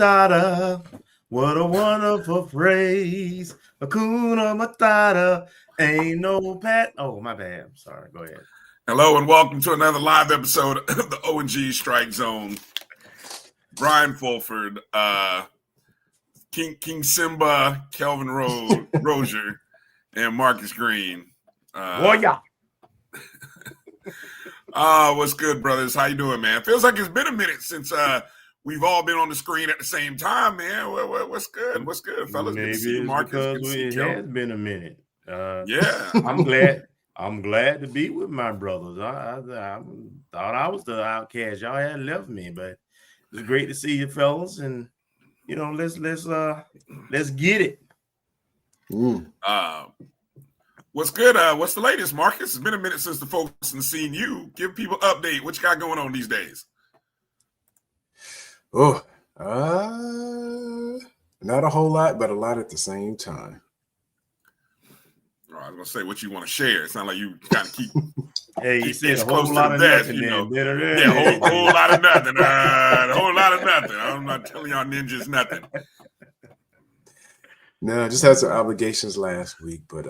matata. What a wonderful phrase. Hakuna matata. Ain't no pat. Oh, my bad. I'm sorry. Go ahead. Hello and welcome to another live episode of the O&G StrikeZone. Bryan Fulford, King Simba, Kelvin Rozier, and Marcus Green. What's good, brothers? How you doing, man? Feels like it's been a minute since we've all been on the screen at the same time, man. What's good? What's good, fellas? Maybe good to see you, Marcus. Because good to see it Kel. has been a minute. Yeah, I'm glad to be with my brothers. I thought I was the outcast. Y'all had left me, but it's great to see you, fellas. And let's get it. What's good? What's the latest, Marcus? It's been a minute since the folks have seen you. Give people an update. What you got going on these days? Not a whole lot, but a lot at the same time. I was gonna say what you want to share. It sounds like you kind of keep. Hey, you said a close whole to lot the of vest, nothing. Yeah, a whole lot of nothing. A whole lot of nothing. I'm not telling y'all ninjas nothing. No, just had some obligations last week, but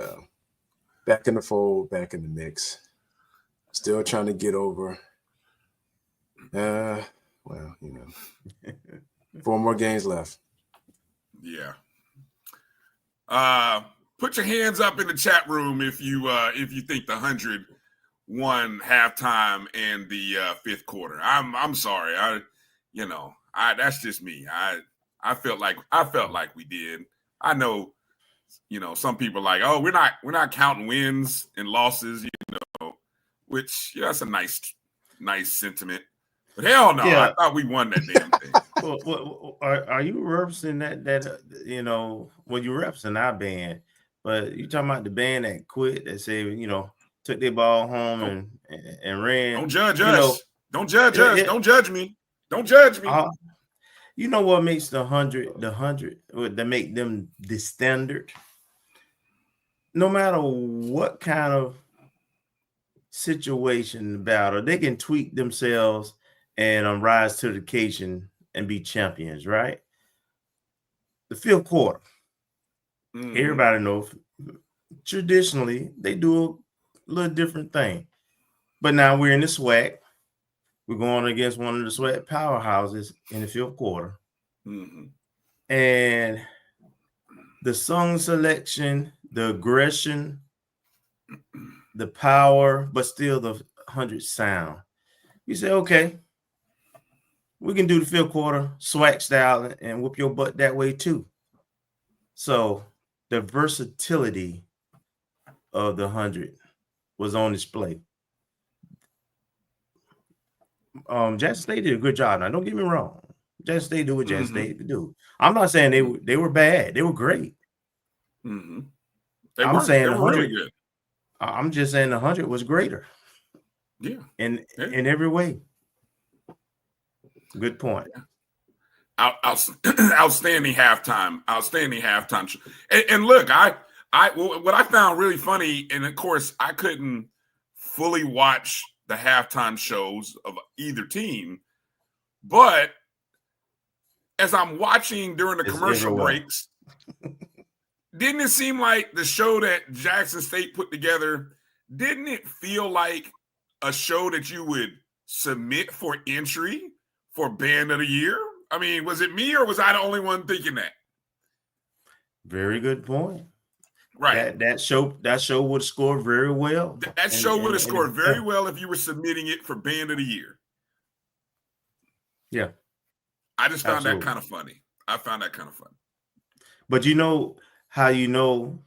back in the fold, back in the mix. Still trying to get over. 4 more games left. Yeah. Put your hands up in the chat room if you think the 100 won halftime and the fifth quarter. I'm sorry. That's just me. I felt like we did. I know, some people are like, oh, we're not counting wins and losses, which that's a nice sentiment. But hell no, yeah. I thought we won that damn thing. Well, are you referencing that well, you're referencing our band, but you talking about the band that quit, that said, took their ball home and ran. Don't judge us. Don't judge us. Don't judge me. Don't judge me. You know what makes the 100 that make them the standard? No matter what kind of situation battle, they can tweak themselves and rise to the occasion and be champions, right? The fifth quarter. Mm-hmm. Everybody knows traditionally they do a little different thing. But now we're in the SWAC. We're going against one of the SWAC powerhouses in the fifth quarter. Mm-hmm. And the song selection, the aggression, the power, but still the 100 sound. You say, okay, we can do the fifth quarter SWAC style and whoop your butt that way too. So the versatility of the 100 was on display. Jackson State did a good job. Now, don't get me wrong. Jackson State do what Jackson State do. I'm not saying they were bad. They were great. Mm-hmm. They were really good. I'm just saying the 100 was greater. Yeah. In every way. Good point. Outstanding halftime. And look, what I found really funny, and of course I couldn't fully watch the halftime shows of either team, but as I'm watching during the commercial breaks, didn't it seem like the show that Jackson State put together, didn't it feel like a show that you would submit for entry for Band of the Year? I mean, was it me or was I the only one thinking that? Very good point. Right. That show would score very well. That show would have scored very well if you were submitting it for Band of the Year. Yeah. I just found that kind of funny. I found that kind of funny. But you know how you know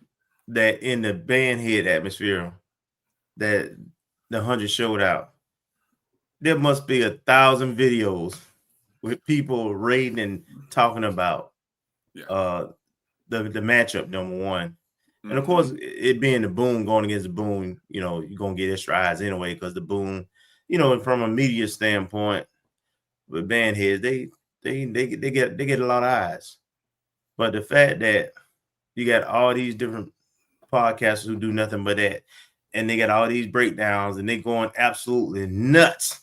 that in the band head atmosphere that the 100 showed out? There must be 1,000 videos with people rating and talking about the matchup, number one. And of course, it being the Boone going against the Boone, you're gonna get extra eyes anyway, because the Boone, from a media standpoint, with band heads, they get a lot of eyes. But the fact that you got all these different podcasters who do nothing but that, and they got all these breakdowns, and they going absolutely nuts.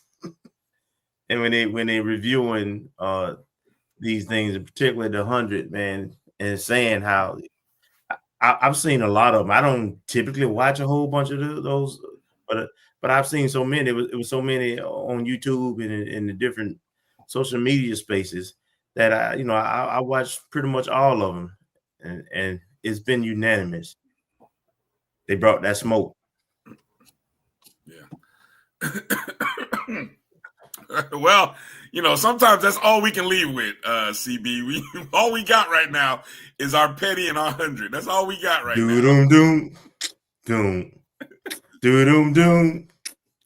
And when they reviewing these things, and particularly the 100, man, and saying how I've seen a lot of them. I don't typically watch a whole bunch of those, but I've seen so many. It was so many on YouTube and in the different social media spaces that I watched pretty much all of them, and it's been unanimous. They brought that smoke. Yeah. Well, sometimes that's all we can leave with, CB. All we got right now is our petty and our 100. That's all we got right now. Doom, doom, doom, doom, doom,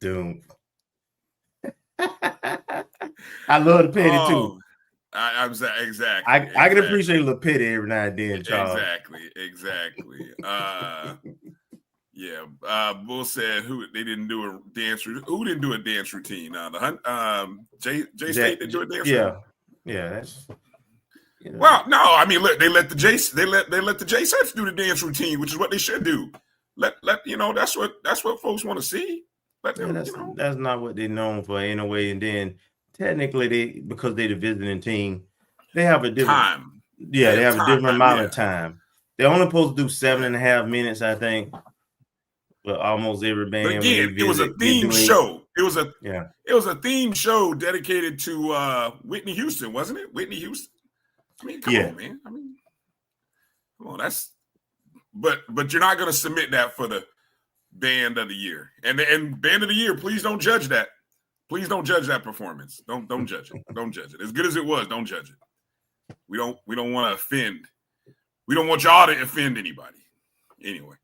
doom. I love the petty too. Exactly. I can appreciate a little petty every now and then, Charles. Exactly. Yeah. Bull said who didn't do a dance routine? J State did do a dance routine. Yeah. That's well, no, I mean, look, they let the J Sets do the dance routine, which is what they should do. Let that's what folks want to see. Let them, that's not what they're known for anyway. And then technically, because they're the visiting team, they have a different time. Yeah, they have a different amount of time. They're only supposed to do 7.5 minutes, I think. But almost every band. But again, it was a theme show. It was a theme show dedicated to Whitney Houston, wasn't it? Whitney Houston. I mean, come on, man. I mean, come on. But you're not going to submit that for the band of the year. And band of the year, please don't judge that. Please don't judge that performance. Don't judge it. Don't judge it. As good as it was, don't judge it. We don't want to offend. We don't want y'all to offend anybody. Anyway.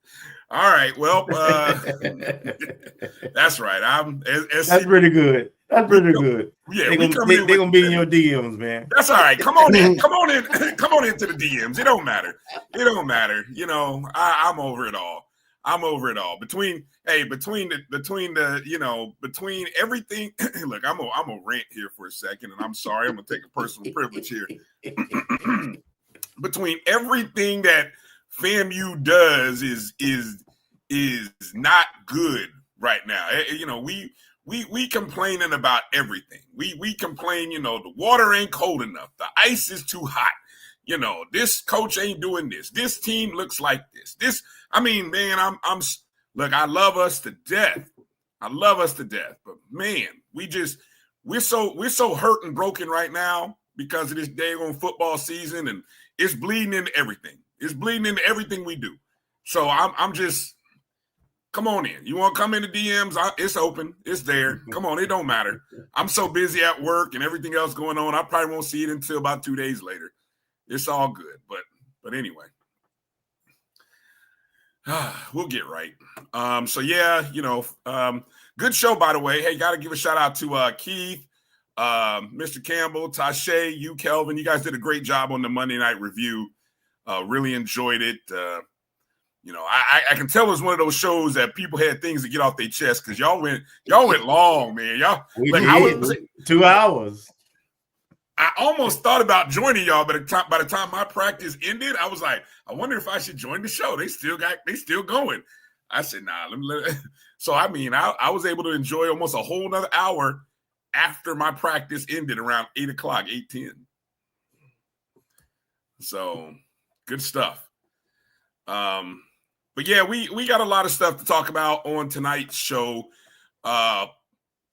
All right. Well, that's right. That's pretty good. That's pretty good. Yeah, they're gonna be in your DMs, man. That's all right. Come on in. Come on into the DMs. It don't matter. I'm over it all. Between everything. Look, I'm a rant here for a second, and I'm sorry. I'm gonna take a personal privilege here. Between everything that FAMU does is not good right now. We complaining about everything. We complain, the water ain't cold enough. The ice is too hot. This coach ain't doing this. This team looks like this. I mean, man, look, I love us to death. But man, we're so hurt and broken right now because of this daggone football season, and it's bleeding into everything. It's bleeding into everything we do. So I'm just, come on in. You want to come in the DMs? It's open. It's there. Come on. It don't matter. I'm so busy at work and everything else going on. I probably won't see it until about 2 days later. It's all good. But anyway, we'll get right. Good show, by the way. Hey, got to give a shout out to Keith, Mr. Campbell, Tashay, you, Kelvin. You guys did a great job on the Monday night review. Really enjoyed it. I can tell it was one of those shows that people had things to get off their chest because y'all went long, man. I was 2 hours. I almost thought about joining y'all, but by the time my practice ended, I was like, I wonder if I should join the show. They still going. I said, nah. So I mean, I was able to enjoy almost a whole nother hour after my practice ended around 8:00, 8:10. So good stuff. But yeah, we got a lot of stuff to talk about on tonight's show. Again,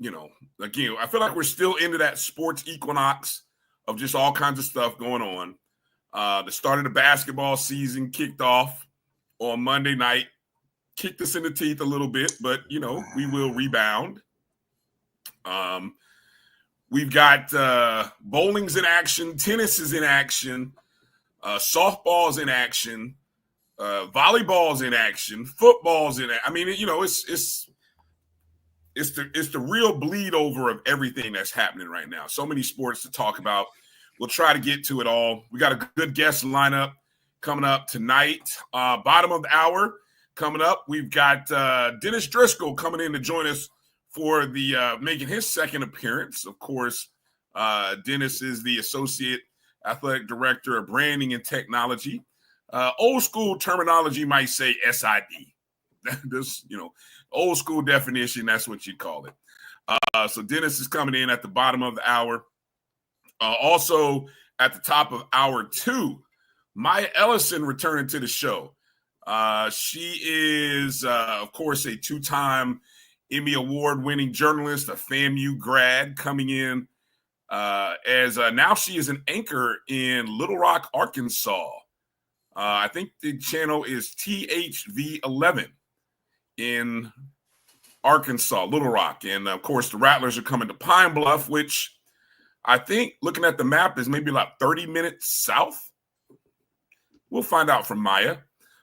I feel like we're still into that sports equinox of just all kinds of stuff going on. The start of the basketball season kicked off on Monday night, kicked us in the teeth a little bit, but we will rebound. We've got bowling's in action, tennis is in action, softball's in action. Volleyball's in action, football's in. I mean, it's the real bleed over of everything that's happening right now. So many sports to talk about. We'll try to get to it all. We got a good guest lineup coming up tonight. Bottom of the hour coming up. We've got Dennis Driscoll coming in to join us for the making his second appearance. Of course, Dennis is the associate athletic director of branding and technology. Old school terminology might say SID. This, old school definition, that's what you call it. So Dennis is coming in at the bottom of the hour. Also, at the top of hour 2, Maya Ellison returning to the show. She is, of course, a 2-time Emmy Award-winning journalist, a FAMU grad, coming in as now she is an anchor in Little Rock, Arkansas. I think the channel is THV11 in Arkansas, Little Rock. And, of course, the Rattlers are coming to Pine Bluff, which I think, looking at the map, is maybe about 30 minutes south. We'll find out from Maya.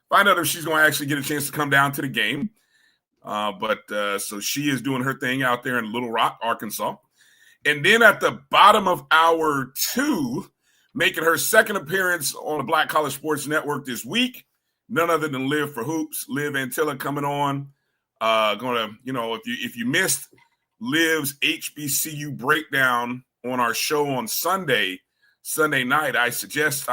Find out if she's going to actually get a chance to come down to the game. So she is doing her thing out there in Little Rock, Arkansas. And then at the bottom of hour 2, making her second appearance on the Black College Sports Network this week, none other than LivForHoops, Liv Antilla coming on. If you missed Liv's HBCU breakdown on our show on Sunday night, I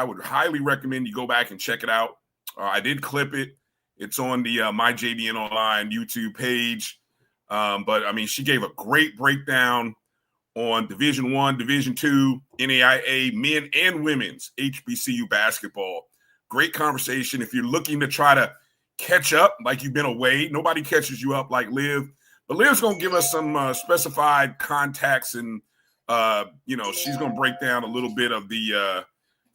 would highly recommend you go back and check it out. I did clip it. It's on the My JDN Online YouTube page. But I mean, she gave a great breakdown on Division I, Division II, NAIA, men and women's HBCU basketball. Great conversation. If you're looking to try to catch up like you've been away, nobody catches you up like Liv. But Liv's going to give us some specified contacts, and, she's going to break down a little bit of the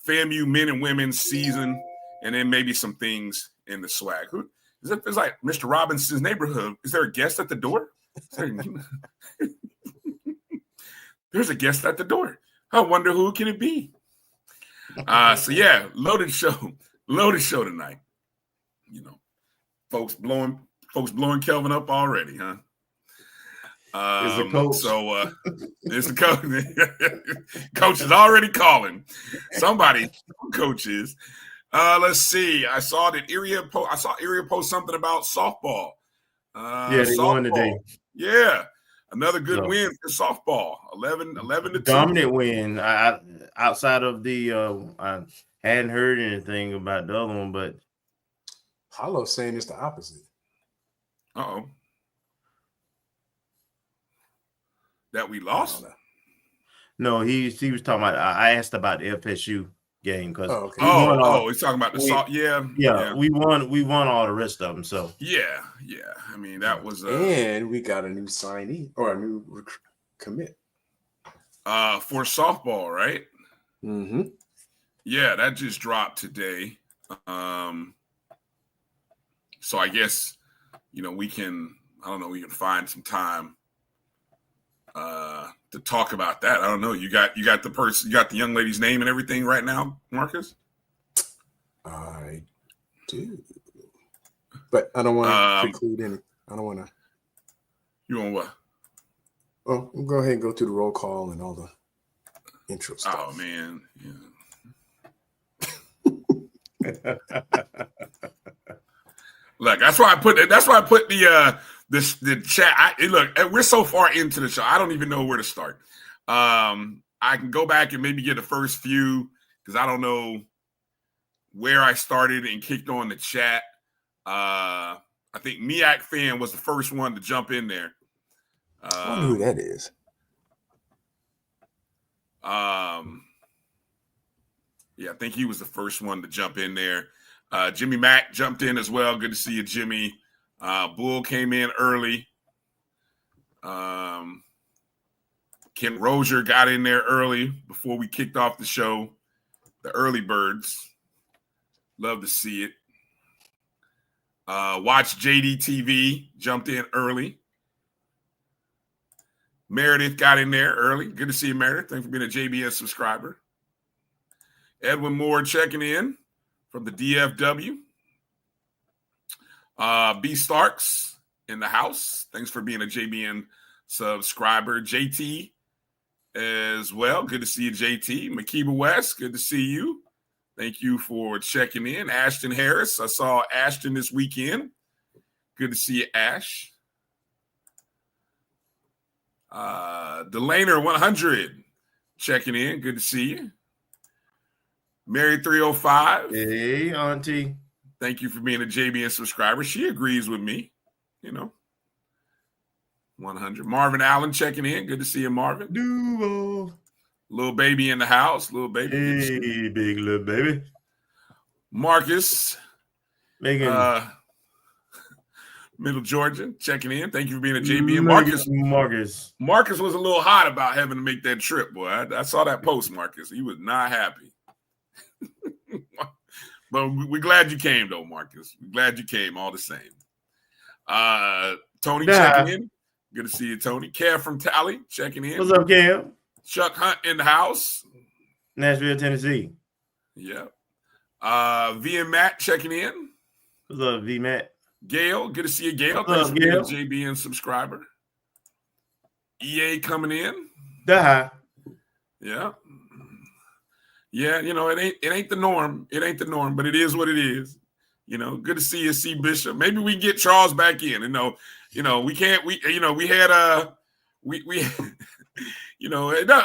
FAMU men and women's season, and then maybe some things in the swag. It's like Mr. Robinson's Neighborhood. Is there a guest at the door? There's a guest at the door. I wonder who can it be? Loaded show tonight. Folks blowing Kelvin up already, huh? It's a coach. So it's a coach. Coach is already calling. Somebody coaches. Let's see. I saw Area post something about softball. They won today. Yeah. Another good win for softball. 11-2. Dominant win. I outside of the I hadn't heard anything about the other one, but Hollow's saying it's the opposite. Uh-oh. That we lost? No, he was talking about. I asked about the FSU game because he's talking about the salt. Yeah. We won all the rest of them. So yeah. I mean, that was and we got a new signee or a new commit for softball, right? Mm-hmm. Yeah, that just dropped today. So I guess we can find some time to talk about that. I don't know. You got the young lady's name and everything right now, Marcus? I do. But I don't want to preclude any. I don't want to. You want what? Well, we'll go ahead and go through the roll call and all the intro stuff. Oh man. Yeah. Look, that's why I put the chat. Look, we're so far into the show, I don't even know where to start. I can go back and maybe get the first few because I don't know where I started and kicked on the chat. I think Miak Fan was the first one to jump in there. I wonder who that is. Yeah, I think he was the first one to jump in there. Jimmy Mack jumped in as well. Good to see you, Jimmy. Bull came in early. Kent Rozier got in there early before we kicked off the show. The early birds. Love to see it. Watch JD TV jumped in early. Meredith got in there early. Good to see you, Meredith. Thanks for being a JBS subscriber. Edwin Moore checking in from the DFW. B. Starks in the house. Thanks for being a JBN subscriber. JT as well. Good to see you, JT. Makiba West, good to see you. Thank you for checking in. Ashton Harris. I saw Ashton this weekend. Good to see you, Ash. Delaner 100 checking in. Good to see you. Mary 305. Hey, Auntie. Thank you for being a JBN subscriber. She agrees with me, 100. Marvin Allen checking in. Good to see you, Marvin. Duo. Little baby in the house. Little baby. Hey, big little baby. Marcus. Megan. Middle Georgia checking in. Thank you for being a JB. And Marcus was a little hot about having to make that trip, boy. I saw that post, Marcus. He was not happy. But we're glad you came, though, Marcus. We're glad you came all the same. Tony checking in. Good to see you, Tony. Kev from Tally checking in. What's up, Kev? Chuck Hunt in the house. Nashville, Tennessee. Yeah. V and Matt checking in. What's up, V Matt? Gail, good to see you, Gail. Thanks for being a JBN subscriber. EA coming in. Yeah. Yeah, it ain't the norm. It ain't the norm, but it is what it is. Good to see you, C Bishop. Maybe we can get Charles back in. We can't. We had I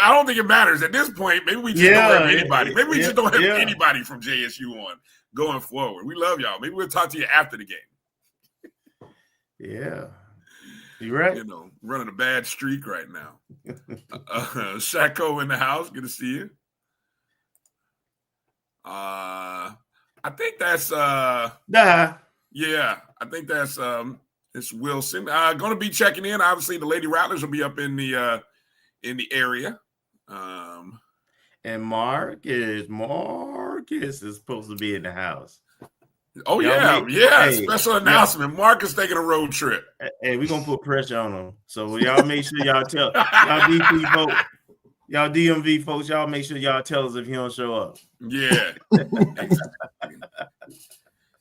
don't think it matters at this point. Maybe we just don't have anybody. Maybe we just don't have anybody from JSU on going forward. We love y'all. Maybe we'll talk to you after the game. Yeah. You right? Running a bad streak right now. Shako in the house. Good to see you. I think that's yeah, I think that's it's Wilson. Gonna be checking in. Obviously, the Lady Rattlers will be up in the area. And Marcus is supposed to be in the house. Oh, hey, special announcement. Marcus taking a road trip. Hey, we're gonna put pressure on him. So y'all make sure y'all tell y'all DP folks, y'all DMV folks, y'all make sure y'all tell us if he don't show up. Yeah.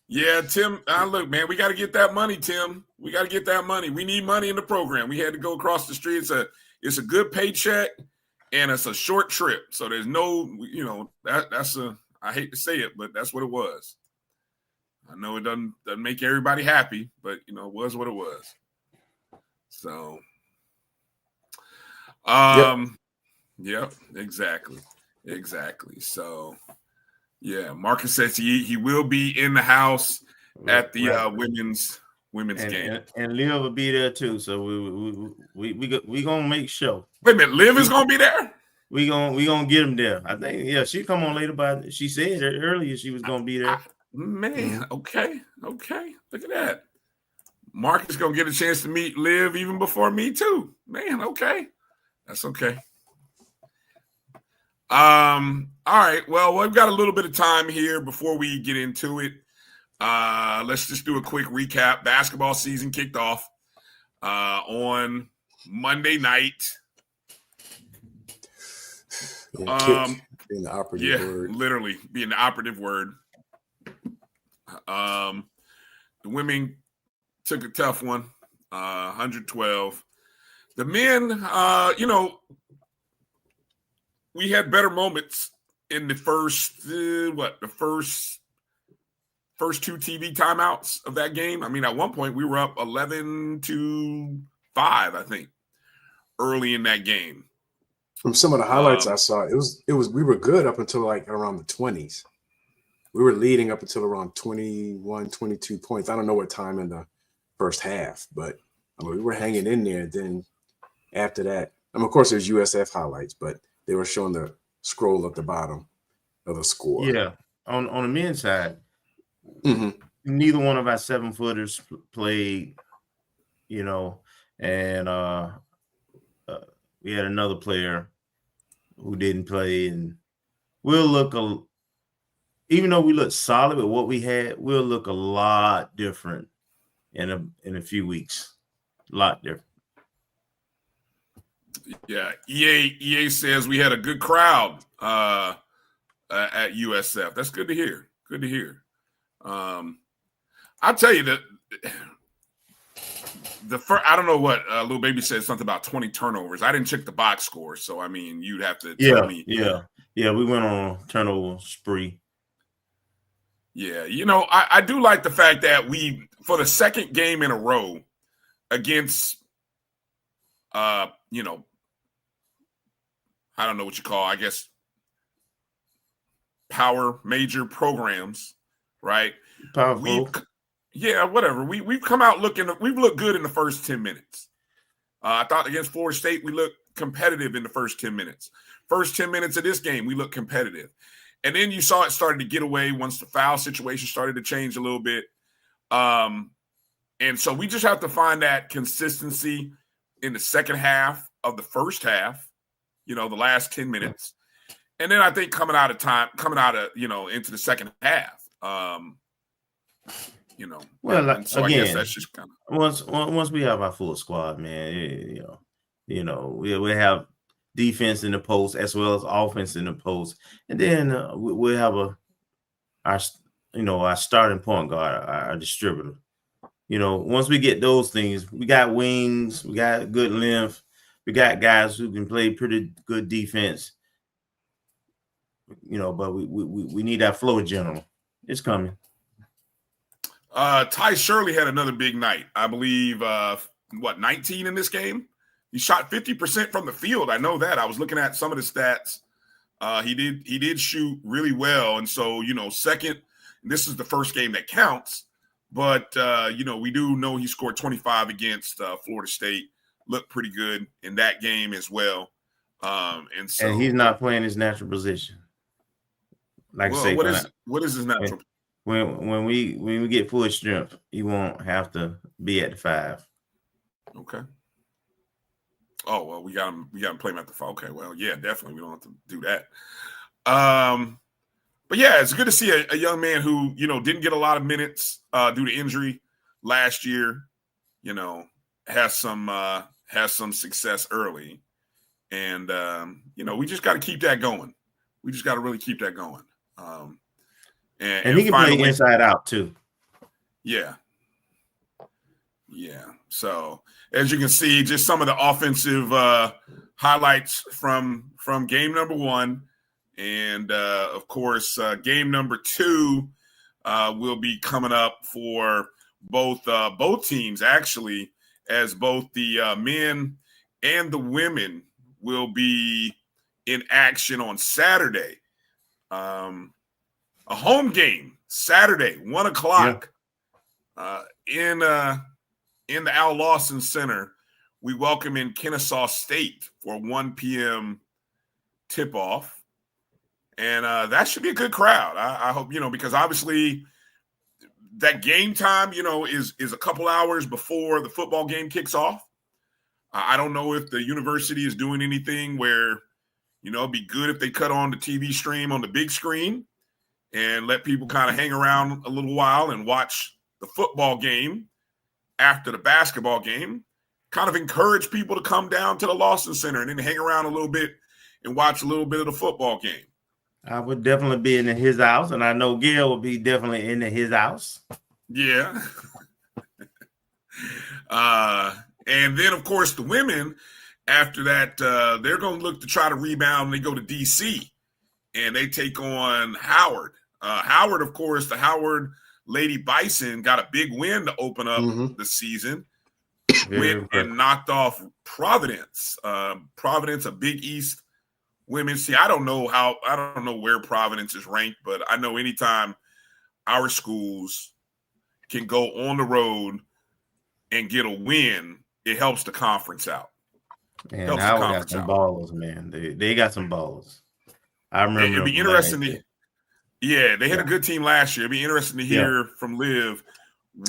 Yeah, Tim. Look, man, we got to get that money, Tim. We got to get that money. We need money in the program. We had to go across the street. It's a good paycheck, and it's a short trip. So there's no, that's I hate to say it, but that's what it was. I know it doesn't make everybody happy, but it was what it was. So, yep, exactly. So, yeah, Marcus says he will be in the house at the women's game, and Liv will be there too. So we gonna make sure. Wait a minute, Liv is gonna be there. We gonna get him there. I think she come on later, but she said earlier she was gonna be there. Man, okay. Look at that. Marcus gonna get a chance to meet Liv even before me too. Man, okay. That's okay. All right. Well, we've got a little bit of time here before we get into it. Let's just do a quick recap. Basketball season kicked off on Monday night. Being the operative word. Literally being the operative word. The women took a tough one, 112. The men, we had better moments in the first two TV timeouts of that game. I mean, at one point we were up 11-5, I think, early in that game. From some of the highlights I saw, it was we were good up until like around the 20s. We were leading up until around 21, 22 points. I don't know what time in the first half, but we were hanging in there. Then after that, of course, there's USF highlights, but they were showing the scroll at the bottom of the score. Yeah, on the men's side, neither one of our 7-footers played, and we had another player who didn't play, and we'll look even though we look solid with what we had, we'll look a lot different in a few weeks. A lot different. Yeah, EA says we had a good crowd at USF. That's good to hear. Good to hear. I'll tell you that the first, I don't know what Lil Baby said something about 20 turnovers. I didn't check the box score, so I mean you'd have to tell me. Yeah. We went on a turnover spree. Yeah, I do like the fact that we, for the second game in a row against, I don't know what you call, I guess, power major programs, right? Powerful. Whatever. We've come out we've looked good in the first 10 minutes. I thought against Florida State we looked competitive in the first 10 minutes. First 10 minutes of this game, we looked competitive. And then you saw it started to get away once the foul situation started to change a little bit. And so we just have to find that consistency in the second half of the first half, the last 10 minutes. And then I think coming out into the second half, Well, so again, I guess that's just kind of once we have our full squad, man, we have defense in the post as well as offense in the post, and then we'll have our starting point guard, our distributor. Once we get those things, we got wings, we got good length, we got guys who can play pretty good defense. But we need that flow general. It's coming. Ty Shirley had another big night. I believe 19 in this game. He shot 50% from the field. I know that. I was looking at some of the stats. He did shoot really well. And so, second, this is the first game that counts. But, we do know he scored 25 against Florida State. Looked pretty good in that game as well. And he's not playing his natural position. Like I say, what is his natural? When we get full strength, he won't have to be at the 5. Okay. Oh, well, we got him play him at the 5. Okay, well, yeah, definitely. We don't have to do that. But yeah, it's good to see a young man who, didn't get a lot of minutes due to injury last year, has some success early. And, we just got to keep that going. We just got to really keep that going. And he can play inside out too. Yeah. Yeah. So as you can see, just some of the offensive highlights from game number 1. And of course, game number 2 will be coming up for both teams, actually, as both the men and the women will be in action on Saturday. A home game Saturday, 1:00 in the Al Lawson Center. We welcome in Kennesaw State for 1 p.m. tip-off. And that should be a good crowd. I hope, because obviously that game time, is a couple hours before the football game kicks off. I don't know if the university is doing anything where, it'd be good if they cut on the TV stream on the big screen and let people kind of hang around a little while and watch the football game after the basketball game. Kind of encourage people to come down to the Lawson Center and then hang around a little bit and watch a little bit of the football game. I would definitely be in his house, and I know Gil will be definitely in his house. Yeah. And then, of course, the women, after that, they're going to look to try to rebound. They go to D.C., and they take on Howard. Howard, of course, the Howard Lady Bison got a big win to open up the season. Went and knocked off Providence. Providence, a Big East women's team. I don't know where Providence is ranked, but I know anytime our schools can go on the road and get a win, it helps the conference out. And Howard got some ballers, man. They got some ballers. I remember. It'd be interesting to. Yeah, they had a good team last year. It'd be interesting to hear from Liv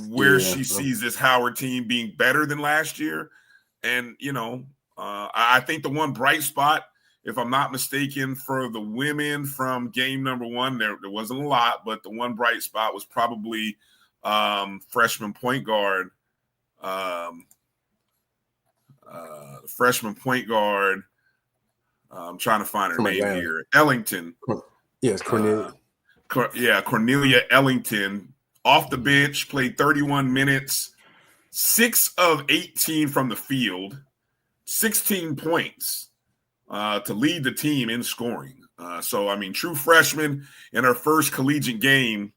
where she sees this Howard team being better than last year. And, I think the one bright spot, if I'm not mistaken, for the women from game number 1, there wasn't a lot, but the one bright spot was probably freshman point guard. I'm trying to find her name here. Ellington. Yes, Cornelia. Cornelia Ellington, off the bench, played 31 minutes, 6 of 18 from the field, 16 points to lead the team in scoring. True freshman in her first collegiate game,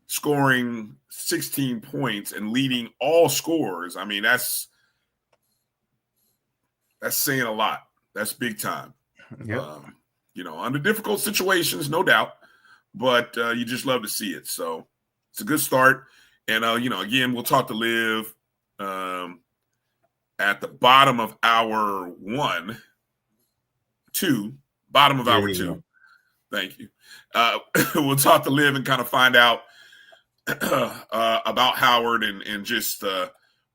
scoring 16 points and leading all scorers. I mean, that's saying a lot. That's big time. Yep. Under difficult situations, no doubt, but you just love to see it. So it's a good start. And, again, we'll talk to Liv at the bottom of hour bottom of hour two. Thank you. We'll talk to Liv and kind of find out about Howard and just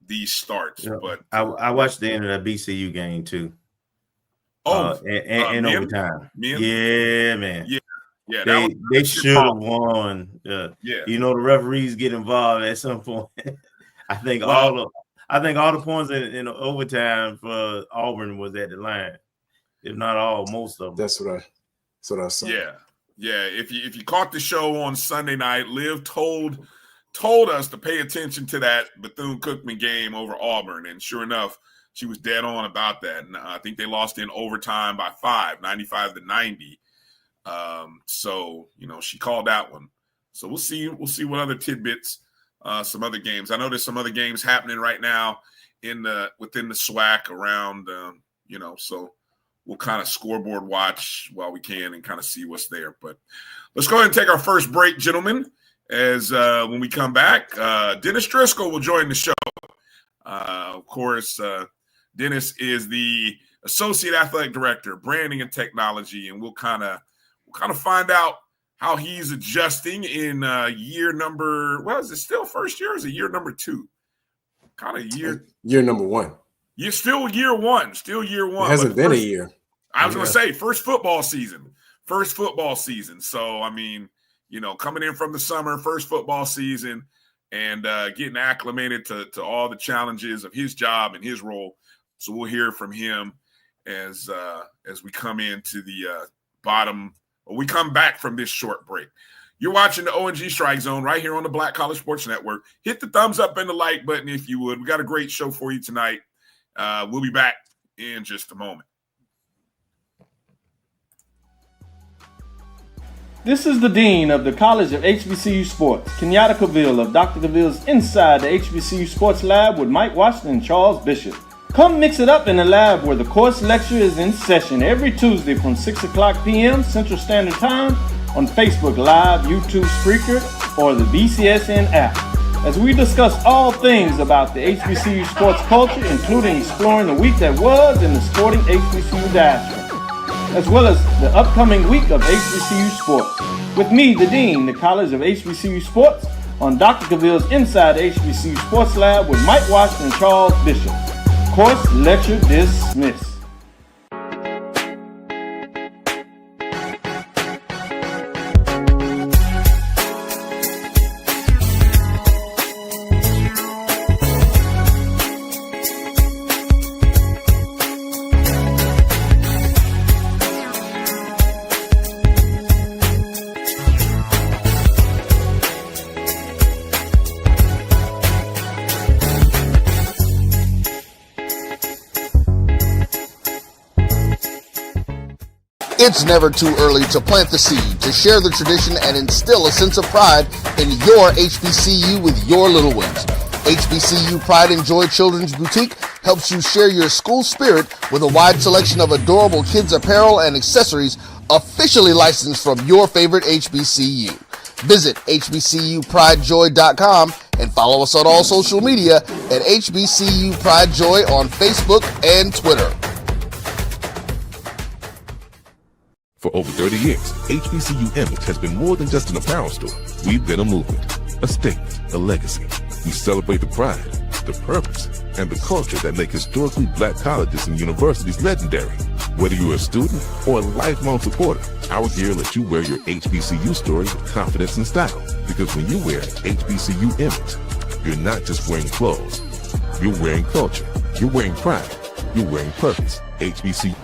these starts. Yeah. But I watched the end of that BCU game too. And overtime. Yeah, man. Yeah. They should have won. You know, the referees get involved at some point. I think all the points in overtime for Auburn was at the line, if not all, most of them. That's what I saw. Yeah. If you caught the show on Sunday night, Liv told us to pay attention to that Bethune-Cookman game over Auburn, and sure enough, she was dead on about that. And I think they lost in overtime by 5, 95-90. So she called that one. So we'll see what other tidbits, some other games. I know there's some other games happening right now within the SWAC around, so we'll kind of scoreboard watch while we can and kind of see what's there. But let's go ahead and take our first break, gentlemen. As when we come back, Dennis Driscoll will join the show. Of course, Dennis is the Associate Athletic Director, Branding and Technology, and we'll kind of find out how he's adjusting in year number. Well, is it still first year? Or is it year number 2? Year number 1. You're still year one. It hasn't been a year. I was going to say first football season. So, I mean, coming in from the summer, first football season, and getting acclimated to all the challenges of his job and his role. So we'll hear from him as we come into the bottom. Or we come back from this short break. You're watching the O&G StrikeZone right here on the Black College Sports Network. Hit the thumbs up and the like button if you would. We got a great show for you tonight. We'll be back in just a moment. This is the Dean of the College of HBCU Sports, Kenyatta Cavill of Dr. Cavill's Inside the HBCU Sports Lab with Mike Washington and Charles Bishop. Come mix it up in the lab where the course lecture is in session every Tuesday from 6 o'clock p.m. Central Standard Time on Facebook Live, YouTube Spreaker, or the BCSN app, as we discuss all things about the HBCU sports culture, including exploring the week that was in the sporting HBCU diaspora, as well as the upcoming week of HBCU sports. With me, the Dean, the College of HBCU Sports, on Dr. Cavill's Inside the HBCU Sports Lab with Mike Washington and Charles Bishop. Course lecture dismissed. It's never too early to plant the seed, to share the tradition, and instill a sense of pride in your HBCU with your little ones. HBCU Pride and Joy Children's Boutique helps you share your school spirit with a wide selection of adorable kids apparel and accessories officially licensed from your favorite HBCU. Visit hbcupridejoy.com and follow us on all social media at HBCU Pride Joy on Facebook and Twitter. For over 30 years, HBCU Image has been more than just an apparel store. We've been a movement, a statement, a legacy. We celebrate the pride, the purpose, and the culture that make historically black colleges and universities legendary. Whether you're a student or a lifelong supporter, our gear lets you wear your HBCU story with confidence and style. Because when you wear HBCU Image, you're not just wearing clothes. You're wearing culture. You're wearing pride. You're wearing purpose. HBCU.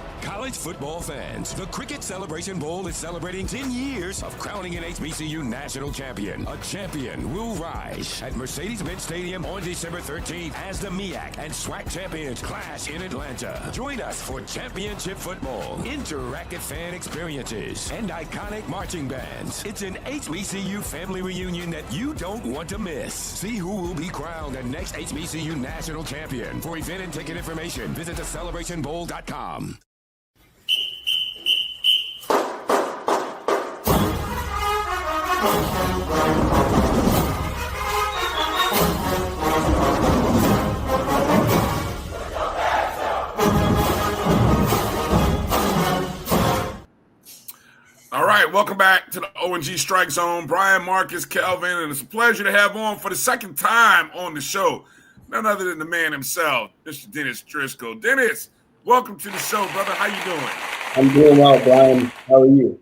Football fans, the Cricket Celebration Bowl is celebrating 10 years of crowning an HBCU national champion. A champion will rise at Mercedes-Benz Stadium on December 13th as the MEAC and SWAC champions clash in Atlanta. Join us for championship football, interactive fan experiences, and iconic marching bands. It's an HBCU family reunion that you don't want to miss. See who will be crowned the next HBCU national champion. For event and ticket information, visit thecelebrationbowl.com. welcome back to the O&G StrikeZone. Bryan, Marcus, Kelvin, and it's a pleasure to have on for the second time on the show none other than the man himself, Mr. Dennis Driscoll. Dennis, welcome to the show, brother. How you doing? I'm doing well, Bryan. How are you?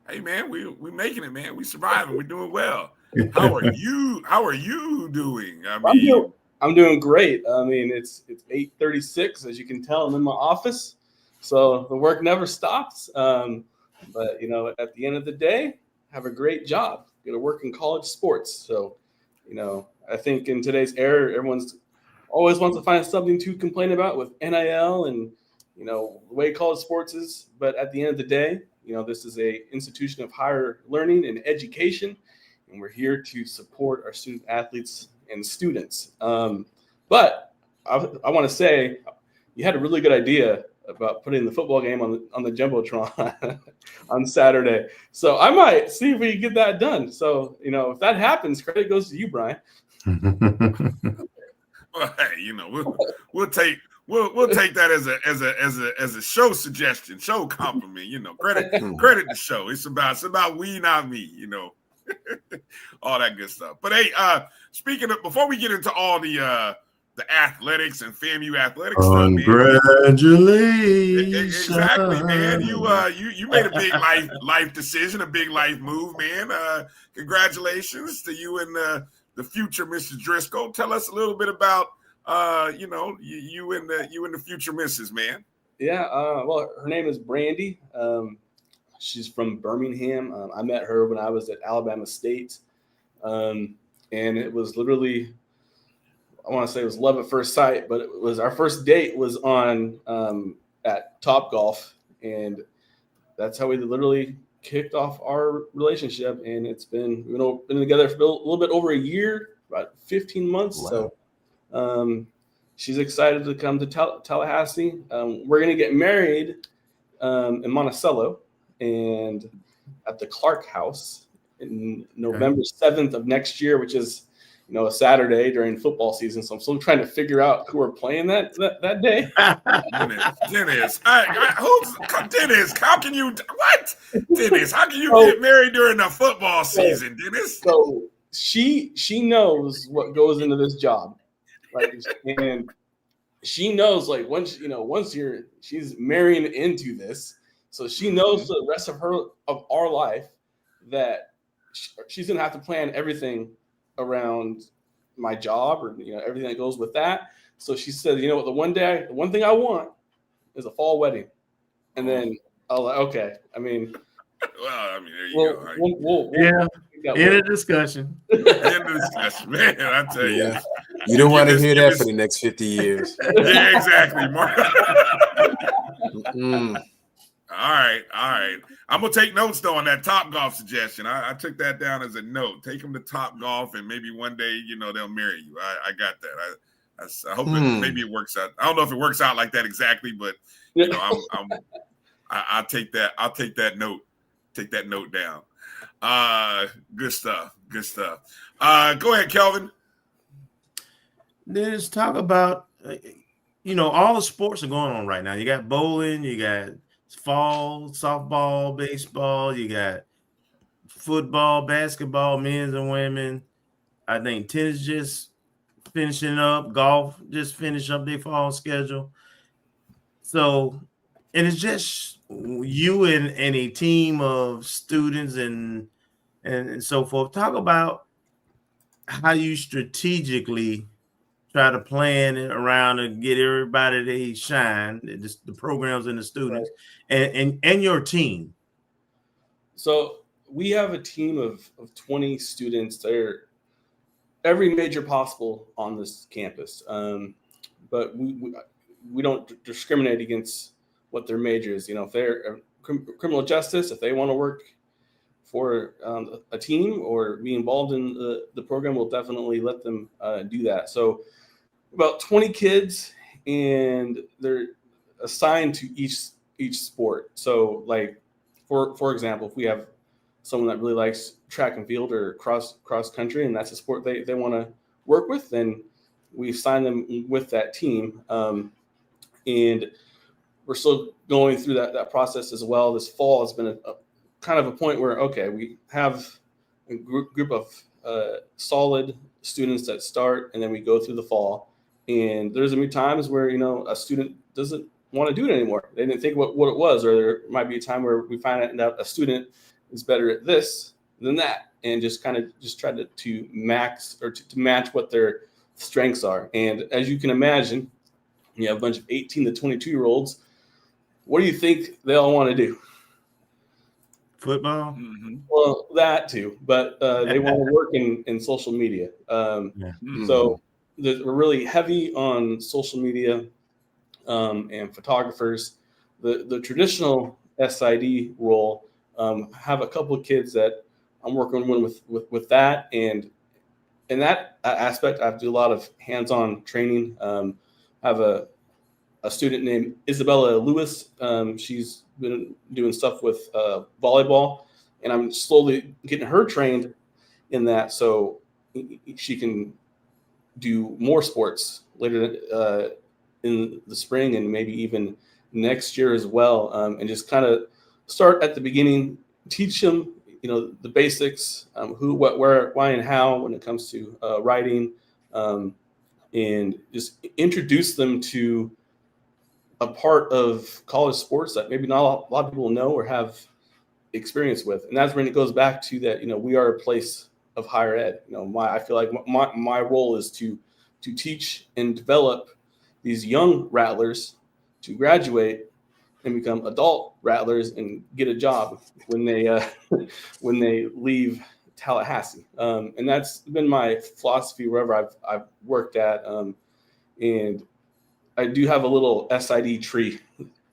Hey, man, we making it, man. We surviving. We're doing well. How are you? How are you doing? I'm doing great. I mean, it's 8:36, as you can tell. I'm in my office, so the work never stops. But at the end of the day, have a great job. Get to work in college sports. So, I think in today's era, everyone's always wants to find something to complain about with NIL and the way college sports is. But at the end of the day, this is a institution of higher learning and education, and we're here to support our student athletes and students. But I want to say you had a really good idea about putting the football game on the Jumbotron on Saturday. So I might see if we can get that done. So, if that happens, credit goes to you, Bryan. Well, hey, we'll take that as a show suggestion, show compliment. Credit the show. It's about we, not me. All that good stuff. But hey, speaking of, before we get into all the athletics and FAMU athletics stuff, congratulations. Exactly, man. You made a big life decision, a big life move, man. Congratulations to you and the future Mr. Driscoll. Tell us a little bit about you and the future missus, man. Yeah, well, her name is Brandy. She's from Birmingham. I met her when I was at Alabama State, and it was literally, I want to say it was love at first sight, but it was our first date was on at Topgolf, and that's how we literally kicked off our relationship. And we've been together for a little bit over a year, about 15 months. Wow. So she's excited to come to Tallahassee. We're gonna get married in Monticello and at the Clark House in November 7th of next year, which is a Saturday during football season. So I'm still trying to figure out who we're playing that day. Dennis, Dennis, how can you Dennis, how can you get married during the football season, Dennis? So she knows what goes into this job. And she knows once she's marrying into this, so she knows for the rest of our life that she's gonna have to plan everything around my job or everything that goes with that. So she said, what, the one thing I want is a fall wedding. And then I was like, okay. I mean, there you go. We'll End of discussion. End of discussion, man. I tell you, you don't want to hear that for the next 50 years. Yeah, exactly, Mark. All right. I'm gonna take notes though on that Topgolf suggestion. I took that down as a note. Take them to Topgolf, and maybe one day they'll marry you. I got that. I hope maybe it works out. I don't know if it works out like that exactly, but I'll take that. I'll take that note. Take that note down. Good stuff. Go ahead, Kelvin. Let's talk about all the sports are going on right now. You got bowling, you got fall, softball, baseball, you got football, basketball, men's and women. I think tennis just finishing up, golf just finished up their fall schedule. So, and it's just you and a team of students and so forth. Talk about how you strategically try to plan it around and get everybody they shine, the programs and the students, right, and your team. So we have a team of 20 students. They're every major possible on this campus, but we don't discriminate against what their major is. If they're criminal justice, if they want to work for a team or be involved in the program, we'll definitely let them do that. So about 20 kids, and they're assigned to each sport. So for example, if we have someone that really likes track and field or cross country, and that's a sport they want to work with, then we assign them with that team. And we're still going through that process as well. This fall has been kind of a point where, okay, we have a group of solid students that start, and then we go through the fall. And there's going to be times where, a student doesn't want to do it anymore. They didn't think what it was, or there might be a time where we find out a student is better at this than that, and just kind of try to max or to match what their strengths are. And as you can imagine, you have a bunch of 18 to 22-year-olds. What do you think they all want to do? Football? Mm-hmm. Well, that too, but they want to work in social media. So we're really heavy on social media and photographers. The traditional SID role, have a couple of kids that I'm working with that, and in that aspect, I do a lot of hands-on training. I have a student named Isabella Lewis. She's been doing stuff with volleyball, and I'm slowly getting her trained in that so she can do more sports later in the spring and maybe even next year as well, and just kind of start at the beginning, teach them the basics, who, what, where, why, and how when it comes to writing, and just introduce them to a part of college sports that maybe not a lot of people know or have experience with. And that's when it goes back to that, we are a place of higher ed. I feel like my role is to teach and develop these young rattlers to graduate and become adult rattlers and get a job when they leave Tallahassee. And that's been my philosophy wherever I've worked at. And I do have a little SID tree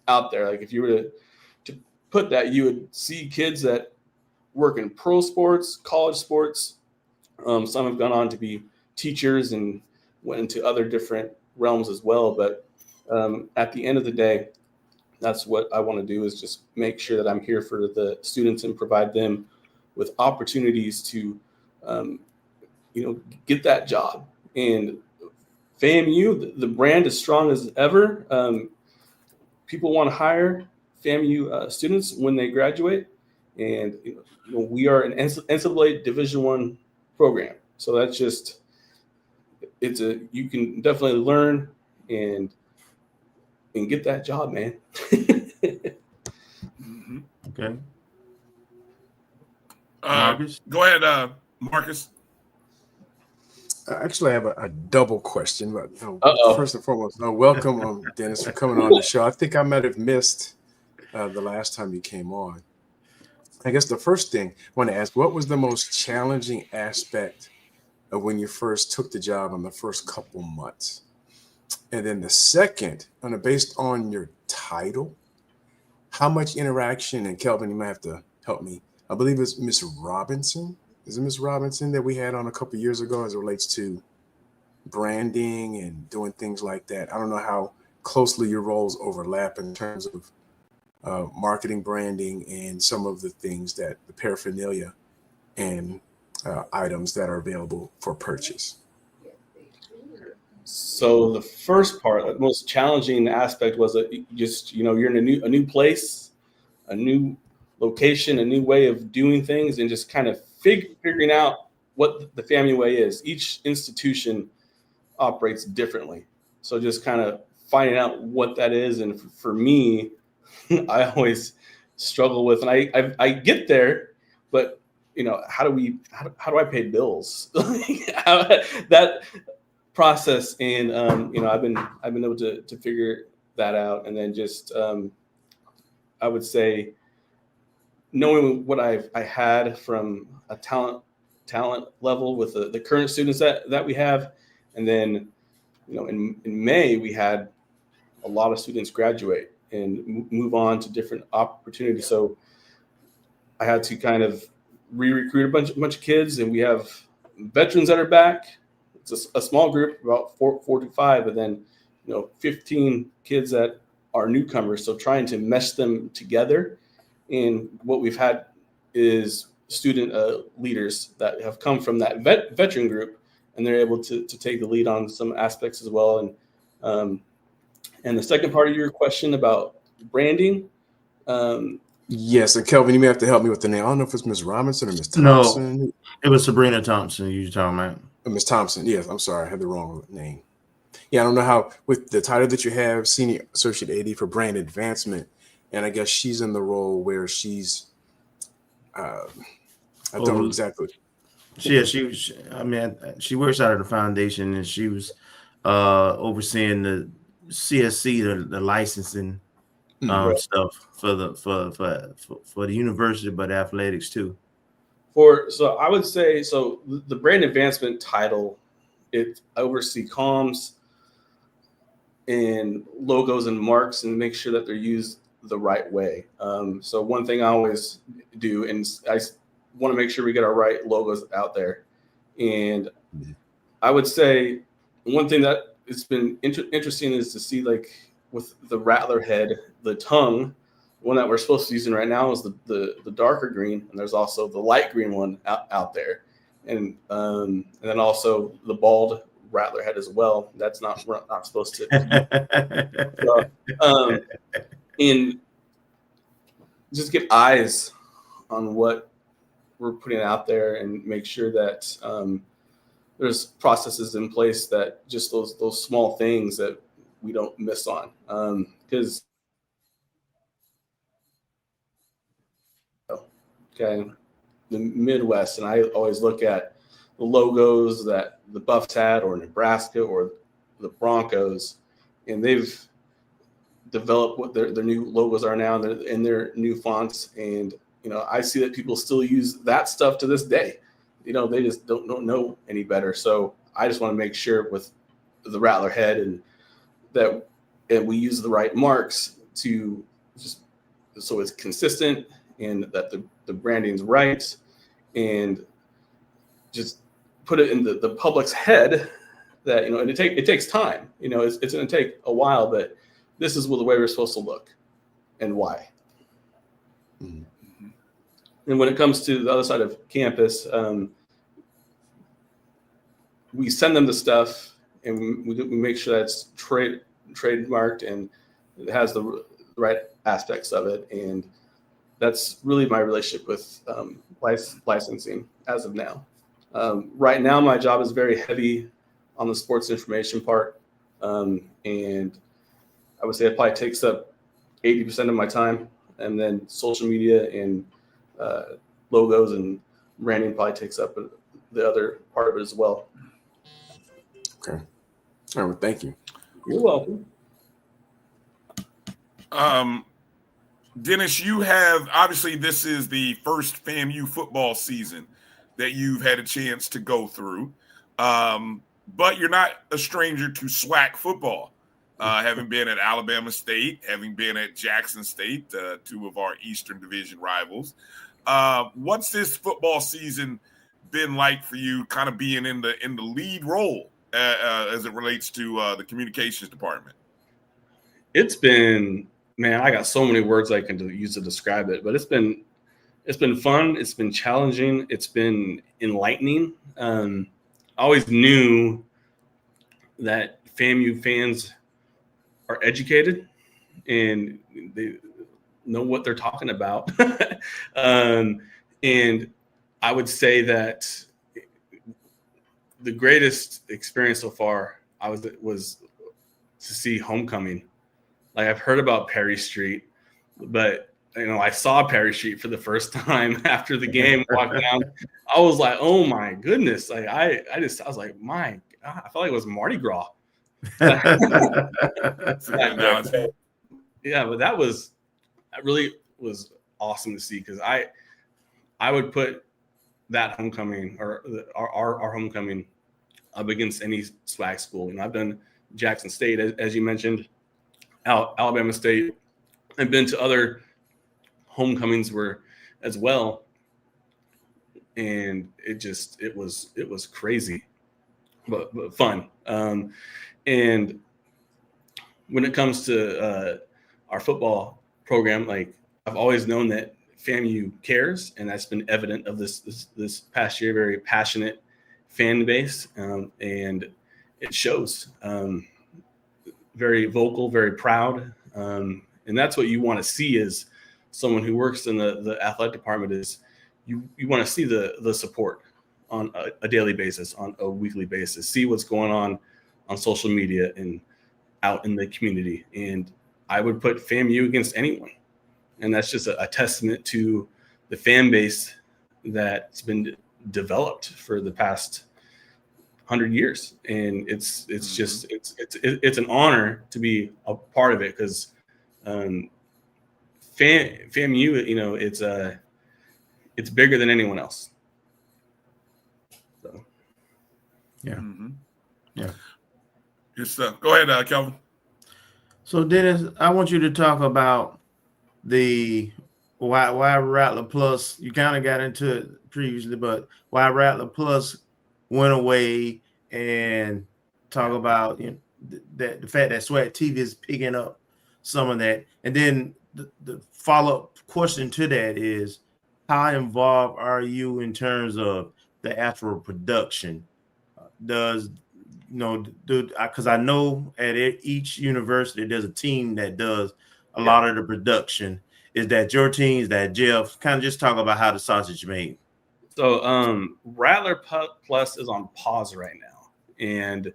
out there. Like if you were to put that, you would see kids that work in pro sports, college sports. Some have gone on to be teachers and went into other different realms as well. But at the end of the day, that's what I want to do, is just make sure that I'm here for the students and provide them with opportunities to, get that job. And FAMU, the brand is strong as ever. People want to hire FAMU students when they graduate, and we are an NCAA Division I program. So that's just you can definitely learn and get that job, man. Mm-hmm. Okay. Marcus? Go ahead, Marcus. Actually, I have a double question. But first and foremost, welcome, Dennis, for coming on the show. I think I might have missed the last time you came on. I guess the first thing I want to ask, what was the most challenging aspect of when you first took the job in the first couple months? And then the second, based on your title, how much interaction, and Kelvin, you might have to help me, I believe it's Miss Robinson. Is it Miss Robinson that we had on a couple of years ago as it relates to branding and doing things like that? I don't know how closely your roles overlap in terms of marketing, branding, and some of the things that the paraphernalia and items that are available for purchase. So the first part, the most challenging aspect was that you're in a new place, a new location, a new way of doing things, and just kind of figuring out what the family way is. Each institution operates differently. So just kind of finding out what that is. And for me, I always struggle with, and I get there, but how do I pay bills? That process. And I've been able to figure that out. And then just I would say, knowing what I had from a talent level with the current students that we have, and then in May we had a lot of students graduate and move on to different opportunities. So I had to kind of re-recruit a bunch of kids, and we have veterans that are back. It's a small group, about 4 to 5, and then 15 kids that are newcomers. So trying to mesh them together. And what we've had is student leaders that have come from that veteran group, and they're able to take the lead on some aspects as well. And the second part of your question about branding, Yes, and Kelvin, you may have to help me with the name. I don't know if it's Miss Robinson or Miss No, Thompson. it was Sabrina Thompson you were talking about. Miss Thompson. Yes, I'm sorry, I had the wrong name. Yeah, I don't know how with the title that you have, Senior Associate AD for Brand Advancement, and I guess she's in the role where she's I don't know exactly. She works out of the foundation, and she was overseeing the CSC, the licensing stuff for the university, but athletics too. So I would say the brand advancement title, it oversees comms and logos and marks and make sure that they're used the right way. So one thing I always do, and I want to make sure we get our right logos out there. And I would say one thing that it's been interesting is to see, like with the rattler head, the tongue, one that we're supposed to be using right now is the darker green, and there's also the light green one out there, and then also the bald rattler head as well. That's we're not supposed to. And just get eyes on what we're putting out there, and make sure that there's processes in place that just those small things that we don't miss on, because okay, the Midwest, and I always look at the logos that the Buffs had, or Nebraska, or the Broncos, and they've developed what their new logos are now, and in their new fonts. And I see that people still use that stuff to this day. They just don't know any better. So I just want to make sure with the rattler head and we use the right marks to just so it's consistent, and that the branding's right, and just put it in the public's head that, and it takes time. It's going to take a while, but this is the way we're supposed to look and why. Mm-hmm. And when it comes to the other side of campus, we send them the stuff, and we make sure that's trademarked and it has the right aspects of it. And that's really my relationship with licensing as of now. Right now, my job is very heavy on the sports information part, and I would say it probably takes up 80% of my time, and then social media and logos and branding probably takes up the other part of it as well. Okay. All right. Well, thank you. You're welcome. Dennis, you have, obviously this is the first FAMU football season that you've had a chance to go through, but you're not a stranger to SWAC football. Having been at Alabama State, having been at Jackson State, two of our Eastern Division rivals. What's this football season been like for you, kind of being in the lead role as it relates to the communications department? It's been, man, I got so many words I can use to describe it, but it's been fun. It's been challenging. It's been enlightening. I always knew that FAMU fans are educated and they know what they're talking about. And I would say that the greatest experience so far was to see homecoming. Like, I've heard about Perry Street, but I saw Perry Street for the first time after the game, walking down. I was like, oh my goodness. Like I was like, my God, I felt like it was Mardi Gras. Yeah, but that really was awesome to see, because I would put that homecoming or our homecoming up against any SWAC school. I've done Jackson State, as you mentioned, Alabama State. I've been to other homecomings as well, and it was crazy, but fun. And when it comes to our football program, like, I've always known that FAMU cares, and that's been evident of this past year. Very passionate fan base, and it shows. Very vocal, very proud, and that's what you want to see is someone who works in the athletic department is you want to see the support on a daily basis, on a weekly basis, see what's going on social media and out in the community. And I would put FAMU against anyone. And that's just a testament to the fan base that's been developed for the past 100 years. And it's an honor to be a part of it, because FAMU, it's bigger than anyone else. So. Yeah. Mm-hmm. Yeah. Good stuff. Go ahead, Kelvin. So Dennis, I want you to talk about the why Rattler Plus. You kind of got into it previously, but why Rattler Plus went away, and talk about the fact that SWAC TV is picking up some of that. And then the follow-up question to that is, how involved are you in terms of the actual production? Because I know at each university there's a team that does a lot of the production. Is that your team? Is that Jeff? Kind of just talk about how the sausage is made. So Rattler Plus is on pause right now, and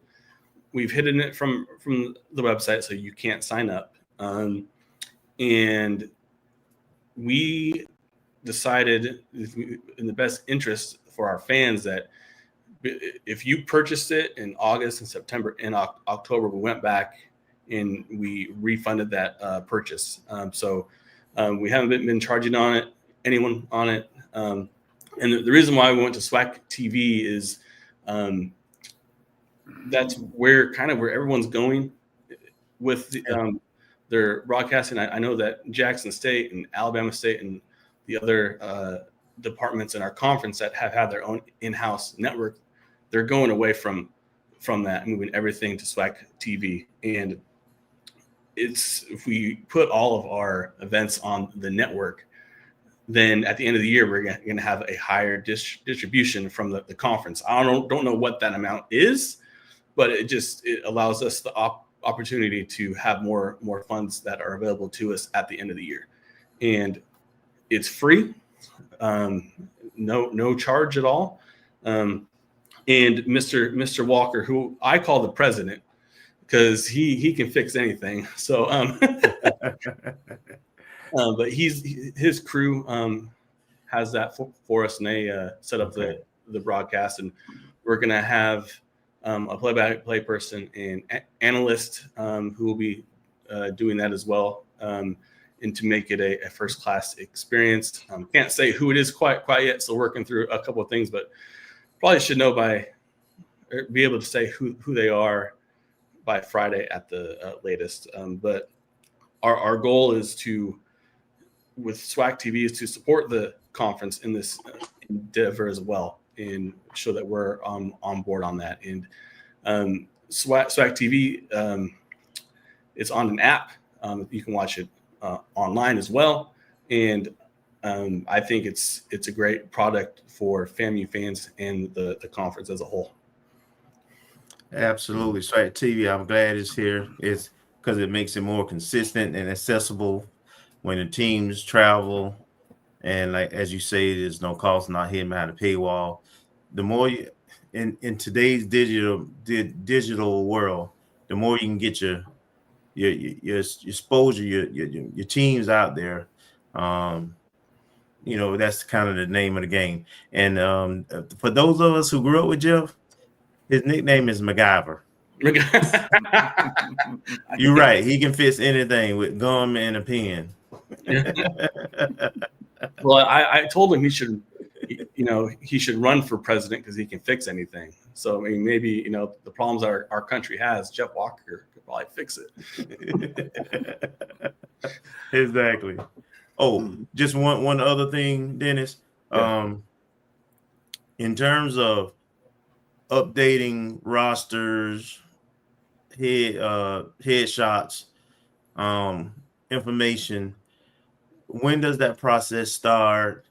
we've hidden it from the website, so you can't sign up. And we decided, in the best interest for our fans, that if you purchased it in August and September, in October, we went back and we refunded that purchase. So we haven't been charging anyone on it. And the reason why we went to SWAC TV is that's where everyone's going with their broadcasting. I know that Jackson State and Alabama State and the other departments in our conference that have had their own in-house network, they're going away from that, moving everything to SWAC TV. And if we put all of our events on the network, then at the end of the year, we're going to have a higher distribution from the conference. I don't know what that amount is, but it allows us the opportunity to have more funds that are available to us at the end of the year. And it's free, no charge at all. And Mr. Walker, who I call the president, because he can fix anything. So, but his crew has that for us, and they set up the broadcast, and we're gonna have a play-by-play person and analyst who will be doing that as well, and to make it a first-class experience. Can't say who it is quite yet, still working through a couple of things, but probably should know be able to say who they are by Friday at the latest. But our goal is with SWAC TV, is to support the conference in this endeavor as well, and show that we're on board on that. And SWAC TV, it's on an app. You can watch it online as well. And I think it's a great product for FAMU fans and the conference as a whole. Absolutely. SWAC TV, I'm glad it's here. It's because it makes it more consistent and accessible when the teams travel. And like, as you say, there's no cost, not hidden behind a paywall. The more you, in today's digital world, the more you can get your exposure, your teams out there. That's kind of the name of the game. And for those of us who grew up with Jeff, his nickname is MacGyver. You're right. He can fix anything with gum and a pen. Well, I told him he should run for president because he can fix anything. So I mean, maybe the problems our country has, Jeff Walker could probably fix it. Exactly. Oh, just one other thing, Dennis. Yeah. In terms of updating rosters, headshots, information, when does that process start,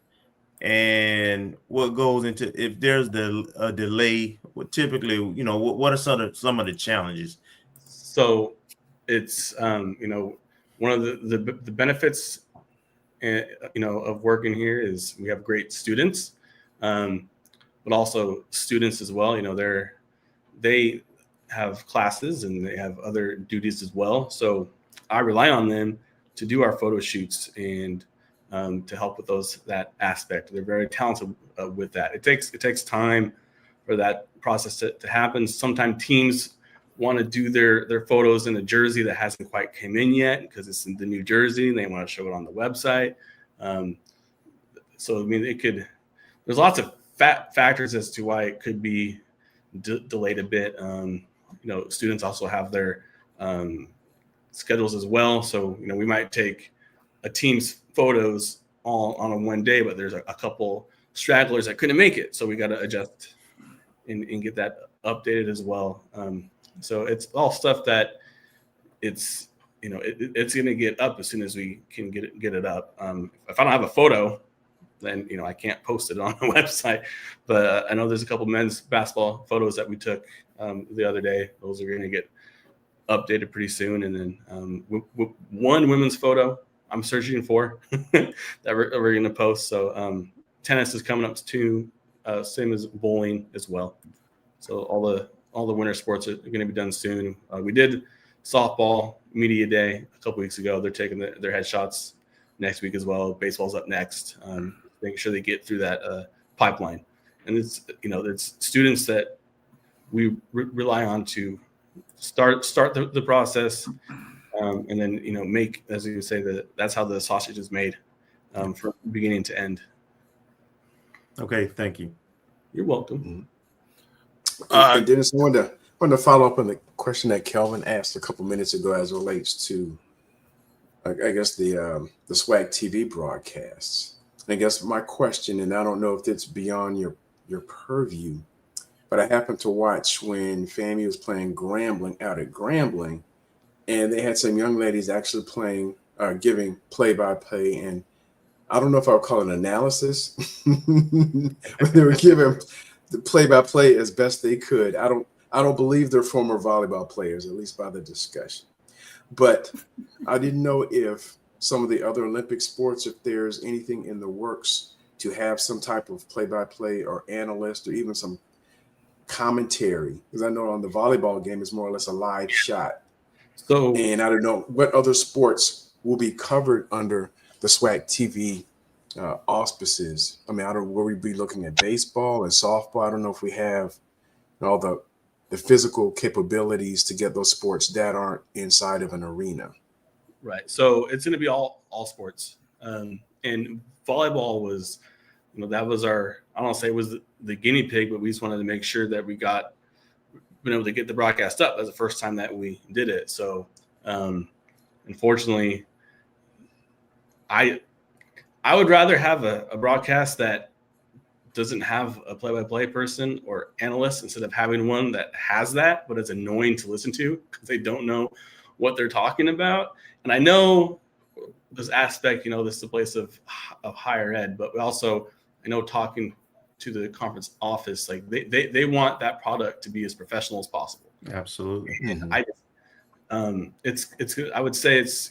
and what goes into, if there's a delay? Typically, what are some of the challenges? So it's one of the benefits of working here is we have great students, but also students as well. They have classes and they have other duties as well. So I rely on them to do our photo shoots and to help with that aspect. They're very talented with that. It takes time for that process to happen. Sometimes teams want to do their photos in a jersey that hasn't quite come in yet because it's in the new jersey and they want to show it on the website. So I mean, there's lots of factors as to why it could be delayed a bit. Students also have their schedules as well. So, we might take a team's photos all on a one day, but there's a couple stragglers that couldn't make it. So we got to adjust and get that updated as well. So it's all stuff that it's going to get up as soon as we can get it up. If I don't have a photo, then, I can't post it on the website, but I know there's a couple men's basketball photos that we took the other day. Those are going to get updated pretty soon. And then one women's photo I'm searching for that we're going to post. So tennis is coming up too, same as bowling as well. So all the winter sports are going to be done soon. We did softball media day a couple weeks ago. They're taking their headshots next week as well. Baseball's up next. Making sure they get through that pipeline. And it's students that we rely on to start the process, and then make, as you say, that's how the sausage is made from beginning to end. Okay, thank you. You're welcome. And Dennis, I wanted to follow up on the question that Kelvin asked a couple minutes ago as it relates to, I guess, the SWAC TV broadcasts. And I guess my question, and I don't know if it's beyond your purview, but I happened to watch when FAMU was playing Grambling out at Grambling, and they had some young ladies actually giving play-by-play, and I don't know if I would call it analysis, but they were giving the play-by-play as best they could. I don't believe they're former volleyball players, at least by the discussion. But I didn't know if some of the other Olympic sports, if there's anything in the works to have some type of play-by-play or analyst or even some commentary, because I know on the volleyball game it's more or less a live shot. So, and I don't know what other sports will be covered under the SWAC TV auspices. I mean, will we be looking at baseball and softball? I don't know if we have all the physical capabilities to get those sports that aren't inside of an arena. Right. So it's going to be all sports. And volleyball was, that was I don't want to say it was the guinea pig, but we just wanted to make sure that we been able to get the broadcast up. That was the first time that we did it. So unfortunately, I would rather have a broadcast that doesn't have a play-by-play person or analyst instead of having one that has that, but it's annoying to listen to because they don't know what they're talking about. And I know this aspect, this is a place of higher ed, but we also, I know talking to the conference office, like they want that product to be as professional as possible. Absolutely. And it's I would say it's,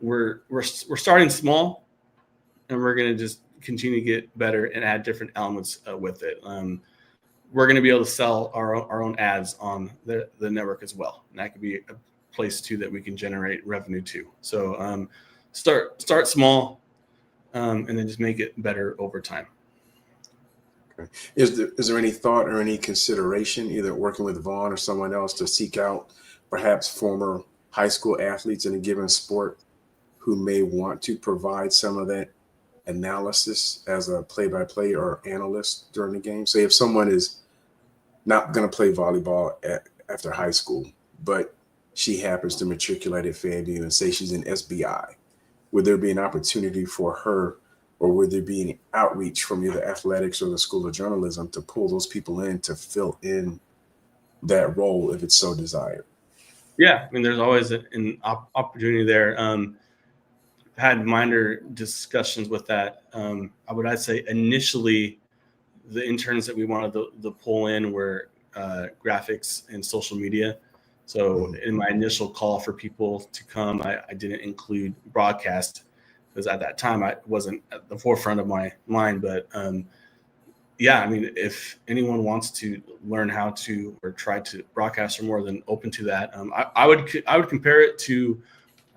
we're starting small and we're going to just continue to get better and add different elements with it. We're going to be able to sell our own ads on the network as well. And that could be a place too that we can generate revenue too. So start small and then just make it better over time. Okay. Is there any thought or any consideration, either working with Vaughn or someone else, to seek out perhaps former high school athletes in a given sport who may want to provide some of that analysis as a play-by-play or analyst during the game? Say if someone is not going to play volleyball after high school, but she happens to matriculate at FAMU and say she's in SBI, would there be an opportunity for her, or would there be any outreach from either athletics or the School of Journalism to pull those people in to fill in that role if it's so desired? Yeah, I mean, there's always an opportunity there. Had minor discussions with that. I'd say initially the interns that we wanted to pull in were graphics and social media. So in my initial call for people to come, I didn't include broadcast because at that time I wasn't at the forefront of my mind. But yeah, I mean, if anyone wants to learn how to or try to broadcast, are more than open to that. I would compare it to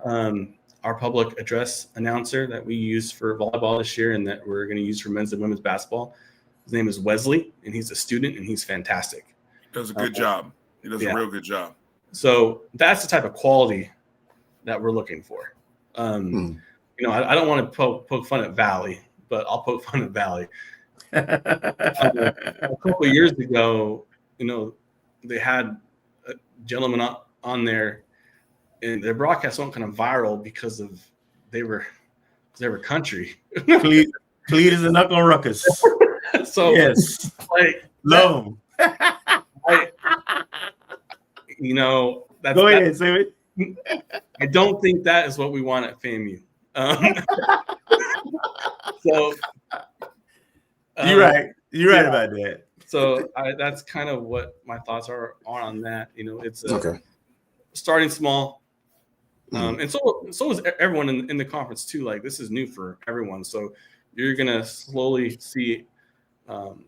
our public address announcer that we used for volleyball this year and that we're going to use for men's and women's basketball. His name is Wesley, and he's a student, and he's fantastic. Does a good job. He does a real good job. So that's the type of quality that we're looking for. You know, I don't want to poke fun at Valley, but I'll poke fun at Valley. A couple of years ago, you know, they had a gentleman on there, and their broadcast went kind of viral because they were country. Cletus and Uncle Ruckus. So yes, like low. You know, Go ahead, say it. I don't think that is what we want at FAMU. So you're right. You're right about that. So that's kind of what my thoughts are on that. You know, it's Okay. Starting small. And so is everyone in the conference too. Like, this is new for everyone. So you're going to slowly see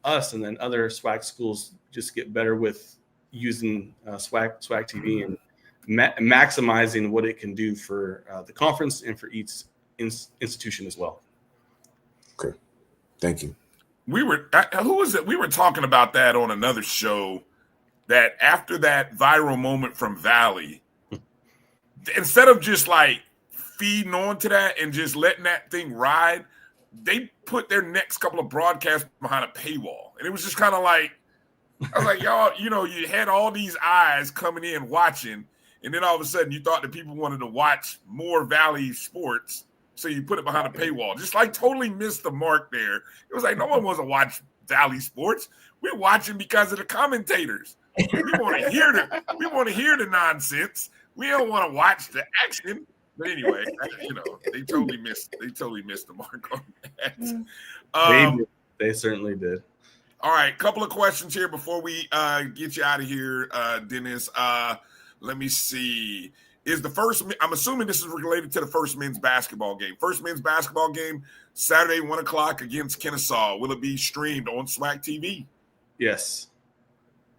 us and then other SWAC schools just get better with using SWAC TV and maximizing what it can do for the conference and for each institution as well. Okay. Thank you. Who was it? We were talking about that on another show, that after that viral moment from Valley, instead of just like feeding on to that and just letting that thing ride, they put their next couple of broadcasts behind a paywall. And it was just kind of like, I was like, y'all, you know, you had all these eyes coming in watching, and then all of a sudden you thought that people wanted to watch more Valley sports, so you put it behind a paywall. Just like totally missed the mark there. It was like, no one wants to watch Valley sports. We're watching because of the commentators. We want to hear the nonsense. We don't want to watch the action. But anyway, you know, they totally missed the mark on that. They certainly did. All right, couple of questions here before we get you out of here, Dennis. Let me see. I'm assuming this is related to the first men's basketball game. First men's basketball game, Saturday, 1 o'clock against Kennesaw. Will it be streamed on SWAC TV? Yes.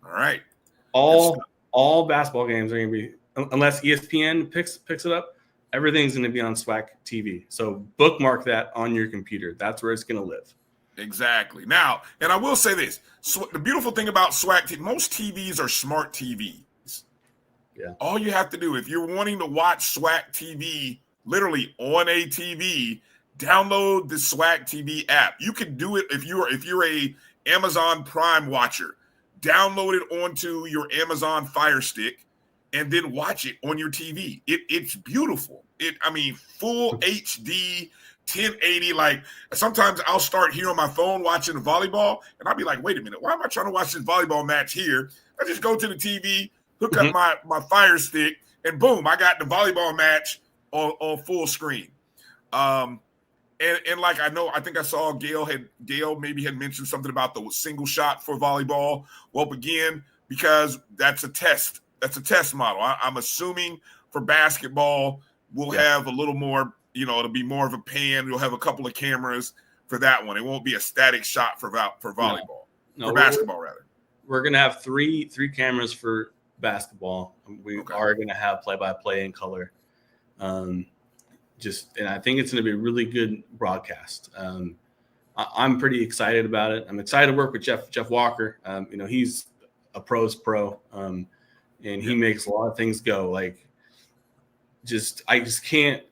All right. All basketball games are going to be, unless ESPN picks it up, everything's going to be on SWAC TV. So bookmark that on your computer. That's where it's going to live. Exactly. Now, and I will say this. The beautiful thing about SWAC TV, most TVs are smart TVs. Yeah. All you have to do, if you're wanting to watch SWAC TV literally on a TV, download the SWAC TV app. You can do it if you're a Amazon Prime watcher. Download it onto your Amazon Fire Stick and then watch it on your TV. It's beautiful. Full HD, 1080. Like, sometimes I'll start here on my phone watching the volleyball, and I'll be like, wait a minute, why am I trying to watch this volleyball match here? I just go to the TV, hook up my Fire Stick, and boom, I got the volleyball match on full screen. And like, I think I saw Gail maybe had mentioned something about the single shot for volleyball. Well, again, because that's a test model. I'm assuming for basketball, we'll have a little more, it'll be more of a pan. You'll have a couple of cameras for that one. It won't be a static shot for volleyball. For basketball, rather. We're going to have three cameras for basketball. We are going to have play-by-play in color. And I think it's going to be a really good broadcast. I'm pretty excited about it. I'm excited to work with Jeff Walker. He's a pro's pro, and he makes a lot of things go. Like, I just can't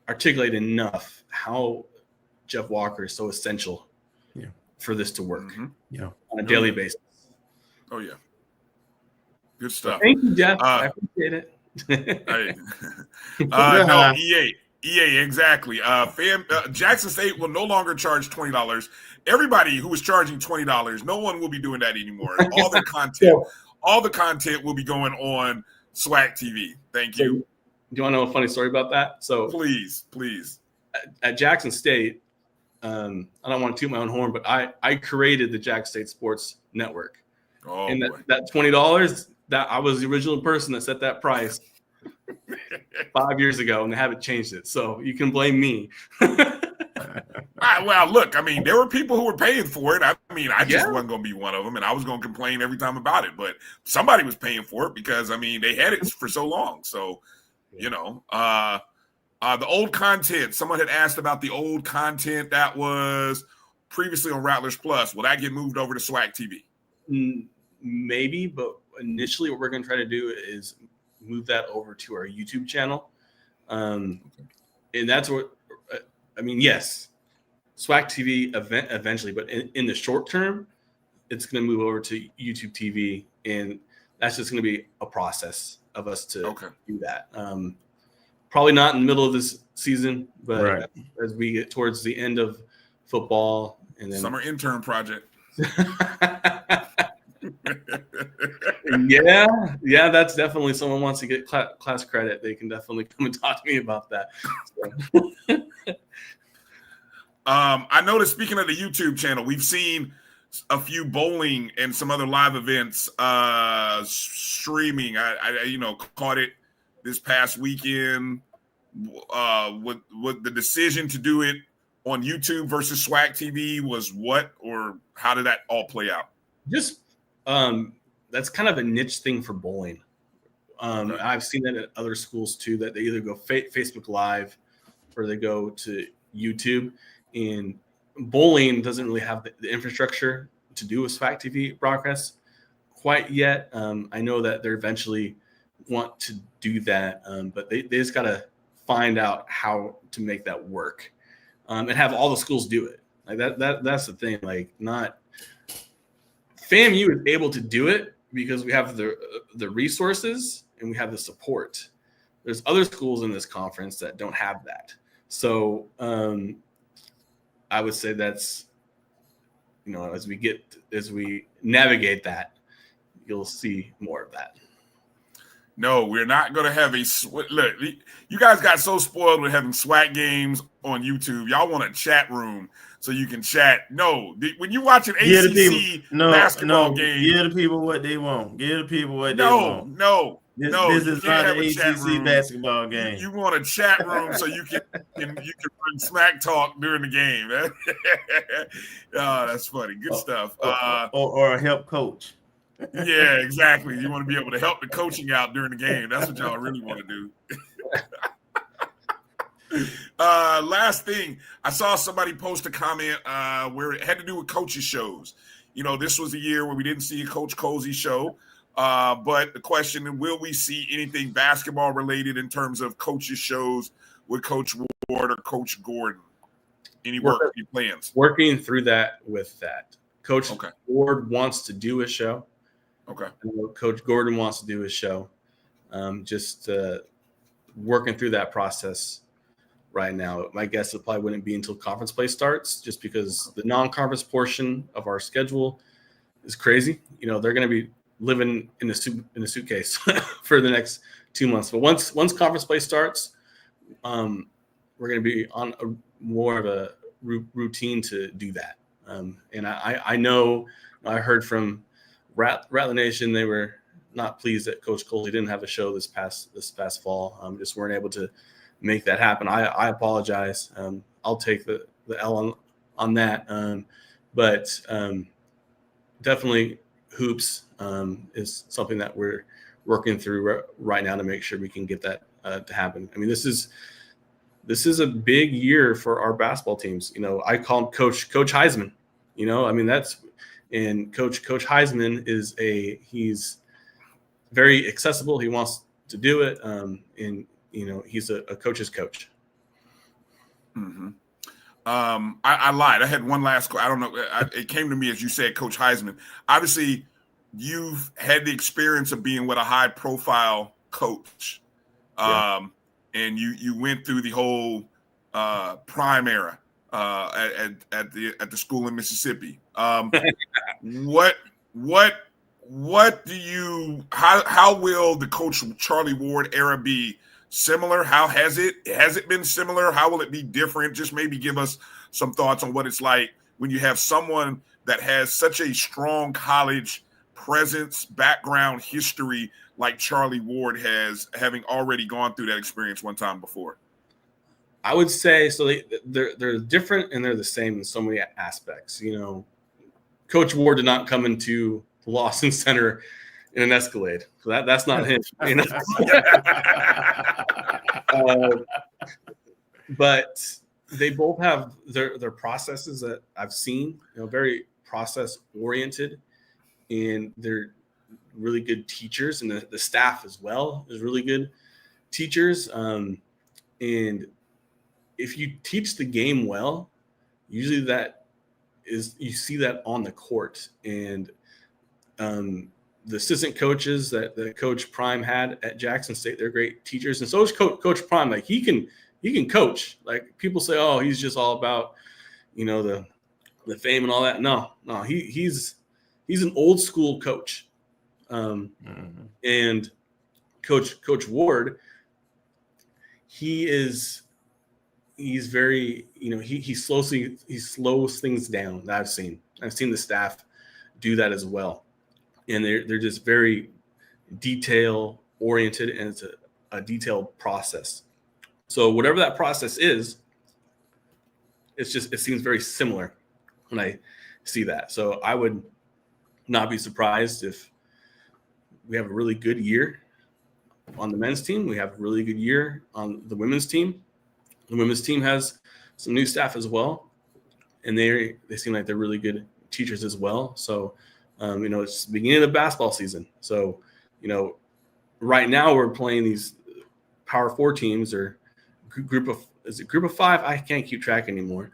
articulate enough how Jeff Walker is so essential for this to work on a daily basis. Oh yeah, good stuff. Thank you, Jeff. I appreciate it. No, EA, exactly. Jackson State will no longer charge $20. Everybody who was charging $20, no one will be doing that anymore. All the content will be going on SWAC TV. Thank you. Do you want to know a funny story about that? So please. At Jackson State, I don't want to toot my own horn, but I created the Jackson State Sports Network. Oh, and that $20, that I was the original person that set that price. 5 years ago, and they haven't changed it. So you can blame me. Well, look, I mean, there were people who were paying for it. I mean, I just wasn't going to be one of them, and I was going to complain every time about it. But somebody was paying for it because, I mean, they had it for so long. So, you know, the old content. Someone had asked about the old content that was previously on Rattlers Plus. Will that get moved over to Swag TV? Maybe, but initially what we're going to try to do is move that over to our YouTube channel. And that's what, I mean, yes, Swag TV eventually, but in the short term, it's going to move over to YouTube TV. And that's just going to be a process of us to do that. Probably not in the middle of this season, but as we get towards the end of football and then summer intern project. Yeah, that's definitely someone wants to get class credit. They can definitely come and talk to me about that. So. I noticed, speaking of the YouTube channel, we've seen a few bowling and some other live events streaming. I caught it this past weekend. With the decision to do it on YouTube versus Swag TV was what, or how did that all play out? Just that's kind of a niche thing for bowling. I've seen that at other schools too, that they either go Facebook Live or they go to YouTube. And bowling doesn't really have the infrastructure to do a Swag TV broadcast quite yet. I know that they're eventually want to do that, but they just got to find out how to make that work and have all the schools do it. Like that's the thing. Like, not FAMU is able to do it because we have the resources and we have the support. There's other schools in this conference that don't have that. So I would say that's, as we navigate that, you'll see more of that. No, we're not going to have look, you guys got so spoiled with having Swag games on YouTube. Y'all want a chat room so you can chat. No, when you watch an ACC basketball game. Give the people what they want. Give the people what they want. No. This is not an ACC basketball game. You want a chat room so you can bring smack talk during the game. Oh, that's funny. Good stuff. Or a help coach. Yeah, exactly. You want to be able to help the coaching out during the game. That's what y'all really want to do. Last thing, I saw somebody post a comment where it had to do with coaches shows. This was a year where we didn't see a Coach Cozy show. But the question, will we see anything basketball related in terms of coaches shows with Coach Ward or Coach Gordon? Any plans? Working through that with that. Coach Ward wants to do a show. Okay. Coach Gordon wants to do his show. Just working through that process right now. My guess it probably wouldn't be until conference play starts, just because the non-conference portion of our schedule is crazy. They're going to be living in a suitcase for the next 2 months. But once conference play starts, we're going to be on more of a routine to do that. And I know I heard from Rattler Nation, they were not pleased that Coach Coley didn't have a show this past fall. Just weren't able to make that happen. I apologize. I'll take the L on that. But definitely hoops is something that we're working through right now to make sure we can get that to happen. I mean, this is a big year for our basketball teams. I call him Coach Heisman. And Coach Heisman he's very accessible. He wants to do it. And he's a coach's coach. Mm-hmm. I lied. I had one last. I don't know. It came to me as you said, Coach Heisman. Obviously, you've had the experience of being with a high-profile coach, and you went through the whole prime era at the school in Mississippi. What do you? How will the Coach Charlie Ward era be? Similar? How has it been similar? How will it be different? Just maybe give us some thoughts on what it's like when you have someone that has such a strong college presence, background, history like Charlie Ward has, having already gone through that experience one time before? I would say so. They're different and they're the same in so many aspects. You know, Coach Ward did not come into the Lawson Center in an Escalade, so that's not him. You know? But they both have their processes that I've seen. You know, very process oriented, and they're really good teachers, and the staff as well is really good teachers. And if you teach the game well, usually you see that on the court. And the assistant coaches that Coach Prime had at Jackson State, they're great teachers, and so is Coach Prime. Like he can coach. Like people say, oh, he's just all about, you know, the fame and all that. No, he's an old school coach. And Coach Ward, he's very, you know, he slows things down that I've seen the staff do that as well. And they're just very detail oriented, and it's a detailed process. So whatever that process is, it seems very similar when I see that. So I would not be surprised if we have a really good year on the men's team. We have a really good year on the women's team. The women's team has some new staff as well, and they seem like they're really good teachers as well. So, you know, it's the beginning of basketball season. So, you know, right now we're playing these Power 4 teams or group of five? I can't keep track anymore.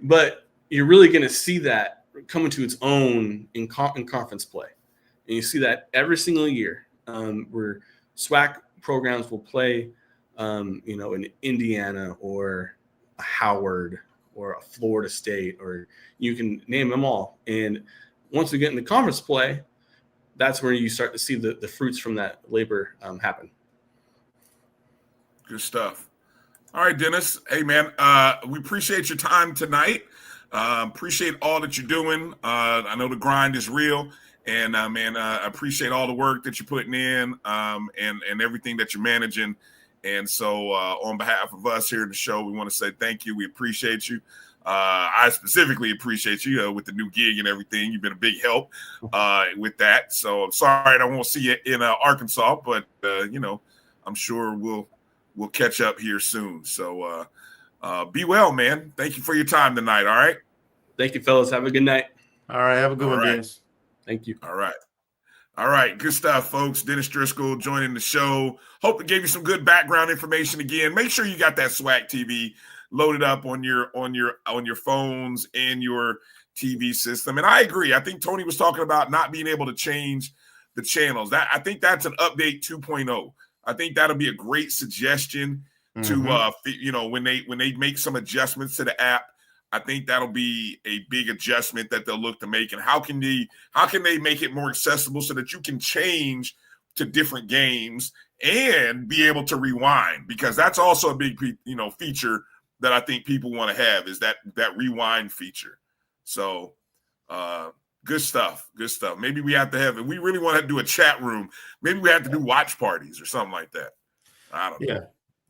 But you're really going to see that come into its own in conference play. And you see that every single year where SWAC programs will play, you know, in Indiana or a Howard or a Florida State, or you can name them all. And once we get into conference play, that's where you start to see the fruits from that labor happen. Good stuff. All right, Dennis. Hey, man, we appreciate your time tonight. Appreciate all that you're doing. I know the grind is real. And, man, I appreciate all the work that you're putting in and everything that you're managing. And so on behalf of us here at the show, we want to say thank you. We appreciate you. I specifically appreciate you with the new gig and everything. You've been a big help with that. So I'm sorry I won't see you in Arkansas, but, you know, I'm sure we'll catch up here soon. So be well, man. Thank you for your time tonight. All right. Thank you, fellas. Have a good night. All right. Have a good one, Dennis. Thank you. All right. All right. Good stuff, folks. Dennis Driscoll joining the show. Hope it gave you some good background information again. Make sure you got that SWAC TV loaded up on your phones and your TV system. And I agree. I think Tony was talking about not being able to change the channels. I think that's an update 2.0. I think that'll be a great suggestion to you know, when they make some adjustments to the app. I think that'll be a big adjustment that they'll look to make. And how can they make it more accessible so that you can change to different games and be able to rewind? Because that's also a big, you know, feature that I think people want to have, is that rewind feature. So good stuff. Good stuff. Maybe we have to have it. We really want to do a chat room. Maybe we have to do watch parties or something like that. I don't know.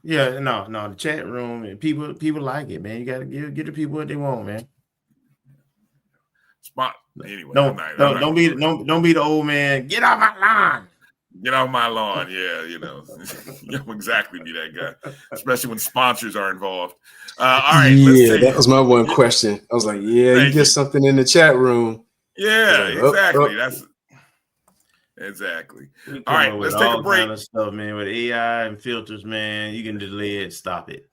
Yeah, no, the chat room, and people like it, man. You got to give the people what they want, man. Spot. Anyway, don't be the old man. Get off my lawn. Get off my lawn. Yeah, you know, you'll exactly be that guy, especially when sponsors are involved. All right. Yeah, that was my one question. I was like, you get something in the chat room. Yeah, exactly. That's exactly. All right, let's take a break. Kind of stuff, man, with AI and filters, man. You can delay it, stop it.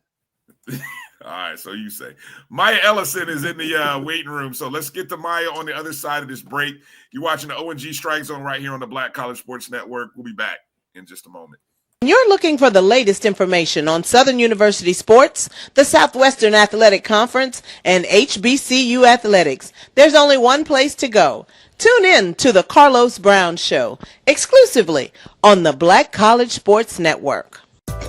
All right, so you say. Maya Ellison is in the waiting room, so let's get to Maya on the other side of this break. You're watching the O&G StrikeZone right here on the Black College Sports Network. We'll be back in just a moment. You're looking for the latest information on Southern University sports, the Southwestern Athletic Conference, and HBCU athletics. There's only one place to go. Tune in to the Carlos Brown Show, exclusively on the Black College Sports Network.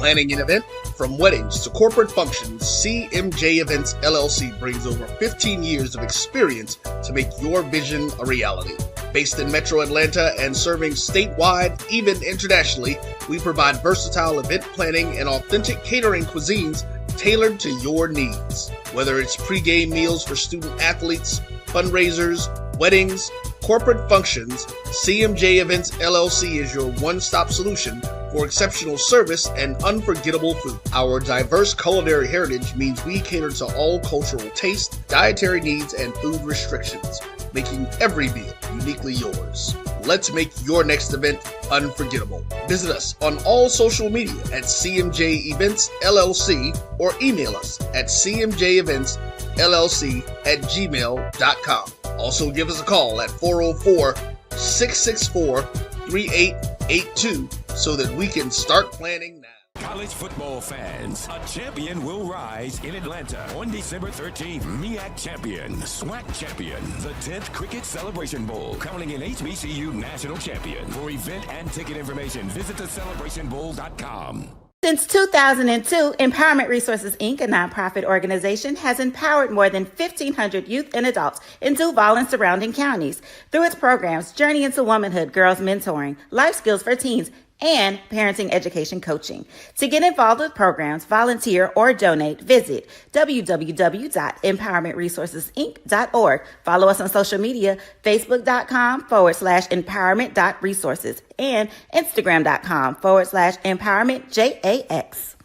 Planning an event? From weddings to corporate functions, CMJ Events LLC brings over 15 years of experience to make your vision a reality. Based in Metro Atlanta and serving statewide, even internationally, we provide versatile event planning and authentic catering cuisines tailored to your needs. Whether it's pre-game meals for student athletes, fundraisers, weddings, corporate functions, CMJ Events LLC is your one-stop solution for exceptional service and unforgettable food. Our diverse culinary heritage means we cater to all cultural taste, dietary needs, and food restrictions, making every meal uniquely yours. Let's make your next event unforgettable. Visit us on all social media at CMJ Events LLC or email us at cmjeventsllc@gmail.com. Also give us a call at 404-664-3882 so that we can start planning now. College football fans, a champion will rise in Atlanta on December 13th. MEAC champion, SWAC champion, the 10th Cricket Celebration Bowl, crowning an HBCU national champion. For event and ticket information, visit thecelebrationbowl.com. Since 2002, Empowerment Resources, Inc., a nonprofit organization, has empowered more than 1,500 youth and adults in Duval and surrounding counties. Through its programs, Journey into Womanhood, Girls Mentoring, Life Skills for Teens, and parenting education coaching. To get involved with programs, volunteer, or donate, visit www.empowermentresourcesinc.org. Follow us on social media, facebook.com/empowerment.resources and instagram.com/empowermentJAX.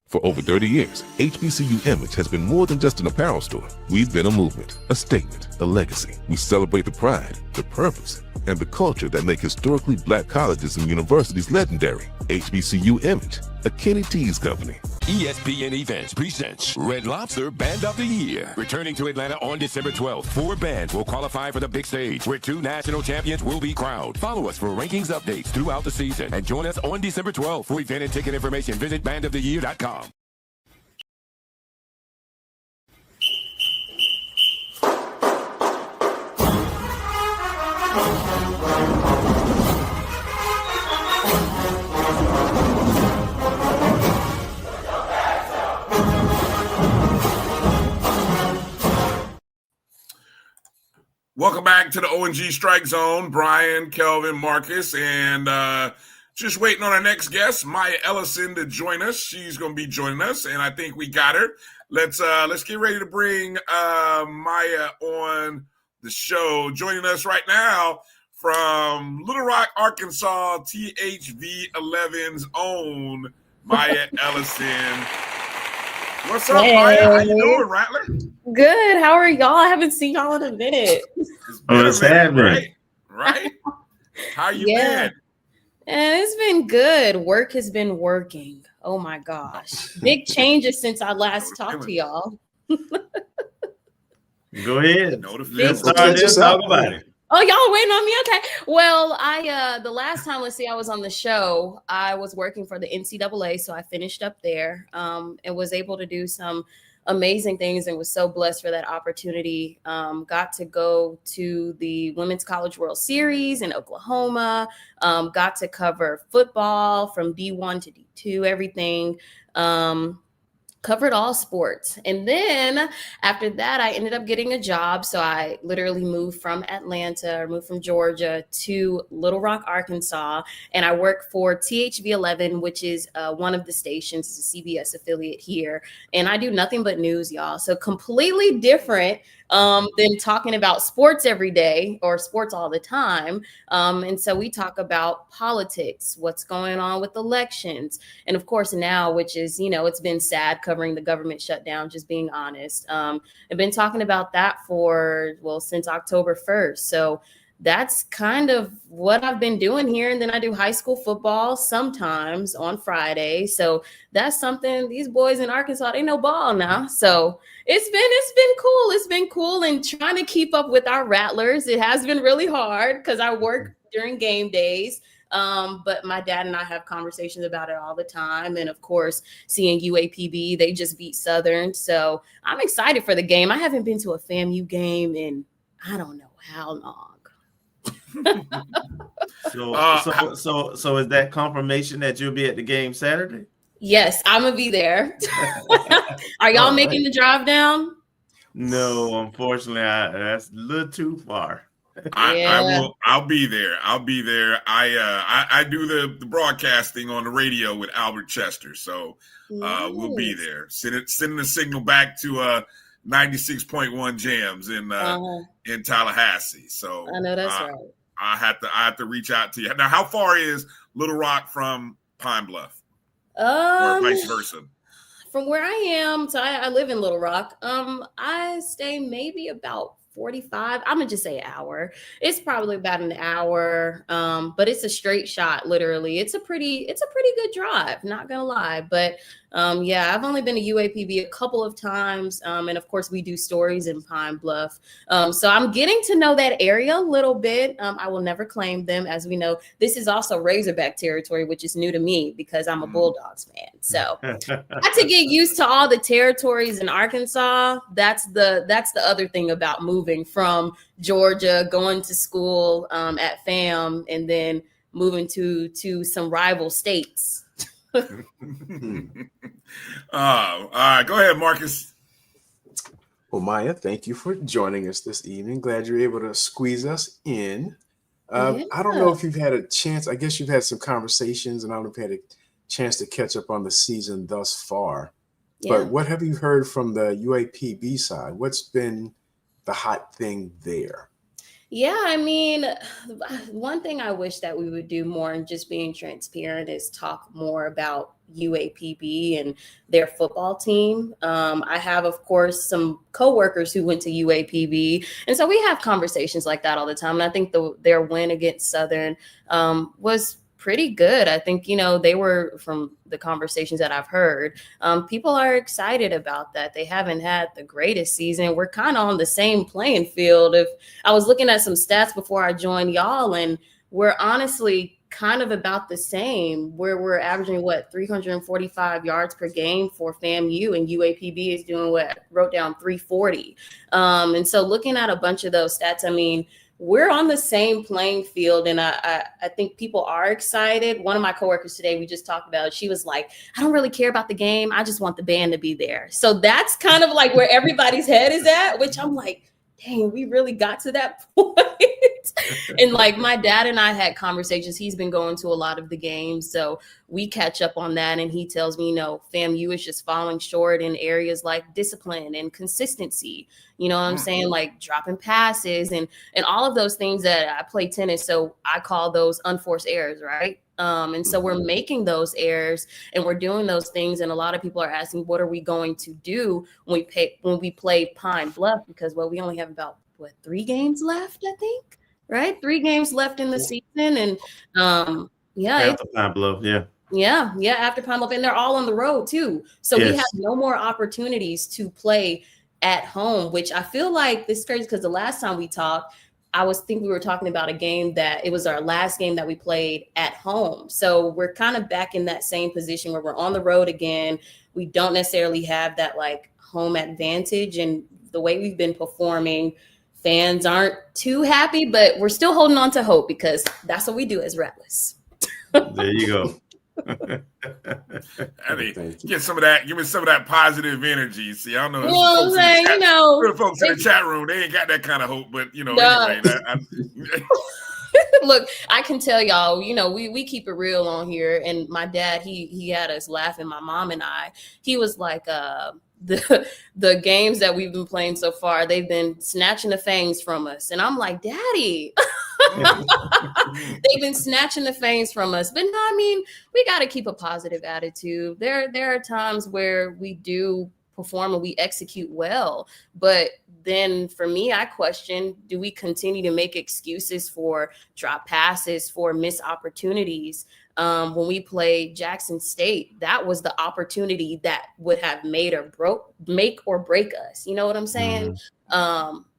For over 30 years, HBCU Image has been more than just an apparel store. We've been a movement, a statement, a legacy. We celebrate the pride, the purpose, and the culture that make historically black colleges and universities legendary. HBCU Image, a Kenny T's company. ESPN Events presents Red Lobster Band of the Year. Returning to Atlanta on December 12th, 4 bands will qualify for the big stage, where 2 national champions will be crowned. Follow us for rankings updates throughout the season, and join us on December 12th. For event and ticket information, visit bandoftheyear.com. Welcome back to the O&G StrikeZone. Bryan, Kelvin, Marcus, and just waiting on our next guest, Maya Ellison, to join us. She's going to be joining us, and I think we got her. Let's get ready to bring Maya on the show. Joining us right now from Little Rock, Arkansas, THV 11's own Maya Ellison. What's up, Maya? How you doing, Rattler? Good. How are y'all? I haven't seen y'all in a minute. What's happening? Right? How you been? And it's been good. Work has been working. Oh my gosh. Big changes since I last talked to y'all. Go ahead. Let's talk about it. Oh, y'all waiting on me? Okay. Well, the last time, let's see, I was on the show, I was working for the NCAA, so I finished up there and was able to do some amazing things and was so blessed for that opportunity. Got to go to the Women's College World Series in Oklahoma, got to cover football from D1 to D2, everything. Covered all sports. And then after that, I ended up getting a job. So I literally moved from Georgia to Little Rock, Arkansas. And I work for THV 11, which is one of the stations. It's a CBS affiliate here. And I do nothing but news, y'all. So completely different than talking about sports every day or sports all the time. And so we talk about politics, what's going on with elections. And of course now, which is, it's been sad covering the government shutdown, just being honest. I've been talking about that since October 1st. So that's kind of what I've been doing here. And then I do high school football sometimes on Friday. So that's something, these boys in Arkansas, they know ball now. So it's been cool. It's been cool. And trying to keep up with our Rattlers, it has been really hard because I work during game days. But my dad and I have conversations about it all the time. And of course, seeing UAPB, they just beat Southern. So I'm excited for the game. I haven't been to a FAMU game in, I don't know how long. So is that confirmation that you'll be at the game Saturday? Yes, I'm gonna be there. Are y'all All making right. the drive down? No, unfortunately, that's a little too far. I'll be there. I'll be there. I do the broadcasting on the radio with Albert Chester, so we'll be Nice. there. Sending the signal back to 96.1 Jams in Tallahassee. So I know that's right. I have to reach out to you. Now, how far is Little Rock from Pine Bluff, or vice versa? From where I am, so I live in Little Rock. I stay maybe about 45. I'm gonna just say an hour. It's probably about an hour. But it's a straight shot, literally. It's a pretty good drive, not gonna lie. But yeah, I've only been to UAPB a couple of times. And of course we do stories in Pine Bluff. So I'm getting to know that area a little bit. I will never claim them. As we know, this is also Razorback territory, which is new to me because I'm a Bulldogs fan. So I had to get used to all the territories in Arkansas. That's the other thing about moving from Georgia, going to school at FAM, and then moving to some rival states. All right, go ahead, Marcus. Well, Maya, thank you for joining us this evening. Glad you're able to squeeze us in. I don't know if you've had a chance. I guess you've had some conversations, and I don't know if you've had a chance to catch up on the season thus far. Yeah. But what have you heard from the UAPB side? What's been the hot thing there? Yeah, I mean, one thing I wish that we would do more, and just being transparent, is talk more about UAPB and their football team. I have, of course, some coworkers who went to UAPB, and so we have conversations like that all the time. And I think their win against Southern was pretty good. I think, they were, from the conversations that I've heard, people are excited about that. They haven't had the greatest season. We're kind of on the same playing field. If I was looking at some stats before I joined y'all, and we're honestly kind of about the same, where we're averaging 345 yards per game for FAMU, and UAPB is doing wrote down 340. And so looking at a bunch of those stats, I mean, we're on the same playing field, and I think people are excited. One of my coworkers today, we just talked about it. She was like, I don't really care about the game. I just want the band to be there. So that's kind of like where everybody's head is at, which I'm like, dang, we really got to that point. And like my dad and I had conversations. He's been going to a lot of the games, so we catch up on that. And he tells me, FAMU is just falling short in areas like discipline and consistency. You know what I'm saying? Like dropping passes and all of those things. That I play tennis, so I call those unforced errors, right? And so we're making those errors, and we're doing those things. And a lot of people are asking, what are we going to do when we play Pine Bluff? Because we only have about 3 games left, I think, right? 3 games left in the season. And after Pine Bluff, after Pine Bluff, and they're all on the road too. So we have no more opportunities to play at home, which I feel like this is crazy, because the last time we talked, we were talking about a game that it was our last game that we played at home. So we're kind of back in that same position where we're on the road again. We don't necessarily have that home advantage, and the way we've been performing, fans aren't too happy, but we're still holding on to hope, because that's what we do as Rattlers. There you go. I mean, give me some of that positive energy. See, I don't know. Folks in the chat room, they ain't got that kind of hope, but anyway. Look, I can tell y'all, we keep it real on here. And my dad, he had us laughing, my mom and I. He was like, the games that we've been playing so far, they've been snatching the fangs from us. And I'm like, Daddy, they've been snatching the fangs from us. But no, I mean, we got to keep a positive attitude. There are times where we do perform and we execute well, but then for me, I question, do we continue to make excuses for drop passes, for missed opportunities? When we played Jackson State, that was the opportunity that would have make or break us. You know what I'm saying?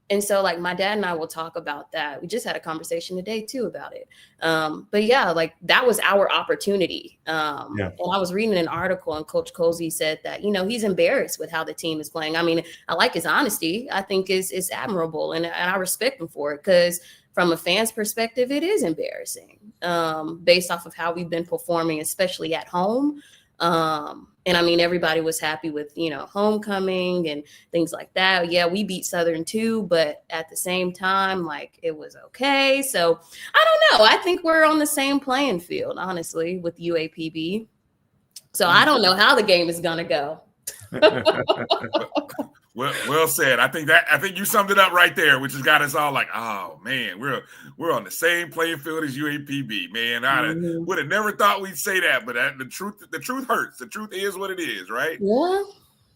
And so my dad and I will talk about that. We just had a conversation today too about it. But yeah, that was our opportunity. And I was reading an article, and Coach Cozy said that, he's embarrassed with how the team is playing. I mean, I like his honesty. I think is admirable. And I respect him for it, because from a fan's perspective, it is embarrassing based off of how we've been performing, especially at home. And I mean, everybody was happy with, homecoming and things like that. Yeah, we beat Southern too, but at the same time, like, it was okay. So I don't know. I think we're on the same playing field, honestly, with UAPB. So I don't know how the game is going to go. Well said. I think you summed it up right there, which has got us all like, oh man, we're on the same playing field as UAPB. Man, I would have never thought we'd say that, but the truth hurts. The truth is what it is, right?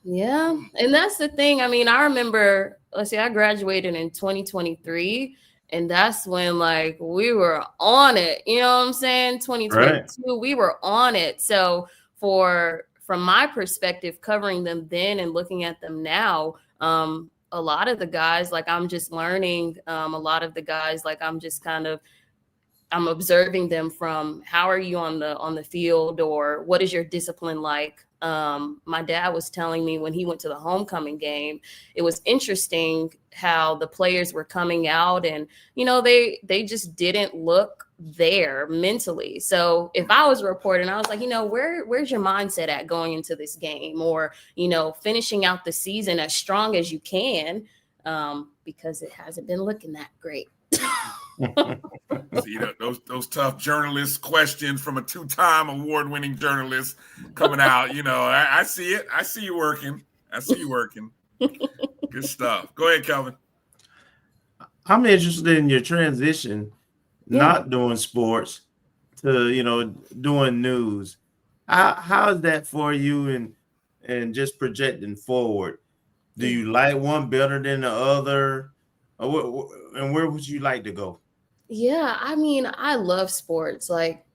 Yeah. And that's the thing. I mean, I remember, I graduated in 2023, and that's when like we were on it. You know what I'm saying? 2022, we were on it. So from my perspective, covering them then and looking at them now, a lot of the guys, like, I'm just learning. A lot of the guys, like, I'm observing them from how are you on the field, or what is your discipline like? My dad was telling me when he went to the homecoming game, it was interesting how the players were coming out and, they just didn't look there mentally. So if I was reporting, I was like, where's your mindset at going into this game, or, finishing out the season as strong as you can, because it hasn't been looking that great. See, those tough journalist questions from a 2-time award-winning journalist coming out. I see it. I see you working. Good stuff. Go ahead, Kelvin. I'm interested in your transition, not doing sports to doing news. How is that for you, and just projecting forward? Do you like one better than the other, and where would you like to go? Yeah, I mean, I love sports. Like,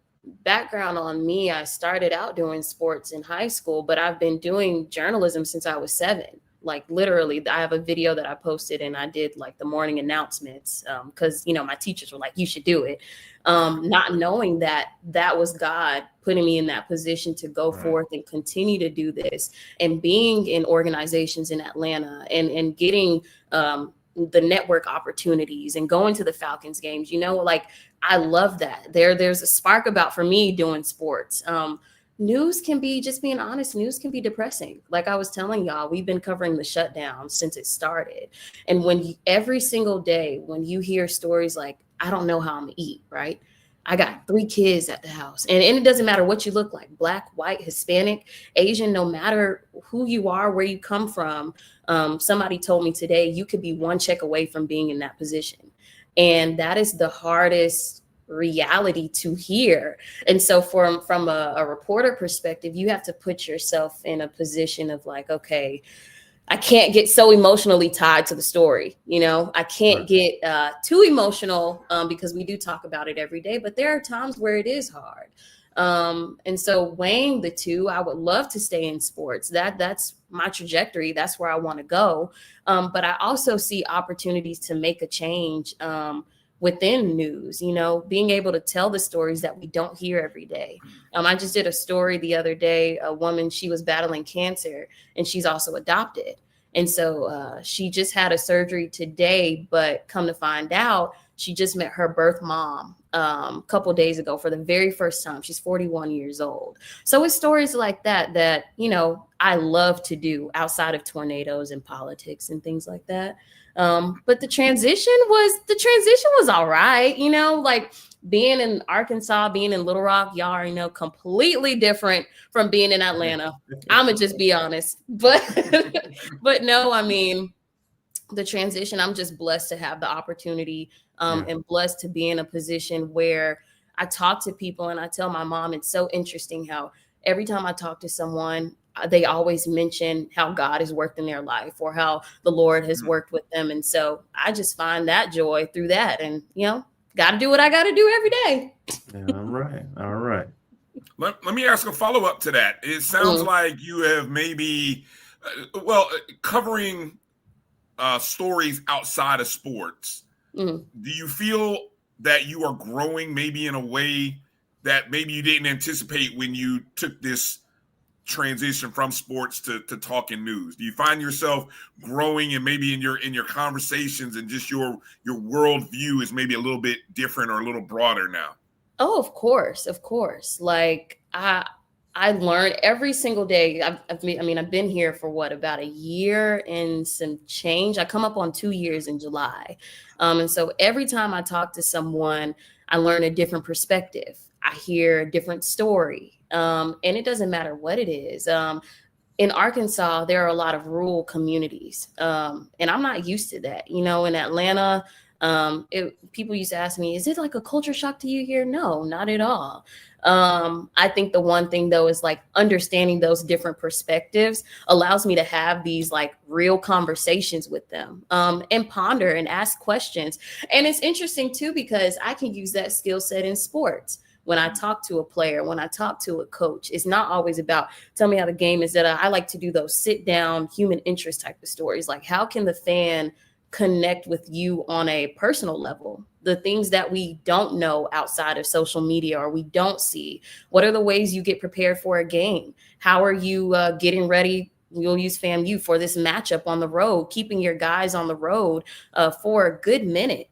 background on me, I started out doing sports in high school, but I've been doing journalism since I was 7. Like, literally, I have a video that I posted, and I did like the morning announcements because, my teachers were like, you should do it. Not knowing that was God putting me in that position to go forth and continue to do this, and being in organizations in Atlanta and getting the network opportunities and going to the Falcons games, like, I love that. There's a spark about, for me, doing sports. News can be, just being honest, news can be depressing. Like I was telling y'all, we've been covering the shutdown since it started. And every single day, when you hear stories like, I don't know how I'm gonna eat, right? I got 3 kids at the house, and it doesn't matter what you look like, Black, white, Hispanic, Asian, no matter who you are, where you come from. Somebody told me today, you could be 1 check away from being in that position. And that is the hardest reality to hear. And so from a reporter perspective, you have to put yourself in a position of like, okay, I can't get so emotionally tied to the story. I can't get too emotional because we do talk about it every day, but there are times where it is hard. And so weighing the two, I would love to stay in sports. That's my trajectory. That's where I want to go. But I also see opportunities to make a change within news, being able to tell the stories that we don't hear every day. I just did a story the other day, a woman, she was battling cancer, and she's also adopted. And so she just had a surgery today, but come to find out, she just met her birth mom a couple days ago for the very first time. She's 41 years old. So it's stories like that I love to do outside of tornadoes and politics and things like that. But the transition was all right. Like, being in Arkansas, being in Little Rock, y'all already know, completely different from being in Atlanta. I'ma just be honest. But no, I mean, the transition, I'm just blessed to have the opportunity and blessed to be in a position where I talk to people, and I tell my mom, it's so interesting how every time I talk to someone, they always mention how God has worked in their life, or how the Lord has worked with them. And so I just find that joy through that. And, got to do what I got to do every day. All right. Let me ask a follow-up to that. It sounds like you have maybe, covering stories outside of sports. Do you feel that you are growing maybe in a way that maybe you didn't anticipate when you took this transition from sports to talking news? Do you find yourself growing, and maybe in your conversations and just your worldview is maybe a little bit different or a little broader now? Oh, of course. Like, I learn every single day. I've been here for about a year and some change. I come up on 2 years in July. And so every time I talk to someone, I learn a different perspective. I hear a different story. And it doesn't matter what it is. In Arkansas, there are a lot of rural communities. And I'm not used to that. In Atlanta, people used to ask me, is it like a culture shock to you here? No, not at all. I think the one thing though is like understanding those different perspectives allows me to have these like real conversations with them, and ponder and ask questions. And it's interesting too, because I can use that skill set in sports. When I talk to a player, when I talk to a coach, it's not always about tell me how the game is. That I like to do those sit down human interest type of stories. Like, how can the fan connect with you on a personal level? The things that we don't know outside of social media or we don't see. What are the ways you get prepared for a game? How are you getting ready? We'll use FAMU for this matchup on the road, keeping your guys on the road for a good minute,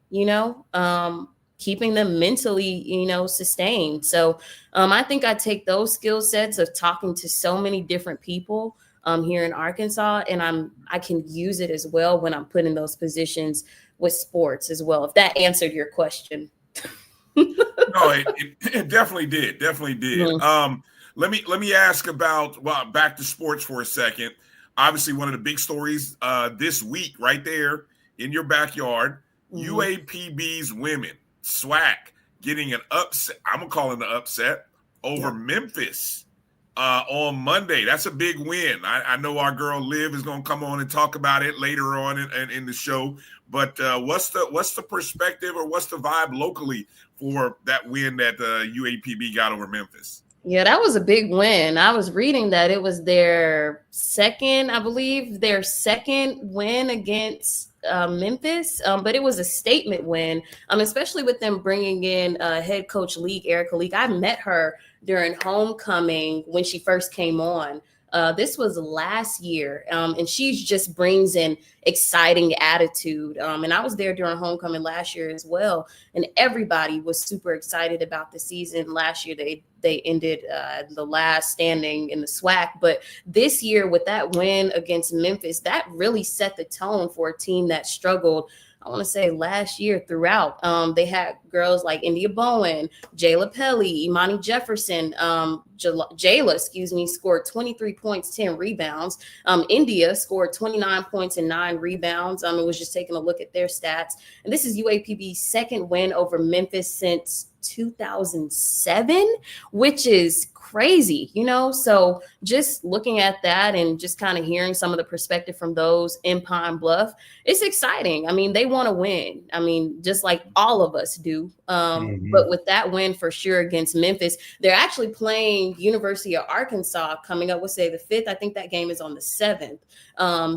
keeping them mentally, sustained. So I think I take those skill sets of talking to so many different people here in Arkansas, and I can use it as well when I'm put in those positions with sports as well. If that answered your question. No, it definitely did. Definitely did. Mm-hmm. Let me ask about back to sports for a second. Obviously, one of the big stories this week, right there in your backyard, UAPB's women, SWAC, getting an upset. I'm gonna call it an upset over Memphis on Monday. That's a big win. I know our girl Liv is gonna come on and talk about it later on in the show. But what's the perspective or what's the vibe locally for that win that UAPB got over Memphis? Yeah, that was a big win. I was reading that it was their second win against Memphis, but it was a statement win, especially with them bringing in head coach Erica Leak. I met her during homecoming when she first came on. This was last year, and she just brings an exciting attitude. And I was there during homecoming last year as well, and everybody was super excited about the season. Last year, they ended the last standing in the SWAC, but this year with that win against Memphis, that really set the tone for a team that struggled, I want to say last year throughout. They had girls like India Bowen, Jayla Pelly, Imani Jefferson, Jayla, scored 23 points, 10 rebounds. India scored 29 points and 9 rebounds. It was just taking a look at their stats. And this is UAPB's second win over Memphis since 2007, which is crazy, so just looking at that and just kind of hearing some of the perspective from those in Pine Bluff, it's exciting. They want to win. Just like all of us do. But with that win for sure against Memphis, they're actually playing University of Arkansas coming up, we'll say the 5th. I think that game is on the 7th.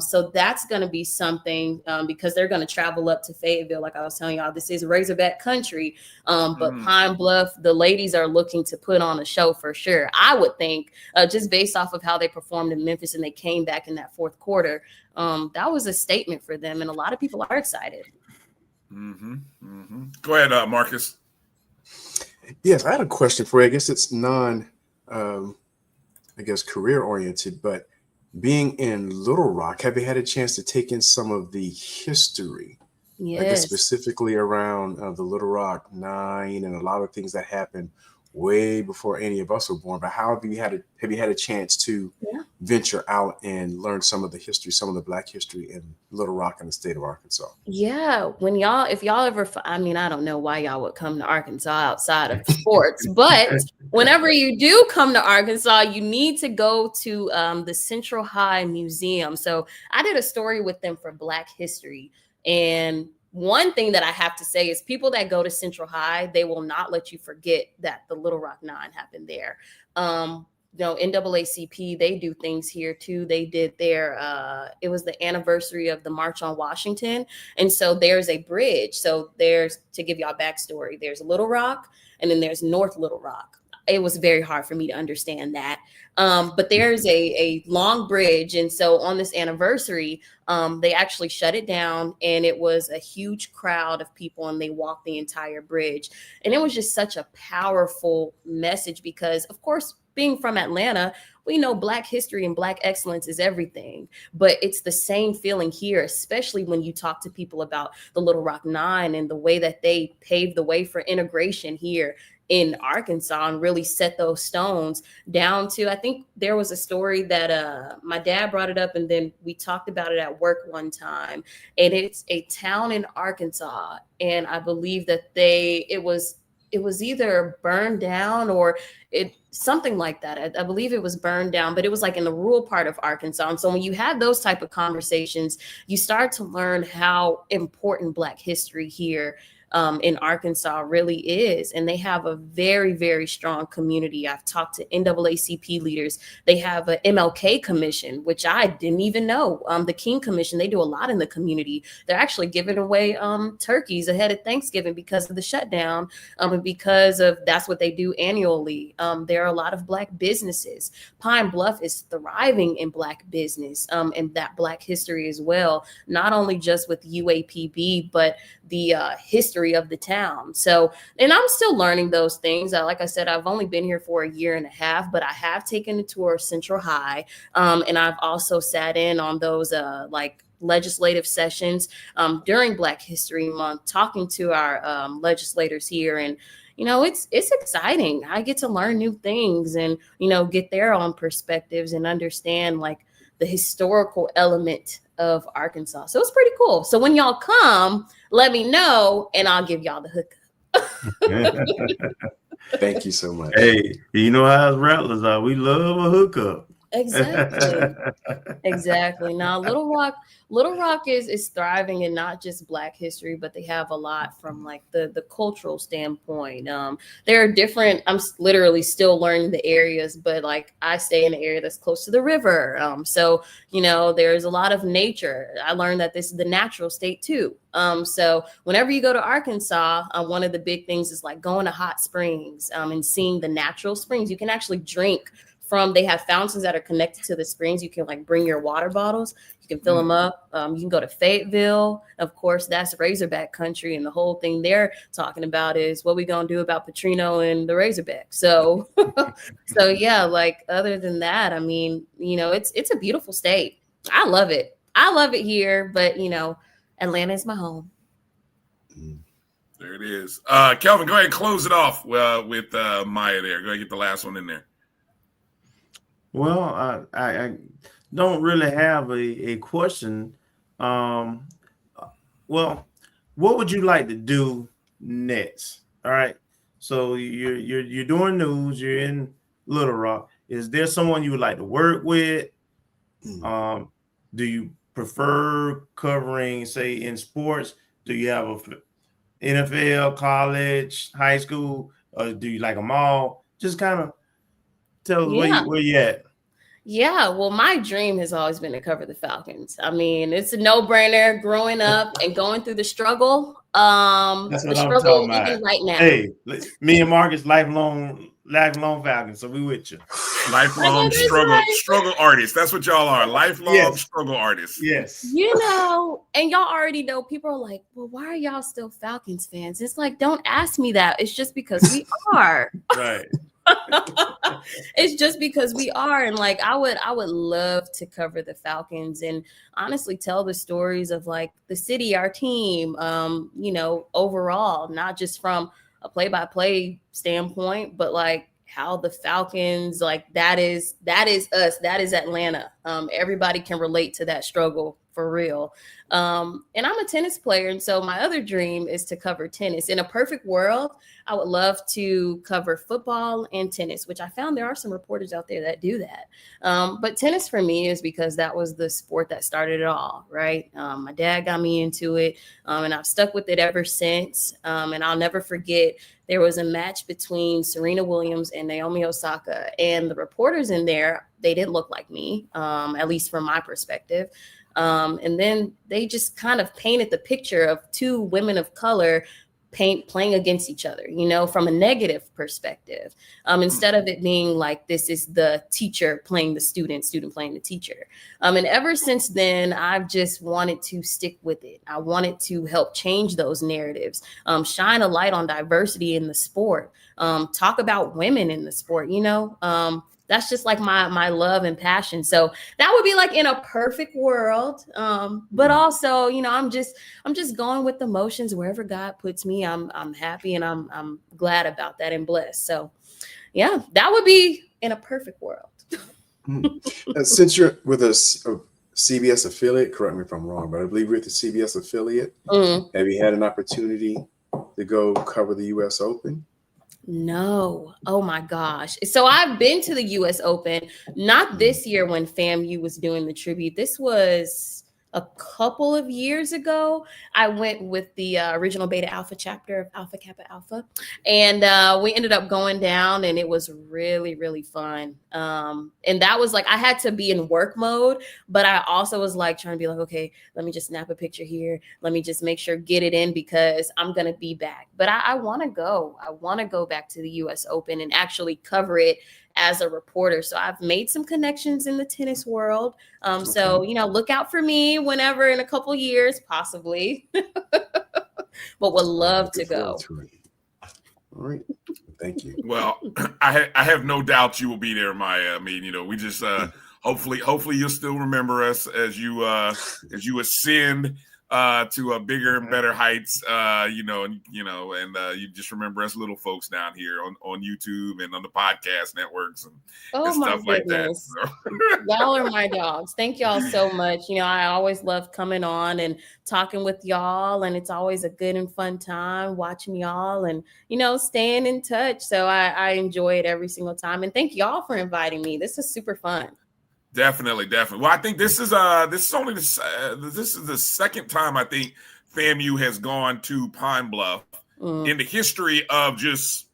So that's going to be something because they're going to travel up to Fayetteville. Like I was telling y'all, this is Razorback country. But Pine Bluff, the ladies are looking to put on a show for sure. I would think just based off of how they performed in Memphis and they came back in that fourth quarter, that was a statement for them. And a lot of people are excited. Go ahead, Marcus. Yes, I had a question for you. I guess it's career oriented, but being in Little Rock, have you had a chance to take in some of the history? Yes. I guess specifically around the Little Rock 9 and a lot of things that happened way before any of us were born. But how have you had a chance to venture out and learn some of the history, some of the Black history in Little Rock and the state of Arkansas? Yeah, if y'all ever, I don't know why y'all would come to Arkansas outside of sports, but whenever you do come to Arkansas, you need to go to the Central High Museum. So I did a story with them for Black history, and one thing that I have to say is people that go to Central High, they will not let you forget that the Little Rock 9 happened there. NAACP, they do things here too. They did it was the anniversary of the March on Washington. And so there's a bridge. So to give y'all backstory, there's Little Rock and then there's North Little Rock. It was very hard for me to understand that. But there's a long bridge. And so on this anniversary, they actually shut it down, and it was a huge crowd of people, and they walked the entire bridge. And it was just such a powerful message because, of course, being from Atlanta, we know Black history and Black excellence is everything, but it's the same feeling here, especially when you talk to people about the Little Rock Nine and the way that they paved the way for integration here in Arkansas and really set those stones down to, I think there was a story that my dad brought it up and then we talked about it at work one time, and it's a town in Arkansas, and I believe that it was either burned down or something like that. I believe it was burned down, but it was like in the rural part of Arkansas. And so when you have those type of conversations, you start to learn how important Black history here in Arkansas really is. And they have a very, very strong community. I've talked to NAACP leaders. They have an MLK commission, which I didn't even know. The King Commission, they do a lot in the community. They're actually giving away turkeys ahead of Thanksgiving because of the shutdown, and because of that's what they do annually. There are a lot of Black businesses. Pine Bluff is thriving in Black business and that Black history as well, not only just with UAPB, but the history of the town. So, and I'm still learning those things. Like I said, I've only been here for a year and a half, but I have taken a tour of Central High. And I've also sat in on those like legislative sessions during Black History Month, talking to our legislators here. And, you know, it's exciting. I get to learn new things and, you know, get their own perspectives and understand like the historical element of Arkansas. So it's pretty cool. So when y'all come, let me know and I'll give y'all the hookup. Thank you so much. Hey, you know how us Rattlers are. We love a hookup. Exactly. Exactly. Now, Little Rock is thriving in not just Black history, but they have a lot from like the cultural standpoint. There are different, I'm literally still learning the areas, but like I stay in an area that's close to the river. So, you know, there's a lot of nature. I learned that this is the natural state too. So whenever you go to Arkansas, one of the big things is like going to hot springs and seeing the natural springs. You can actually drink they have fountains that are connected to the springs. You can like bring your water bottles, you can fill them up. You can go to Fayetteville. Of course, that's Razorback country. And the whole thing they're talking about is what we going to do about Petrino and the Razorback. So, so yeah, like other than that, I mean, you know, it's a beautiful state. I love it. I love it here, but you know, Atlanta is my home. There it is. Kelvin, go ahead and close it off with Maya there. Go ahead and get the last one in there. Well, I don't really have a question. Well, what would you like to do next? All right. So you're doing news. You're in Little Rock. Is there someone you would like to work with? Do you prefer covering, say, in sports? Do you have a NFL, college, high school, or do you like them all? Just kind of tell us where you at. Yeah, well, my dream has always been to cover the Falcons. I mean, it's a no-brainer growing up and going through the struggle. That's what I'm talking about right now. Hey, me and Marcus, lifelong Falcons, so we with you. Lifelong struggle artists. That's what y'all are. Lifelong struggle artists. Yes. You know, and y'all already know people are like, well, why are y'all still Falcons fans? It's like, don't ask me that. It's just because we are. Right. It's just because we are. And like I would love to cover the Falcons and honestly tell the stories of like the city, our team, you know, overall, not just from a play-by-play standpoint, but like how the Falcons, like that is us, that is Atlanta. Everybody can relate to that struggle for real. And I'm a tennis player. And so my other dream is to cover tennis. In a perfect world, I would love to cover football and tennis, which I found there are some reporters out there that do that. But tennis for me is because that was the sport that started it all, right? My dad got me into it and I've stuck with it ever since. And I'll never forget, there was a match between Serena Williams and Naomi Osaka, and the reporters in there, they didn't look like me, at least from my perspective. And then they just kind of painted the picture of two women of color playing against each other, from a negative perspective, instead of it being like this is the teacher playing the student playing the teacher. And ever since then, I've just wanted to stick with it. I wanted to help change those narratives, shine a light on diversity in the sport, talk about women in the sport, that's just like my love and passion. So that would be like in a perfect world. But also, I'm just going with the motions wherever God puts me. I'm happy and I'm glad about that and blessed. So yeah, that would be in a perfect world. Since you're with a CBS affiliate, correct me if I'm wrong, but I believe you're with the CBS affiliate. Have you had an opportunity to go cover the US Open? No. Oh my gosh. So I've been to the US Open, not this year when FAMU was doing the tribute. This was a couple of years ago. I went with the original Beta Alpha chapter of Alpha Kappa Alpha. And we ended up going down and it was really, really fun. And that was like, I had to be in work mode, but I also was like trying to be like, okay, let me just snap a picture here. Let me just make sure, get it in because I'm going to be back. But I want to go. I want to go back to the US Open and actually cover it as a reporter. So I've made some connections in the tennis world. So, look out for me whenever in a couple years, possibly, but would love to go. All right. Thank you. Well, I have no doubt you will be there, Maya. I mean, we just hopefully you'll still remember us as you ascend to bigger and better heights, and you just remember us little folks down here on YouTube and on the podcast networks and stuff like that. So. Y'all are my dogs. Thank y'all so much. I always love coming on and talking with y'all, and it's always a good and fun time watching y'all and, staying in touch. So I enjoy it every single time. And thank y'all for inviting me. This is super fun. Definitely. Well, I think this is the second time I think FAMU has gone to Pine Bluff in the history of just,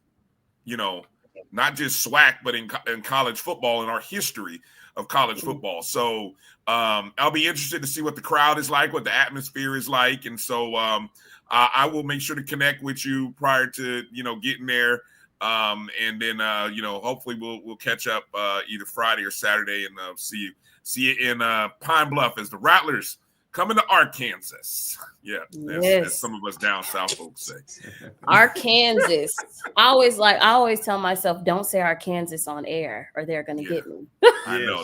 not just SWAC, but in college football, in our history of college football. So I'll be interested to see what the crowd is like, what the atmosphere is like, and so I will make sure to connect with you prior to getting there. And then hopefully we'll catch up either Friday or Saturday and see you in Pine Bluff as the Rattlers coming to Arkansas. Yeah, as some of us down south folks say. Arkansas. I always tell myself, don't say Arkansas on air or they're gonna get me. I know.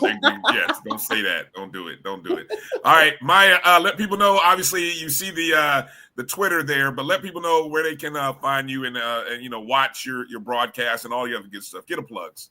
Yes, don't say that. Don't do it. All right, Maya, let people know. Obviously, you see the Twitter there, but let people know where they can find you and watch your broadcast and all the other good stuff. Get a plugs.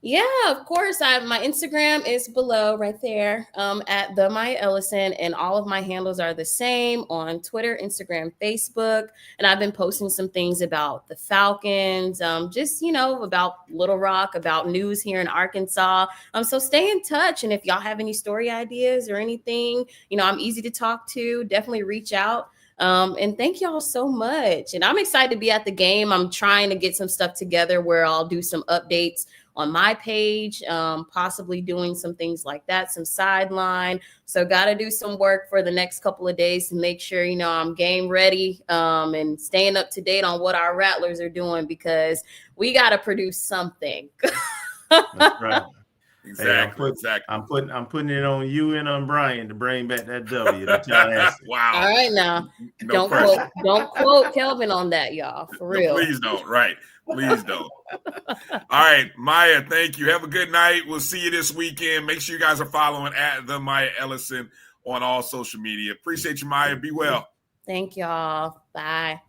Yeah, of course. My Instagram is below right there at the Maya Ellison, and all of my handles are the same on Twitter, Instagram, Facebook. And I've been posting some things about the Falcons, just, about Little Rock, about news here in Arkansas. So stay in touch. And if y'all have any story ideas or anything, I'm easy to talk to. Definitely reach out. And thank y'all so much. And I'm excited to be at the game. I'm trying to get some stuff together where I'll do some updates on my page, possibly doing some things like that, some sideline. So got to do some work for the next couple of days to make sure, I'm game ready and staying up to date on what our Rattlers are doing because we got to produce something. That's right. Exactly. I'm putting it on you and on Bryan to bring back that W. That's wow. All right, now don't quote Kelvin on that, y'all. For real. Please don't. Right. Please don't. All right, Maya, thank you. Have a good night. We'll see you this weekend. Make sure you guys are following at the Maya Ellison on all social media. Appreciate you, Maya. Be well. Thank y'all. Bye.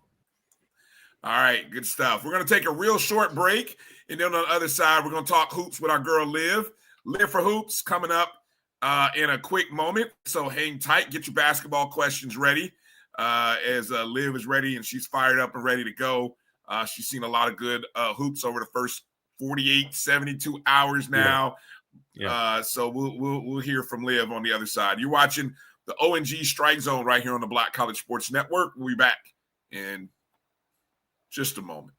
All right, good stuff. We're going to take a real short break, and then on the other side, we're going to talk hoops with our girl, Liv. LivForHoops coming up in a quick moment. So hang tight. Get your basketball questions ready as Liv is ready, and she's fired up and ready to go. She's seen a lot of good hoops over the first 48, 72 hours now. Yeah. So we'll hear from Liv on the other side. You're watching the O&G StrikeZone right here on the Black College Sports Network. We'll be back in just a moment.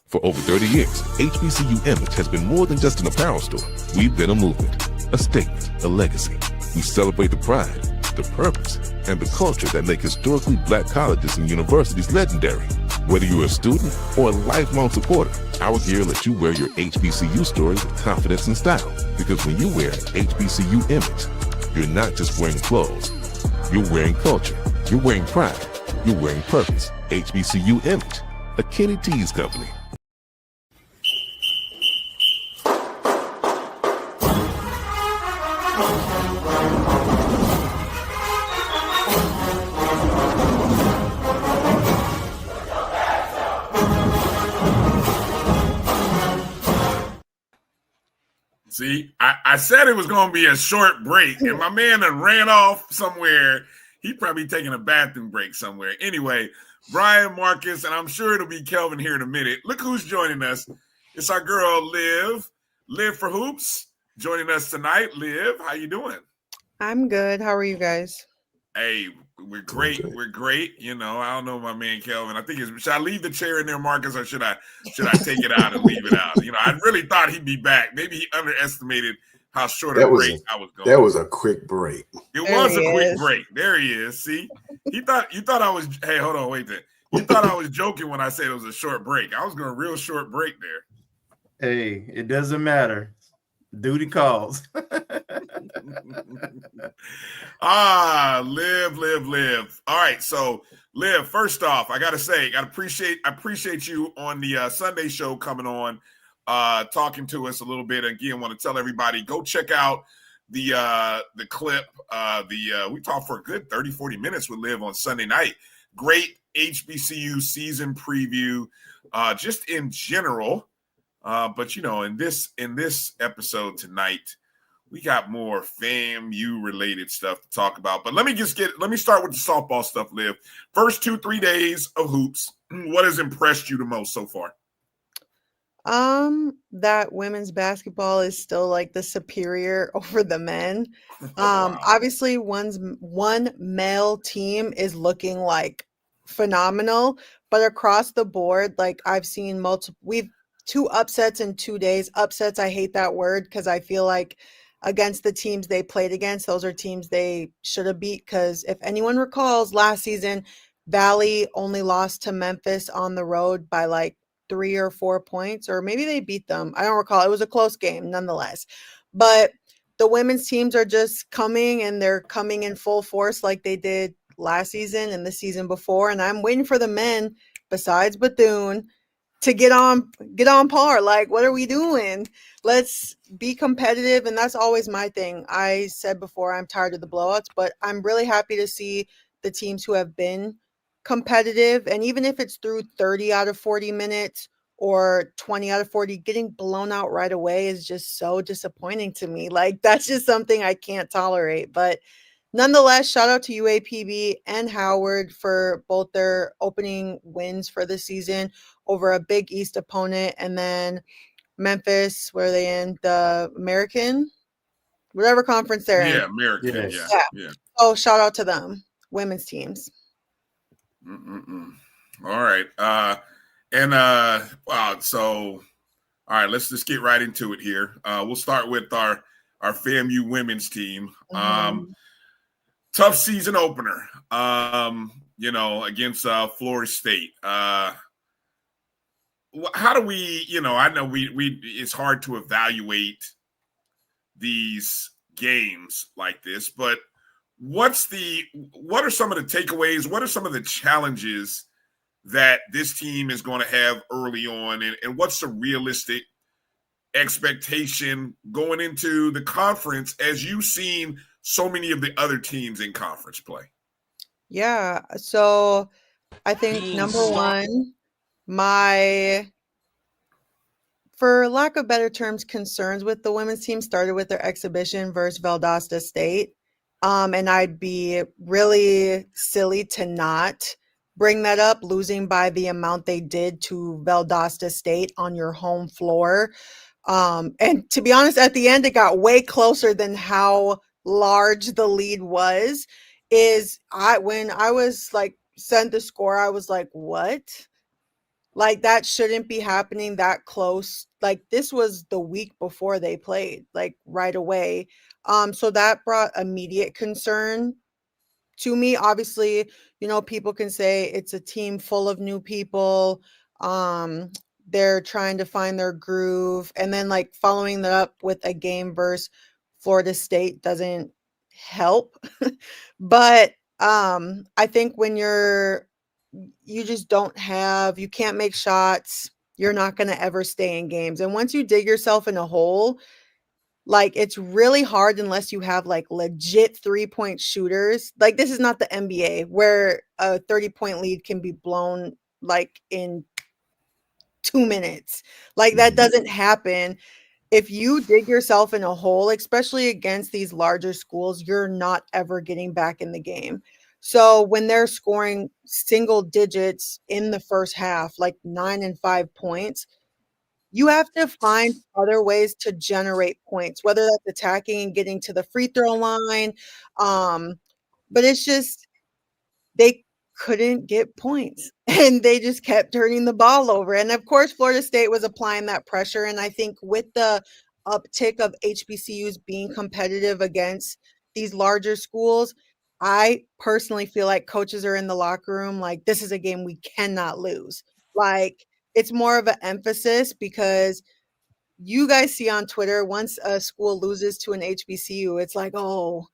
For over 30 years, HBCU Image has been more than just an apparel store. We've been a movement, a statement, a legacy. We celebrate the pride, the purpose, and the culture that make historically Black colleges and universities legendary. Whether you're a student or a lifelong supporter, our gear lets you wear your HBCU story with confidence and style. Because when you wear HBCU image, you're not just wearing clothes. You're wearing culture. You're wearing pride. You're wearing purpose. HBCU image, a Kenny T's company. See, I said it was going to be a short break, and my man done ran off somewhere. He probably taking a bathroom break somewhere. Anyway, Bryan, Marcus, and I'm sure it'll be Kelvin here in a minute. Look who's joining us. It's our girl, LivForHoops, joining us tonight. Liv, how you doing? I'm good. How are you guys? Hey, we're great. We're great. You know, I don't know my man Kelvin. I think should I leave the chair in there, Marcus, or should I take it out and leave it out? You know, I really thought he'd be back. Maybe he underestimated how short a break I was going. That was a quick break. It was a quick break. There he is. See, you thought I was. Hey, hold on, wait there. You thought I was joking when I said it was a short break. I was going a real short break there. Hey, it doesn't matter. Duty calls. Liv. All right, so Liv, first off, I gotta say, I appreciate you on the Sunday show coming on, talking to us a little bit. Again, want to tell everybody, go check out the clip. We talked for a good 30-40 minutes with Liv on Sunday night. Great HBCU season preview, just in general. But you know, in this episode tonight, we got more FAMU related stuff to talk about. But let me start with the softball stuff, Liv. First 2-3 days of hoops. What has impressed you the most so far? That women's basketball is still like the superior over the men. Wow. Obviously one male team is looking like phenomenal, but across the board, like I've seen we've 2 upsets in 2 days. Upsets, I hate that word because I feel like against the teams they played against, those are teams they should have beat. Because if anyone recalls, last season, Valley only lost to Memphis on the road by like 3 or 4 points, or maybe they beat them. I don't recall. It was a close game nonetheless. But the women's teams are just coming, and they're coming in full force like they did last season and the season before. And I'm waiting for the men, besides Bethune, to get on par. Like, what are we doing? Let's be competitive. And that's always my thing. I said before, I'm tired of the blowouts, but I'm really happy to see the teams who have been competitive. And even if it's through 30 out of 40 minutes or 20 out of 40, getting blown out right away is just so disappointing to me. Like, that's just something I can't tolerate. But nonetheless, shout out to UAPB and Howard for both their opening wins for the season over a Big East opponent. And then Memphis, where are they in? The American, whatever conference they're in. Yeah, American. Yes. Yeah. Oh, shout out to them, women's teams. All right. So, all right, let's just get right into it here. We'll start with our FAMU women's team. Tough season opener, against Florida State. How do we, I know we it's hard to evaluate these games like this, but what are some of the takeaways? What are some of the challenges that this team is going to have early on? And what's the realistic expectation going into the conference as you've seen so many of the other teams in conference play? Yeah. So I think number one, for lack of better terms, concerns with the women's team started with their exhibition versus Valdosta State. And I'd be really silly to not bring that up, losing by the amount they did to Valdosta State on your home floor. And to be honest, at the end, it got way closer than how large the lead was. When I was like sent the score, I was like, what? Like, that shouldn't be happening that close. Like, this was the week before they played, like right away. So that brought immediate concern to me, obviously, people can say it's a team full of new people. They're trying to find their groove. And then like following that up with a game versus Florida State doesn't help. But I think when you just you can't make shots, you're not going to ever stay in games. And once you dig yourself in a hole, like it's really hard unless you have like legit 3-point shooters. Like this is not the NBA where a 30-point lead can be blown like in 2 minutes. Like that doesn't happen. If you dig yourself in a hole, especially against these larger schools, you're not ever getting back in the game. So when they're scoring single digits in the first half, like 9 and 5 points, you have to find other ways to generate points, whether that's attacking and getting to the free throw line. But it's just they couldn't get points and they just kept turning the ball over. And of course, Florida State was applying that pressure. And I think with the uptick of HBCUs being competitive against these larger schools, I personally feel like coaches are in the locker room like, this is a game we cannot lose. Like, it's more of an emphasis because you guys see on Twitter, once a school loses to an HBCU, it's like, oh,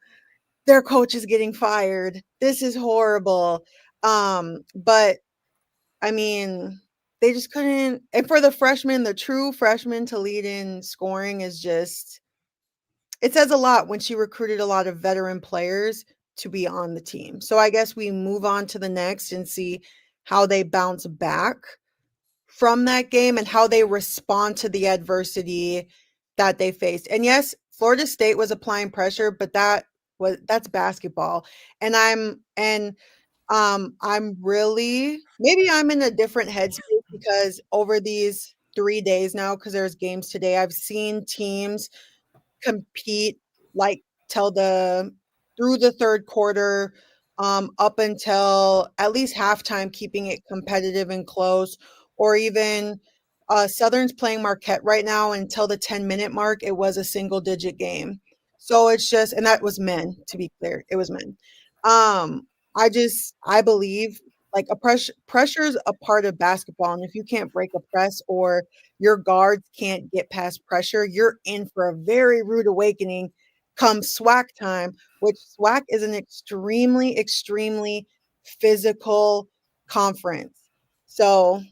their coach is getting fired. This is horrible. But I mean, they just couldn't. And for the freshmen, the true freshmen to lead in scoring is just, it says a lot when she recruited a lot of veteran players to be on the team. So I guess we move on to the next and see how they bounce back from that game and how they respond to the adversity that they faced. And yes, Florida State was applying pressure, but that's basketball. And I'm really, maybe I'm in a different headspace because over these 3 days now, because there's games today, I've seen teams compete like through the third quarter, up until at least halftime, keeping it competitive and close, or even Southern's playing Marquette right now. Until the 10-minute mark, it was a single digit game. So it's just, and that was men, to be clear, it was men. I believe like pressure is a part of basketball. And if you can't break a press or your guards can't get past pressure, you're in for a very rude awakening come SWAC time, which SWAC is an extremely, extremely physical conference. So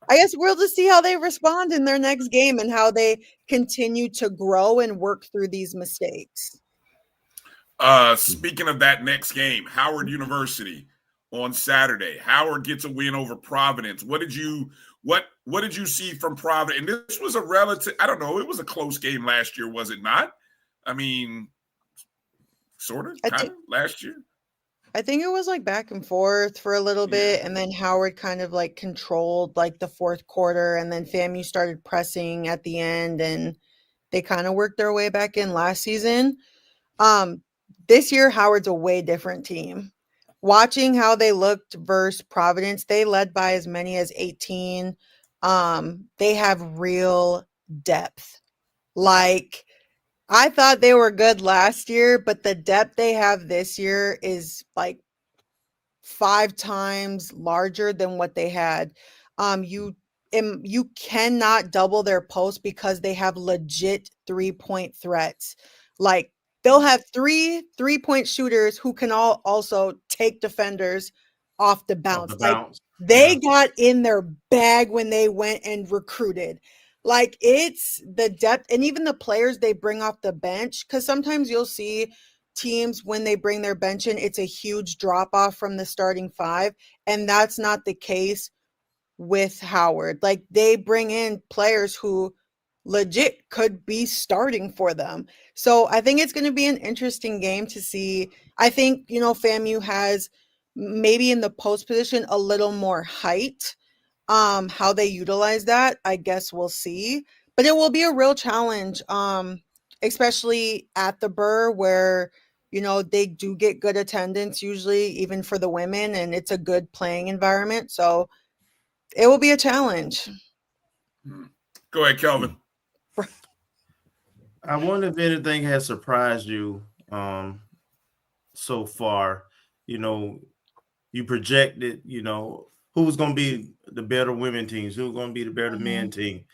I guess we'll just see how they respond in their next game and how they continue to grow and work through these mistakes. Speaking of that next game, Howard University on Saturday. Howard gets a win over Providence. What did you see from Providence? And this was a relative, I don't know, it was a close game last year, was it not? I mean, sort of, kind of last year. I think it was like back and forth for a little bit, and then Howard kind of like controlled like the fourth quarter, and then FAMU started pressing at the end, and they kind of worked their way back in last season. This year, Howard's a way different team. Watching how they looked versus Providence, they led by as many as 18. They have real depth. Like, I thought they were good last year, but the depth they have this year is like 5 times larger than what they had. You cannot double their post because they have legit 3-point threats. Like, they'll have 3-point shooters who can also take defenders off the bounce. They got in their bag when they went and recruited. Like, it's the depth and even the players they bring off the bench, because sometimes you'll see teams when they bring their bench in, it's a huge drop off from the starting 5. And that's not the case with Howard. Like, they bring in players who legit could be starting for them. So I think it's going to be an interesting game to see. I think, FAMU has maybe in the post position a little more height. How they utilize that, I guess we'll see. But it will be a real challenge, especially at the Burr where, they do get good attendance usually, even for the women, and it's a good playing environment. So it will be a challenge. Go ahead, Kelvin. I wonder if anything has surprised you so far you projected, who's going to be the better women teams, who's going to be the better men team.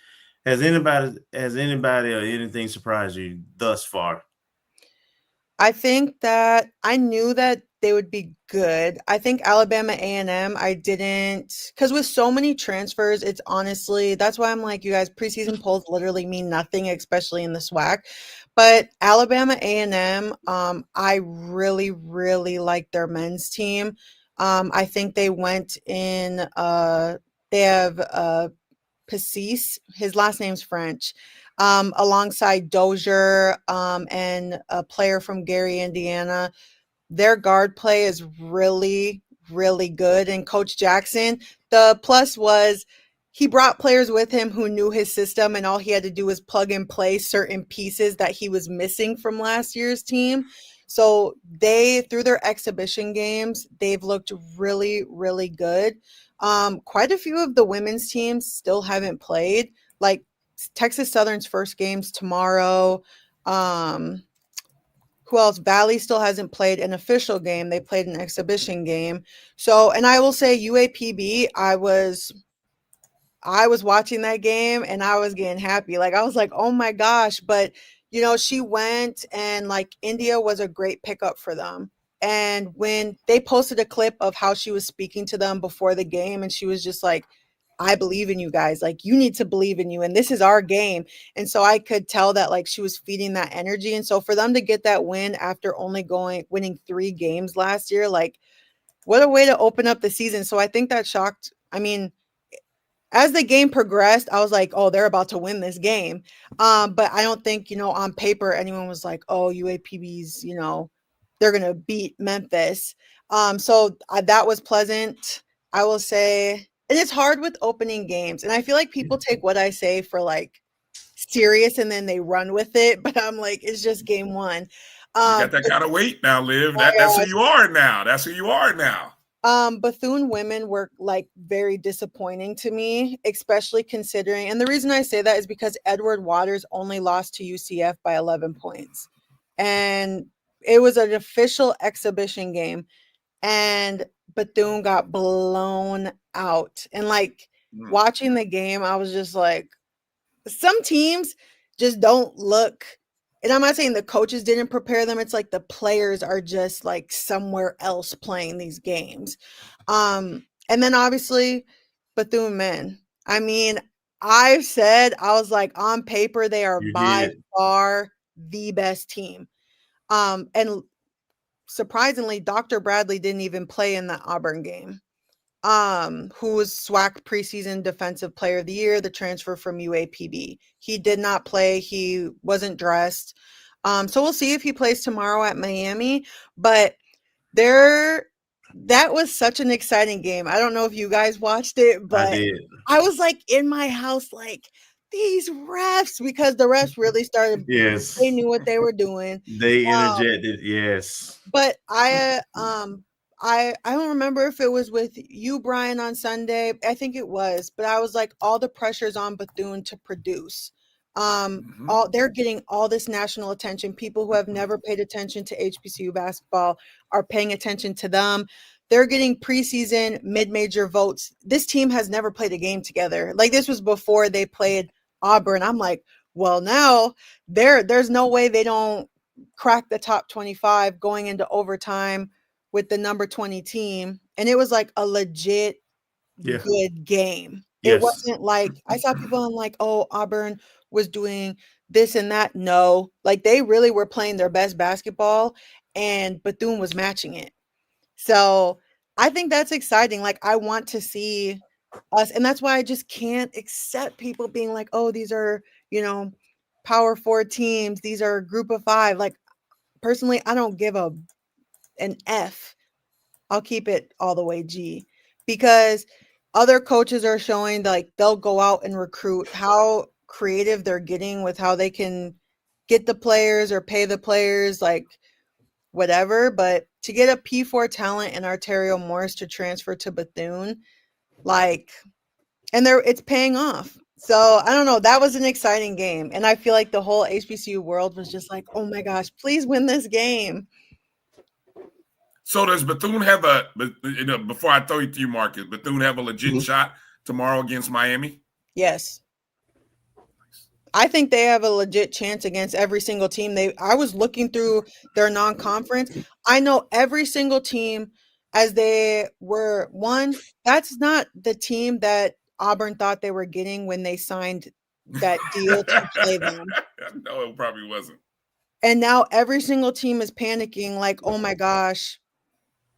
Has anybody or anything surprised you thus far? I think that I knew that they would be good. I think Alabama A&M, I didn't, because with so many transfers, it's honestly, that's why I'm like, you guys, preseason polls literally mean nothing, especially in the SWAC. But Alabama A&M, I really, really like their men's team. I think they went in, they have Passis, his last name's French, alongside Dozier and a player from Gary, Indiana. Their guard play is really, really good. And Coach Jackson, the plus was he brought players with him who knew his system, and all he had to do was plug and play certain pieces that he was missing from last year's team. So through their exhibition games, they've looked really, really good. Quite a few of the women's teams still haven't played, like Texas Southern's first game's tomorrow. Who else? Valley still hasn't played an official game. They played an exhibition game. So, and I will say UAPB, I was watching that game and I was getting happy. Like, I was like, oh my gosh. But, she went and like India was a great pickup for them. And when they posted a clip of how she was speaking to them before the game, and she was just like, I believe in you guys. Like, you need to believe in you. And this is our game. And so I could tell that like she was feeding that energy. And so for them to get that win after only winning 3 games last year, like what a way to open up the season. So I think that shocked. I mean, as the game progressed, I was like, oh, they're about to win this game. But I don't think, on paper, anyone was like, oh, UAPB's, they're going to beat Memphis. So that was pleasant, I will say. And it's hard with opening games. And I feel like people take what I say for like serious and then they run with it. But I'm like, it's just game one. You got that kind of weight now, Liv. That's who you are now. That's who you are now. Bethune women were like very disappointing to me, especially considering, and the reason I say that is because Edward Waters only lost to UCF by 11 points. And it was an official exhibition game. And Bethune got blown out. And like watching the game, I was just like, some teams just don't look, and I'm not saying the coaches didn't prepare them. It's like the players are just like somewhere else playing these games. And then obviously Bethune men. I mean, I was like, on paper, they are by far the best team. And surprisingly, Dr. Bradley didn't even play in the Auburn game. Who was SWAC preseason defensive player of the year, the transfer from UAPB. He did not play. He wasn't dressed. So we'll see if he plays tomorrow at Miami. But that was such an exciting game. I don't know if you guys watched it, but I was like in my house, like, these refs, because the refs really started. Yes. They knew what they were doing. They interjected. Yes. But I don't remember if it was with you, Bryan, on Sunday. I think it was, but I was like, all the pressure's on Bethune to produce. They're getting all this national attention. People who have never paid attention to HBCU basketball are paying attention to them. They're getting preseason mid-major votes. This team has never played a game together. Like, this was before they played Auburn. I'm like, well, now there's no way they don't crack the top 25 going into overtime with the number 20 team. And it was like a legit good game. Yes. It wasn't like, I saw people on like, oh, Auburn was doing this and that. No, like they really were playing their best basketball and Bethune was matching it. So I think that's exciting. Like, I want to see us. And that's why I just can't accept people being like, oh, these are, Power 4 teams. These are a group of 5. Like, personally, I don't give an F. I'll keep it all the way G, because other coaches are showing like they'll go out and recruit, how creative they're getting with how they can get the players or pay the players, like whatever. But to get a P4 talent in Arterio Morris to transfer to Bethune, like, and it's paying off. So I don't know. That was an exciting game. And I feel like the whole HBCU world was just like, oh my gosh, please win this game. So does Bethune have before I throw you to you, Marcus, Bethune have a legit shot tomorrow against Miami? Yes. I think they have a legit chance against every single team. I was looking through their non-conference. I know every single team as they were one. That's not the team that Auburn thought they were getting when they signed that deal to play them. No, it probably wasn't. And now every single team is panicking like, oh my gosh,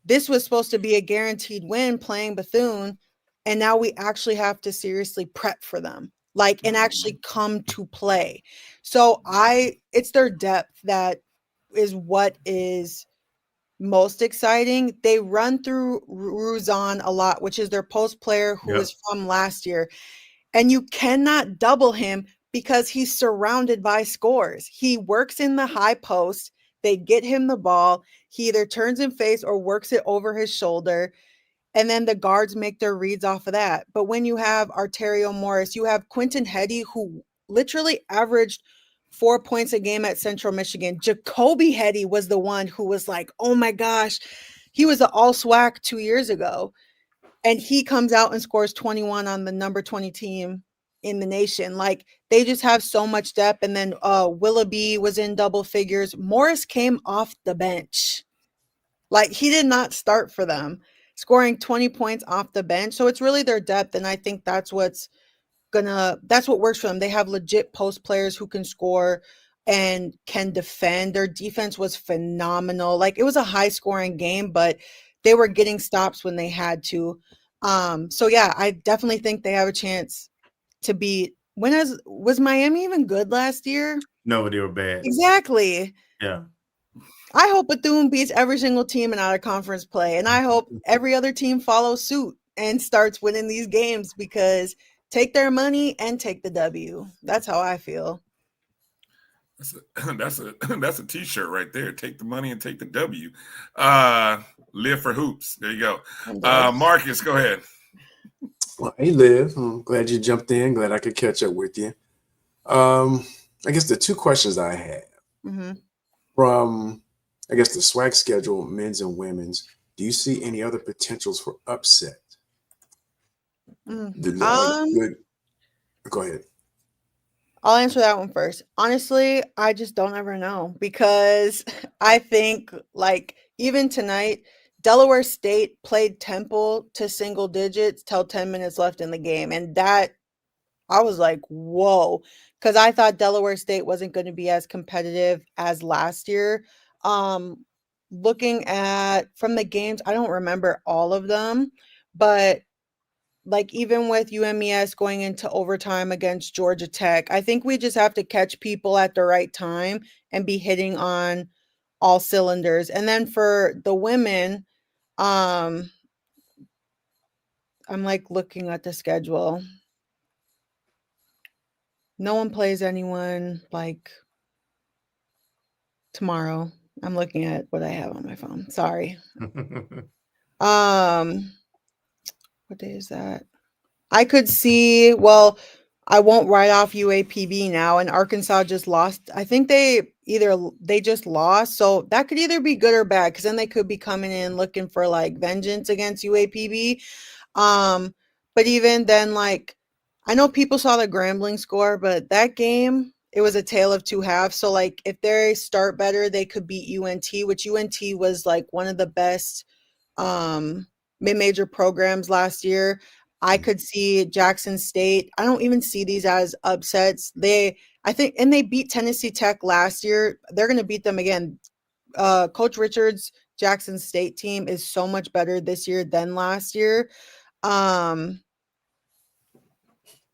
this was supposed to be a guaranteed win playing Bethune. And now we actually have to seriously prep for them, and actually come to play. So it's their depth that is what is most exciting. They run through Ruzan a lot, which is their post player who is from last year. And you cannot double him because he's surrounded by scores. He works in the high post. They get him the ball. He either turns in face or works it over his shoulder. And then the guards make their reads off of that. But when you have Arterio Morris, you have Quentin Heddy, who literally averaged 4 points a game at Central Michigan. Jacoby Heddy was the one who was like, oh my gosh, he was an all SWAC 2 years ago. And he comes out and scores 21 on the number 20 team in the nation. They just have so much depth. And then Willoughby was in double figures. Morris came off the bench. He did not start for them, scoring 20 points off the bench. So it's really their depth. And I think that's what works for them. They have legit post players who can score and can defend. Their defense was phenomenal. It was a high scoring game, but they were getting stops when they had to. So yeah, I definitely think they have a chance to beat. Was Miami even good last year? No, they were bad. Exactly. Yeah. I hope Bethune beats every single team in out of conference play, and I hope every other team follows suit and starts winning these games, because take their money and take the W. That's how I feel. That's a t-shirt right there. Take the money and take the W. Live for hoops. There you go. Marcus, go ahead. Well, hey, Liv. I'm glad you jumped in. Glad I could catch up with you. I guess the two questions I had from, I guess, the SWAC schedule, men's and women's, do you see any other potentials for upset? Good. Go ahead. I'll answer that one first. Honestly, I just don't ever know, because I think even tonight, Delaware State played Temple to single digits till 10 minutes left in the game. And that, I was like, whoa, because I thought Delaware State wasn't going to be as competitive as last year. Looking at from the games, I don't remember all of them, but even with UMES going into overtime against Georgia Tech, I think we just have to catch people at the right time and be hitting on all cylinders. And then for the women, I'm looking at the schedule. No one plays anyone tomorrow. I'm looking at what I have on my phone. Sorry. What day is that? I could see, I won't write off UAPB now, and Arkansas just lost. I think they just lost. So that could either be good or bad, because then they could be coming in looking for vengeance against UAPB. But even then, I know people saw the Grambling score, but that game, it was a tale of two halves. So if they start better, they could beat UNT, which UNT was one of the best mid-major programs last year. I could see Jackson State. I don't even see these as upsets. They beat Tennessee Tech last year. They're going to beat them again. Coach Richards' Jackson State team is so much better this year than last year.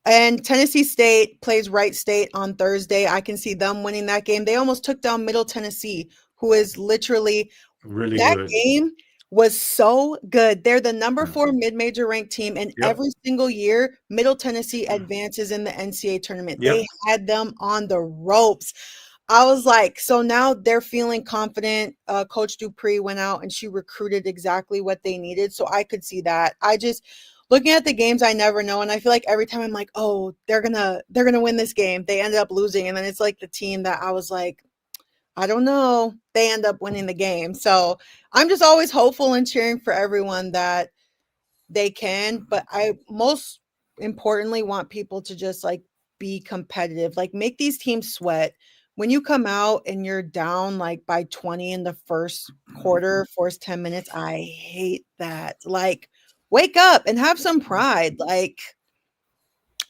And Tennessee State plays Wright State on Thursday. I can see them winning that game. They almost took down Middle Tennessee, who is literally really that good. Game was so good. They're the number 4 mid-major ranked team, and every single year, Middle Tennessee advances in the NCAA tournament. They had them on the ropes. I was like, so now they're feeling confident. Coach Dupree went out and she recruited exactly what they needed. So I could see that. Looking at the games, I never know. And I feel like every time I'm like, oh, they're gonna win this game. They ended up losing. And then it's the team that I was like, I don't know. They end up winning the game. So I'm just always hopeful and cheering for everyone that they can. But I most importantly want people to just like be competitive, like make these teams sweat. When you come out and you're down like by 20 in the first quarter, first 10 minutes, I hate that. Like, wake up and have some pride. Like,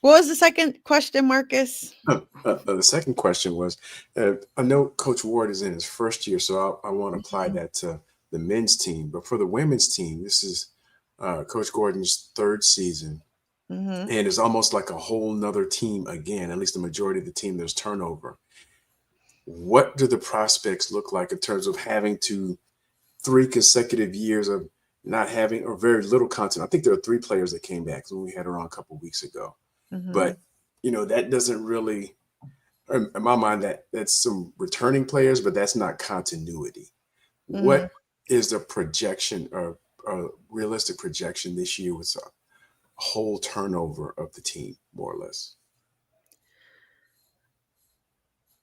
what was the second question, Marcus? The second question was, I know Coach Ward is in his first year, so I want to apply that to the men's team. But for the women's team, this is Coach Gordon's third season. Mm-hmm. And it's almost like a whole nother team again, at least the majority of the team, there's turnover. What do the prospects look like in terms of having to 3 consecutive years of not having or very little content? I think there are 3 players that came back when we had her on a couple of weeks ago. Mm-hmm. But, that doesn't really, in my mind, that's some returning players, but that's not continuity. Mm-hmm. What is the projection or realistic projection this year with a whole turnover of the team, more or less?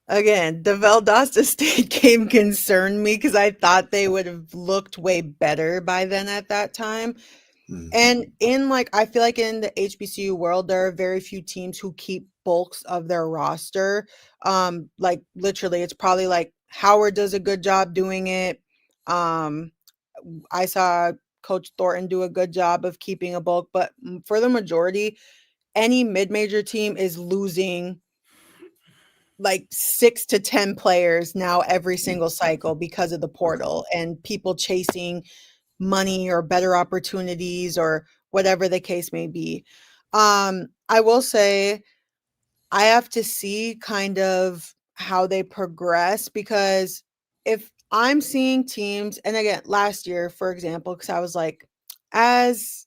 Again, the Valdosta State game concerned me because I thought they would have looked way better by then at that time. Mm-hmm. And I feel like in the HBCU world, there are very few teams who keep bulks of their roster. Like literally, it's probably like Howard does a good job doing it. I saw Coach Thornton do a good job of keeping a bulk, but for the majority, any mid-major team is losing like 6 to 10 players now every single cycle because of the portal and people chasing money or better opportunities or whatever the case may be. I will say I have to see kind of how they progress, because if I'm seeing teams, and again, last year, for example, because I was like, as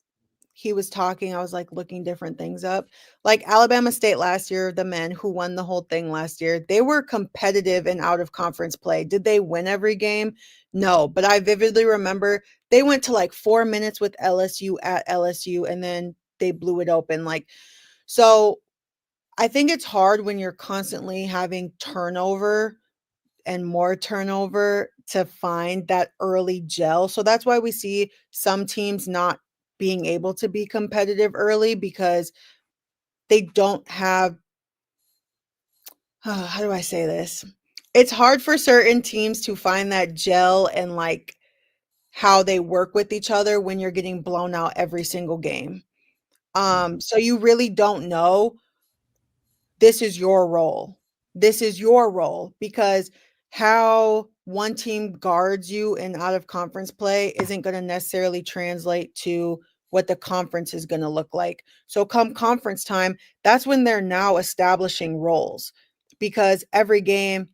he was talking, I was like looking different things up. Like Alabama State last year, the men who won the whole thing last year, they were competitive in out of conference play. Did they win every game? No, but I vividly remember they went to like 4 minutes with LSU at LSU and then they blew it open. Like, so I think it's hard when you're constantly having turnover and more turnover to find that early gel. So that's why we see some teams not being able to be competitive early, because they don't have, how do I say this? It's hard for certain teams to find that gel and like how they work with each other when you're getting blown out every single game. So you really don't know. This is your role. This is your role, because how one team guards you in out of conference play isn't going to necessarily translate to what the conference is going to look like. So come conference time, that's when they're now establishing roles, because every game,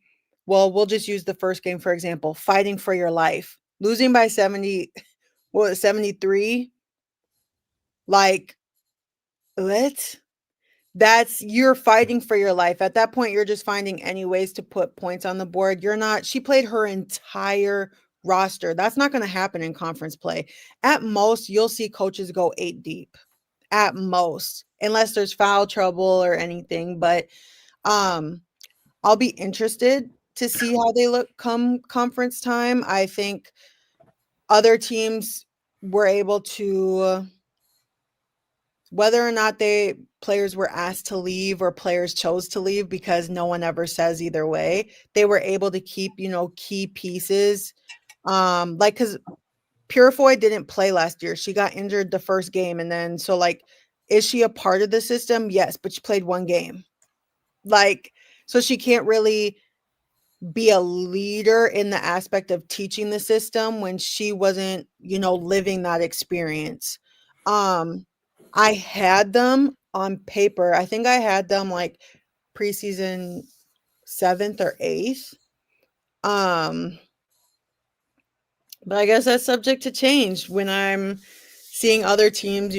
well, we'll just use the first game, for example, fighting for your life, losing by 73. Like, what? That's, you're fighting for your life. At that point, you're just finding any ways to put points on the board. She played her entire roster. That's not going to happen in conference play. At most, you'll see coaches go 8 deep. At most, unless there's foul trouble or anything. But I'll be interested to see how they look come conference time. I think other teams were able to, whether or not players were asked to leave or players chose to leave, because no one ever says either way, they were able to keep, key pieces. Like, because Purifoy didn't play last year. She got injured the first game. And then, so like, is she a part of the system? Yes, but she played 1 game. Like, so she can't really be a leader in the aspect of teaching the system when she wasn't, living that experience. I had them on paper. I think I had them like preseason 7th or 8th. But I guess that's subject to change when I'm seeing other teams,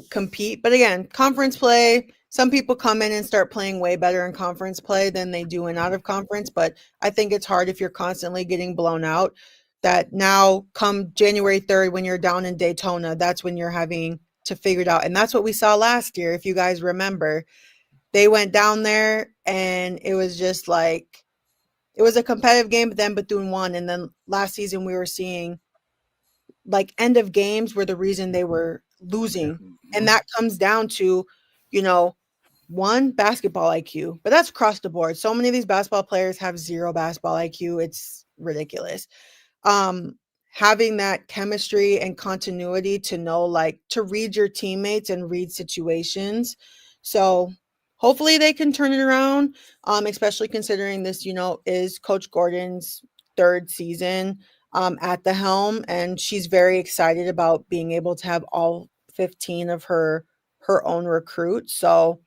compete. But again, conference play, some people come in and start playing way better in conference play than they do in out of conference. But I think it's hard if you're constantly getting blown out, that now come January 3rd, when you're down in Daytona, that's when you're having to figure it out. And that's what we saw last year. If you guys remember, they went down there and it was just like it was a competitive game, but then Bethune won. And then last season we were seeing like end of games were the reason they were losing. And that comes down to, you know, one, basketball IQ, but that's across the board. So many of these basketball players have zero basketball IQ. It's ridiculous. Having that chemistry and continuity to know, like, to read your teammates and read situations. So hopefully they can turn it around, especially considering this, you know, is Coach Gordon's third season at the helm, and she's very excited about being able to have all 15 of her own recruits. So,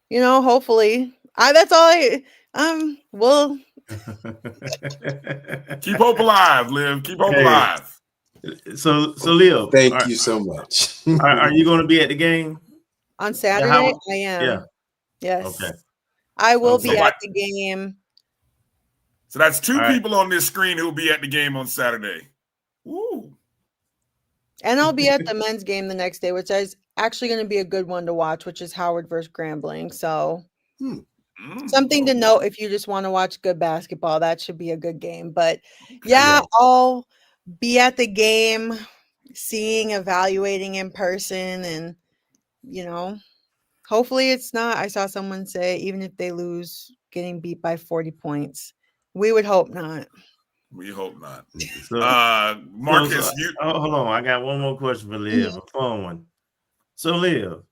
you know, hopefully, that's all we'll keep hope alive, Liv. Keep hope alive. So Liv, thank you so much. Are you going to be at the game on Saturday? I am. Yeah. Yes. Okay. I will be at the game. So that's two people on this screen who will be at the game on Saturday. Woo. And I'll be at the men's game the next day, which is actually going to be a good one to watch, which is Howard versus Grambling. So something to note if you just want to watch good basketball, that should be a good game. But yeah, I'll be at the game, evaluating in person, and, you know, hopefully it's not. I saw someone say, even if they lose, getting beat by 40 points. We would hope not. We hope not. So, Marcus, hold on. I got one more question for Liv, a fun one. So, Liv,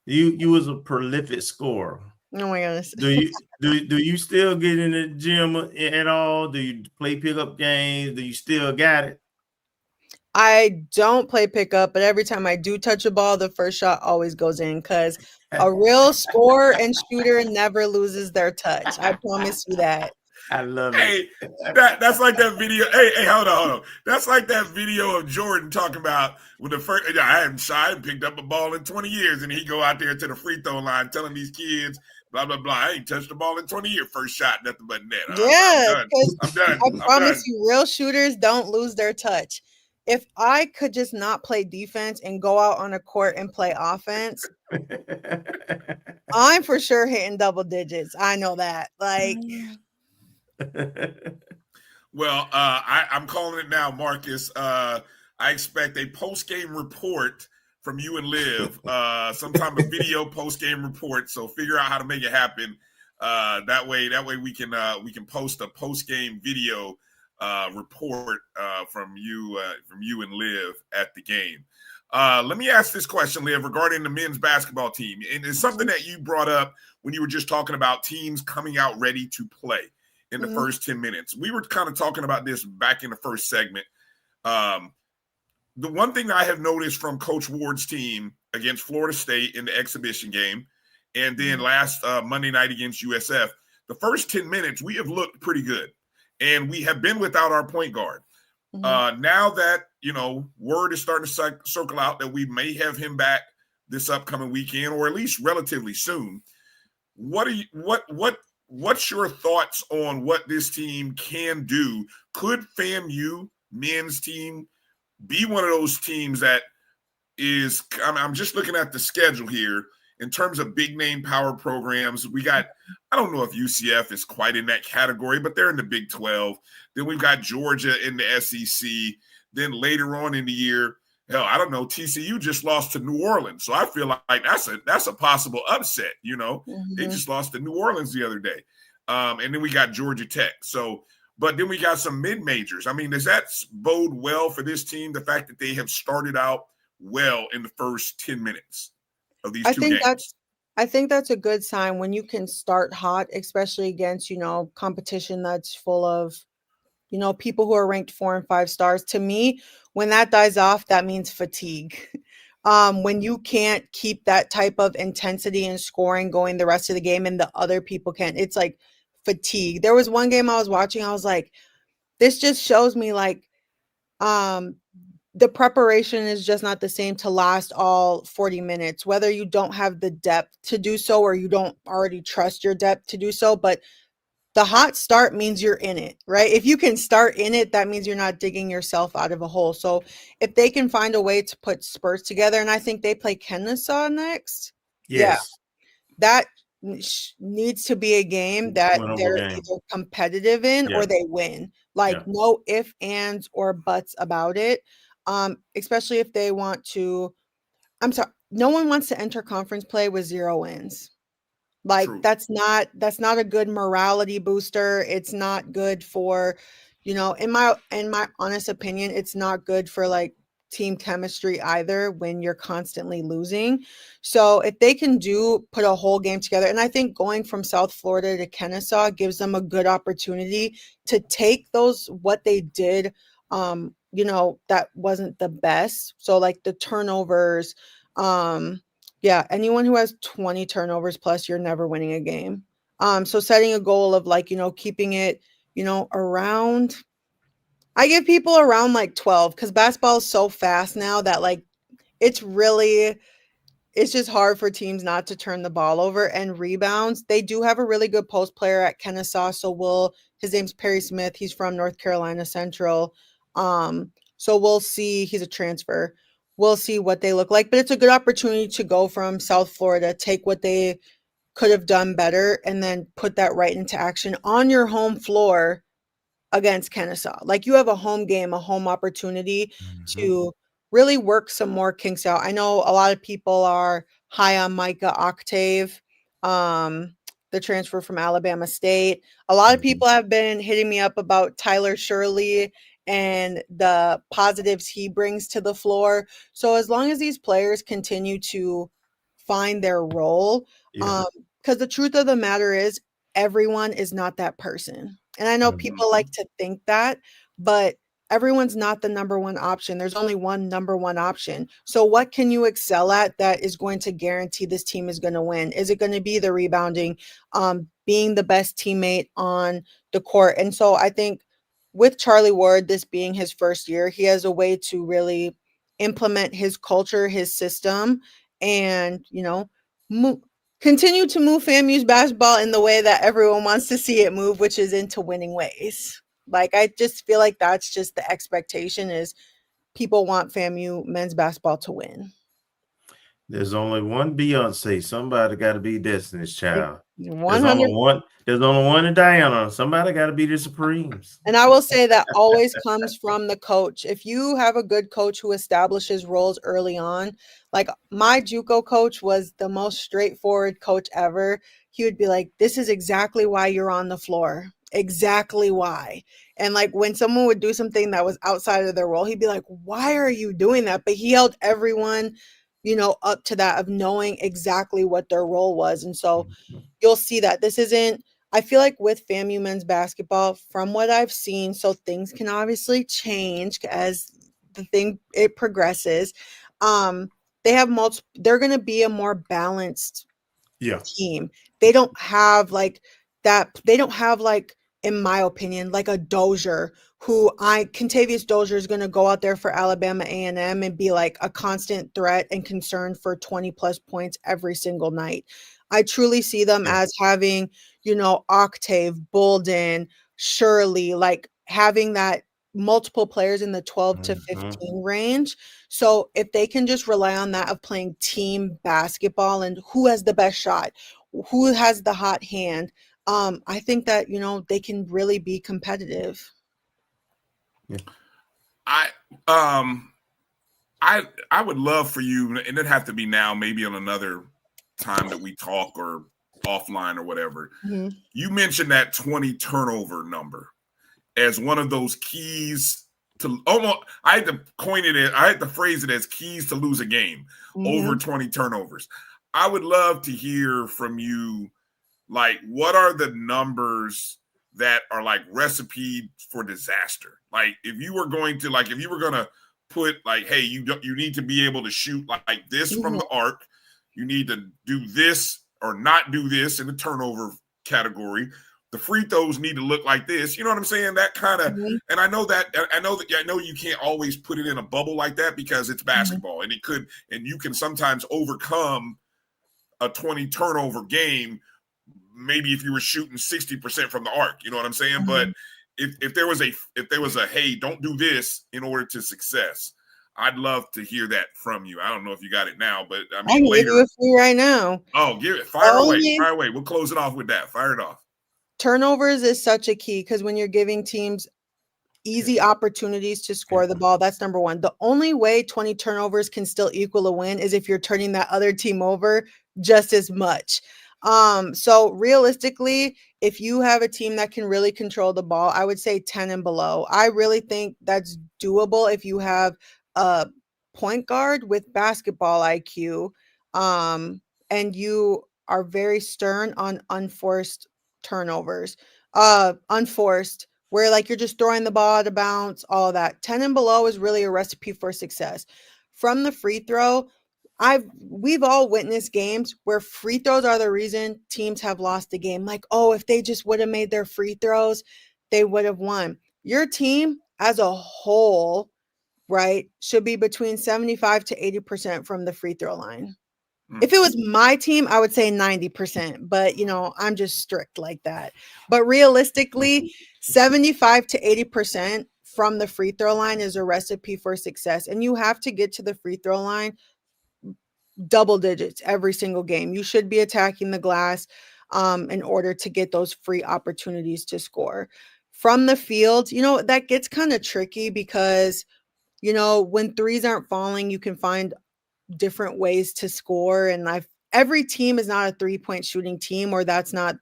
you was a prolific scorer. Oh my goodness. Do you still get in the gym at all? Do you play pickup games? Do you still got it? I don't play pickup, but every time I do touch a ball, the first shot always goes in, because a real scorer and shooter never loses their touch. I promise you that. I love it. That's like that video. Hey, hold on. That's like that video of Jordan talking about when the first. I hadn't picked up a ball in 20 years, and he go out there to the free throw line telling these kids, blah blah blah. I ain't touched the ball in 20 years. First shot, nothing but net. Yeah, I'm done. I promise you, real shooters don't lose their touch. If I could just not play defense and go out on a court and play offense, I'm for sure hitting double digits. I know that. Like. Well, I'm calling it now, Marcus. I expect a post-game report from you and Liv, sometime a video post-game report. So figure out how to make it happen. That way we can post a post-game video report from you and Liv at the game. Let me ask this question, Liv, regarding the men's basketball team, and it's something that you brought up when you were just talking about teams coming out ready to play in the first 10 minutes. We were kind of talking about this back in the first segment. The one thing I have noticed from Coach Ward's team against Florida State in the exhibition game, and then last Monday night against USF, the first 10 minutes, we have looked pretty good. And we have been without our point guard. Now that, you know, word is starting to circle out that we may have him back this upcoming weekend, or at least relatively soon. What's your thoughts on what this team can do? Could FAMU men's team be one of those teams that is, I'm just looking at the schedule here in terms of big name power programs. We got, I don't know if UCF is quite in that category, but they're in the Big 12. Then we've got Georgia in the SEC. Then later on in the year, hell, I don't know, TCU just lost to New Orleans. So I feel like that's a possible upset, you know. They just lost to New Orleans the other day. And then we got Georgia Tech. So, but then we got some mid-majors. I mean, does that bode well for this team, the fact that they have started out well in the first 10 minutes of these two games? I think that's a good sign when you can start hot, especially against, you know, competition that's full of, you know, people who are ranked 4 and 5 stars. To me, when that dies off, that means fatigue. When you can't keep that type of intensity and scoring going the rest of the game and the other people can't, it's like fatigue. There was one game I was watching, I was like, this just shows me like the preparation is just not the same to last all 40 minutes, whether you don't have the depth to do so or you don't already trust your depth to do so. But the hot start means you're in it, right? If you can start in it, that means you're not digging yourself out of a hole. So if they can find a way to put spurts together, and I think they play Kennesaw next. Yes. Yeah, needs to be a game that they're either competitive in or they win. Like no ifs, ands, or buts about it. Especially if they want to. I'm sorry, no one wants to enter conference play with 0 wins. Like that's not a good morality booster. It's not good for, in my honest opinion, it's not good for like team chemistry either when you're constantly losing. So if they can put a whole game together, and I think going from South Florida to Kennesaw gives them a good opportunity to take what they did, that wasn't the best. So like the turnovers, anyone who has 20 turnovers plus, you're never winning a game. So setting a goal of like, keeping it, around, I give people around like 12 because basketball is so fast now that like it's just hard for teams not to turn the ball over. And rebounds, they do have a really good post player at Kennesaw. So his name's Perry Smith. He's from North Carolina Central. So we'll see. He's a transfer. We'll see what they look like. But it's a good opportunity to go from South Florida, take what they could have done better, and then put that right into action on your home floor against Kennesaw. Like you have a home game, a home opportunity to really work some more kinks out. I know a lot of people are high on Micah Octave, the transfer from Alabama State. A lot of people have been hitting me up about Tyler Shirley and the positives he brings to the floor. So as long as these players continue to find their role, because the truth of the matter is everyone is not that person. And I know people like to think that, but everyone's not the number one option. There's only one number one option. So what can you excel at that is going to guarantee this team is going to win? Is it going to be the rebounding, being the best teammate on the court? And so I think with Charlie Ward, this being his first year, he has a way to really implement his culture, his system, and, continue to move FAMU's basketball in the way that everyone wants to see it move, which is into winning ways. Like, I just feel like that's just the expectation is people want FAMU men's basketball to win. There's only one Beyonce. Somebody got to be Destiny's Child. 100%. There's only one in Diana. Somebody got to be the Supremes. And I will say that always comes from the coach. If you have a good coach who establishes roles early on, like my JUCO coach was the most straightforward coach ever. He would be like, this is exactly why you're on the floor. Exactly why. And like when someone would do something that was outside of their role, he'd be like, why are you doing that? But he held everyone, up to that of knowing exactly what their role was. And so you'll see that this isn't, I feel like with FAMU men's basketball, from what I've seen, so things can obviously change as it progresses. They have they're going to be a more balanced team. They don't have like that. They don't have like, in my opinion, like a Dozier Contavious Dozier is going to go out there for Alabama A&M and be like a constant threat and concern for 20 plus points every single night. I truly see them as having, Octave, Bolden, Shirley, like having that multiple players in the 12 to 15 range. So if they can just rely on that of playing team basketball and who has the best shot, who has the hot hand, I think that, they can really be competitive. Yeah. I would love for you, and it'd have to be now, maybe on another time that we talk or offline or whatever. Mm-hmm. You mentioned that 20 turnover number as one of those keys to almost, I had to coin it, I had to phrase it as keys to lose a game, over 20 turnovers. I would love to hear from you, like, what are the numbers that are like recipe for disaster? Like if you were going to put like, hey, you need to be able to shoot like this from the arc. You need to do this or not do this in the turnover category. The free throws need to look like this. You know what I'm saying? That kind of, and I know you can't always put it in a bubble like that because it's basketball and you can sometimes overcome a 20 turnover game. Maybe if you were shooting 60% from the arc, you know what I'm saying? But if there was a, hey, don't do this in order to success. I'd love to hear that from you. I don't know if you got it now, but I I mean can give later. you a few right now. Oh, give it. Fire away. We'll close it off with that. Fire it off. Turnovers is such a key because when you're giving teams easy opportunities to score the ball, that's number one. The only way 20 turnovers can still equal a win is if you're turning that other team over just as much. So realistically, if you have a team that can really control the ball, I would say 10 and below. I really think that's doable if you have a point guard with basketball IQ, and you are very stern on unforced turnovers. Unforced, where like you're just throwing the ball out of bounds, all of that. 10 and below is really a recipe for success. From the free throw, we've all witnessed games where free throws are the reason teams have lost the game. Like, oh, if they just would have made their free throws, they would have won. Your team as a whole, right, should be between 75 to 80% from the free throw line. If it was my team, I would say 90%, but I'm just strict like that. But realistically, 75 to 80% from the free throw line is a recipe for success. And you have to get to the free throw line double digits every single game. You should be attacking the glass in order to get those free opportunities to score. From the field, that gets kind of tricky because, when threes aren't falling, you can find different ways to score. And every team is not a 3-point shooting team, or that's not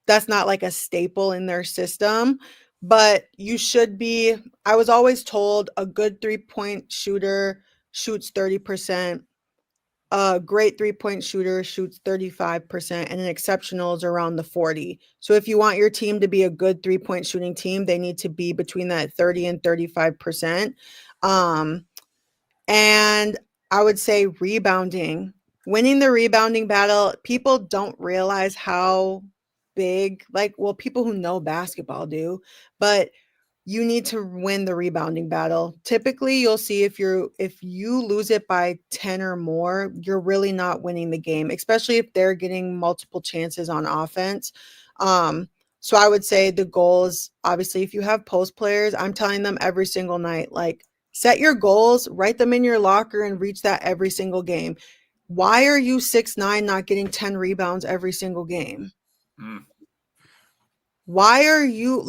like a staple in their system. But you should be, I was always told a good 3-point shooter shoots 30%. A great 3-point shooter shoots 35%, and an exceptional is around the 40. So if you want your team to be a good 3-point shooting team, they need to be between that 30 and 35%. And I would say rebounding, winning the rebounding battle. People don't realize how big, people who know basketball do, but you need to win the rebounding battle. Typically, you'll see if you lose it by 10 or more, you're really not winning the game, especially if they're getting multiple chances on offense. So I would say the goal is, obviously, if you have post players, I'm telling them every single night, set your goals, write them in your locker, and reach that every single game. Why are you 6'9" not getting 10 rebounds every single game? Why are you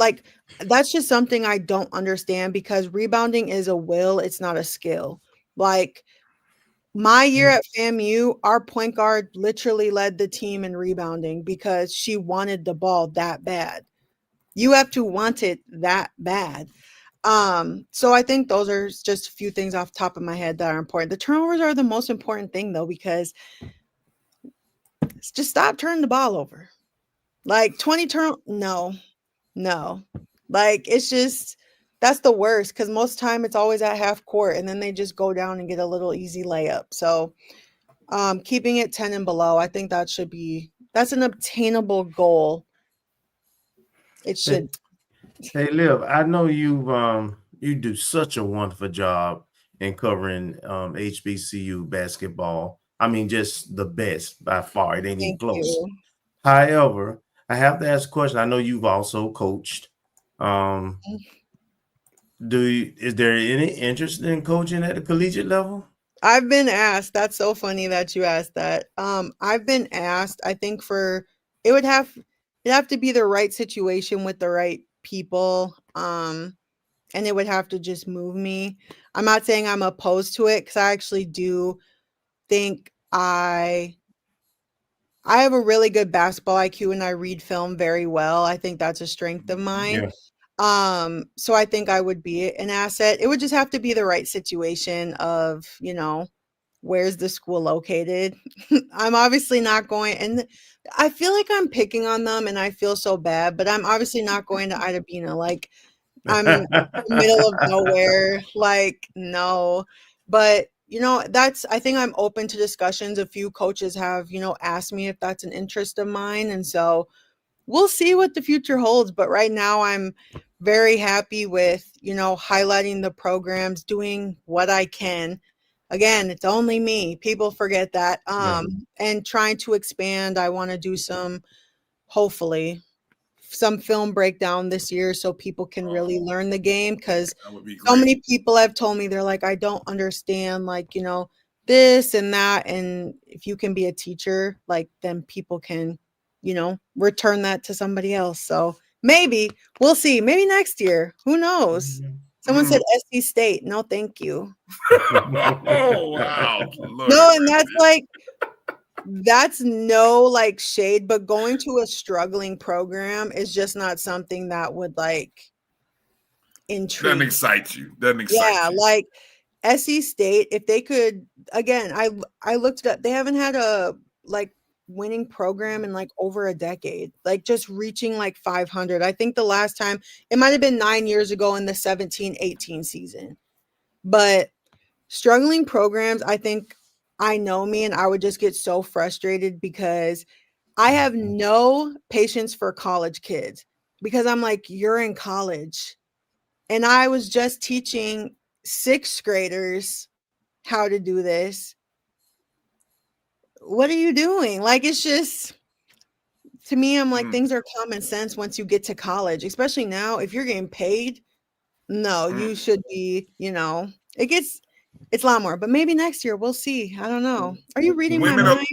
that's just something I don't understand, because rebounding is a will, it's not a skill. My year at FAMU, our point guard literally led the team in rebounding because she wanted the ball that bad. You have to want it that bad. So I think those are just a few things off the top of my head that are important. The turnovers are the most important thing, though, because just stop turning the ball over. 20 no. It's just, that's the worst, because most time it's always at half court, and then they just go down and get a little easy layup. So keeping it 10 and below, I think that's an obtainable goal. It should. Hey, Liv, I know you do such a wonderful job in covering HBCU basketball. I mean, just the best by far. It ain't even close. You. However, I have to ask a question. I know you've also coached. Is there any interest in coaching at the collegiate level? I've been asked. That's so funny that you asked that. I've been asked. I think it would have to be the right situation with the right people. And it would have to just move me. I'm not saying I'm opposed to it, because I actually do think I have a really good basketball IQ, and I read film very well. I think that's a strength of mine. Yeah. So I think I would be an asset. It would just have to be the right situation of, where's the school located? I'm obviously not going, and I feel like I'm picking on them, and I feel so bad, but I'm obviously not going to Ida Bina. I'm in the middle of nowhere. No. But, I think I'm open to discussions. A few coaches have, asked me if that's an interest of mine. And so we'll see what the future holds. But right now I'm very happy with, highlighting the programs, doing what I can. Again, it's only me. People forget that. And trying to expand. I want to do hopefully some film breakdown this year so people can really learn the game, because That would be so great. many people have told me, they're like, I don't understand, like, you know, this and that. And if you can be a teacher, like, then people can, you know, return that to somebody else. So maybe we'll see. Maybe next year. Who knows? Someone said SC State. No, thank you. Oh, wow. Lord No, have and that's mercy. like, that's no like shade, but going to a struggling program is just not something that would like intrigue. Doesn't excite you. Doesn't excite Yeah, you. like SC State, if they could, again, I looked it up. They haven't had a like winning program in like over a decade, like just reaching like 500. I think the last time it might have been 9 years ago in the 17-18 season. But struggling programs, I think, I know me, and I would just get so frustrated because I have no patience for college kids, because I'm like, you're in college. And I was just teaching 6th graders how to do this. What are you doing? Like, it's just, to me, I'm like, things are common sense once you get to college, especially now. If you're getting paid, no, you should be, you know, it's a lot more, but maybe next year we'll see. I don't know. Are you reading my mind?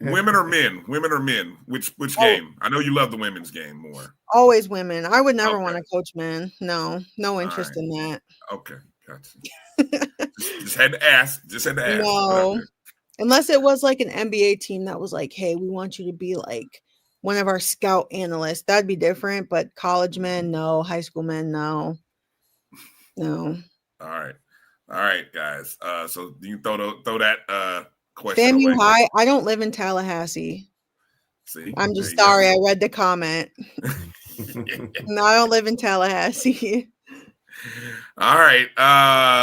Women or men? Women or men? Which game? I know you love the women's game more. Always women. I would never want to coach men. No interest in that. Okay, gotcha. just had to ask. No, unless it was like an NBA team that was like, hey, we want you to be like one of our scout analysts. That'd be different. But college men, no. High school men, no. All right, guys. So you throw that question FAMU away. High. I don't live in Tallahassee. See, I'm just sorry. I read the comment. No, I don't live in Tallahassee. All right.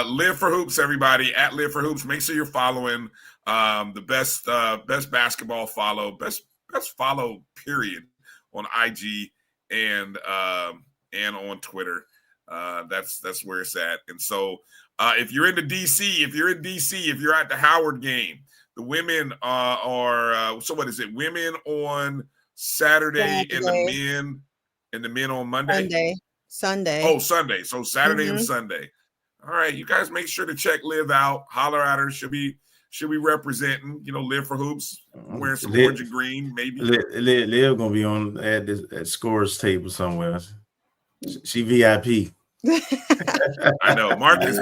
Live for Hoops, everybody. At Live for Hoops. Make sure you're following the best basketball follow, best follow period on IG and on Twitter. That's where it's at. And so if you're in DC, if you're at the Howard game, the women are so what is it? Women on Saturday. and the men on Monday. Sunday. Oh, Sunday. So Saturday and Sunday. All right, you guys make sure to check Liv out. Holler at her. She'll be representing, Live for Hoops, wearing some orange and green, maybe. Liv gonna be on at scores table somewhere. She VIP. I know. Marcus,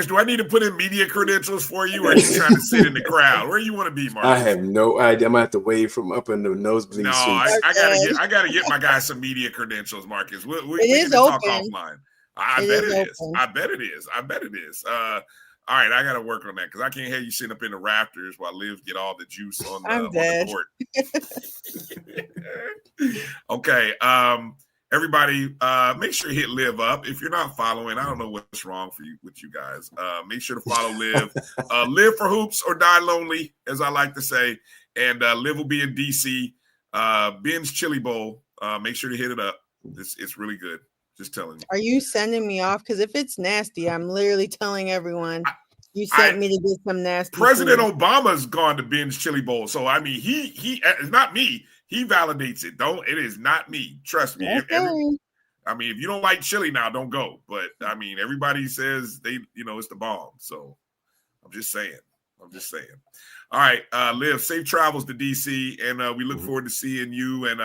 do I need to put in media credentials for you, or are you trying to sit in the crowd? Where you want to be, Marcus? I have no idea. I'm gonna have to wave from up in the nosebleed. No, suites. I gotta get my guys some media credentials, Marcus. We is can talk open. offline. I bet it is. All right, I gotta work on that because I can't have you sitting up in the rafters while Liv get all the juice on the court. Okay. Everybody, make sure you hit Liv up. If you're not following, I don't know what's wrong with you guys. Make sure to follow Liv. Live for Hoops or Die Lonely, as I like to say. And Liv will be in DC. Ben's Chili Bowl. Make sure to hit it up. It's really good. Just telling you. Are you sending me off? Because if it's nasty, I'm literally telling everyone you sent me to get some nasty. President food. Obama's gone to Ben's Chili Bowl. So I mean, he it's not me. He validates it. It is not me. Trust me. Okay. If you don't like chili now, don't go. But I mean, everybody says it's the bomb. So I'm just saying. All right, Liv, safe travels to DC, and we look forward to seeing you and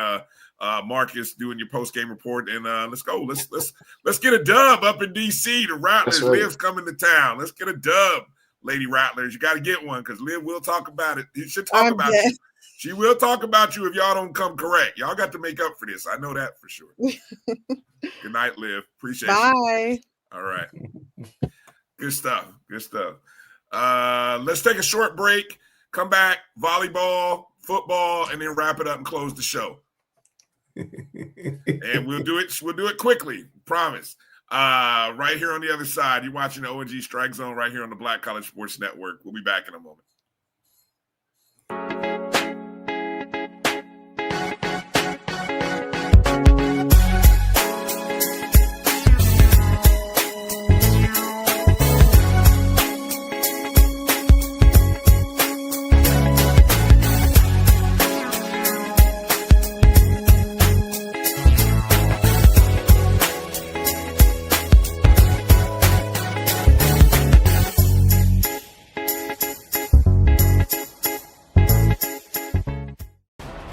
Marcus doing your post game report. And let's go. Let's get a dub up in DC. The Rattlers. Right. Liv's coming to town. Let's get a dub, Lady Rattlers. You got to get one because Liv will talk about it. He should talk about you. She will talk about you if y'all don't come correct. Y'all got to make up for this. I know that for sure. Good night, Liv. Appreciate you. Bye. All right. Good stuff. Let's take a short break. Come back, volleyball, football, and then wrap it up and close the show. And we'll do it quickly. Promise. Right here on the other side. You're watching the O&G StrikeZone right here on the Black College Sports Network. We'll be back in a moment.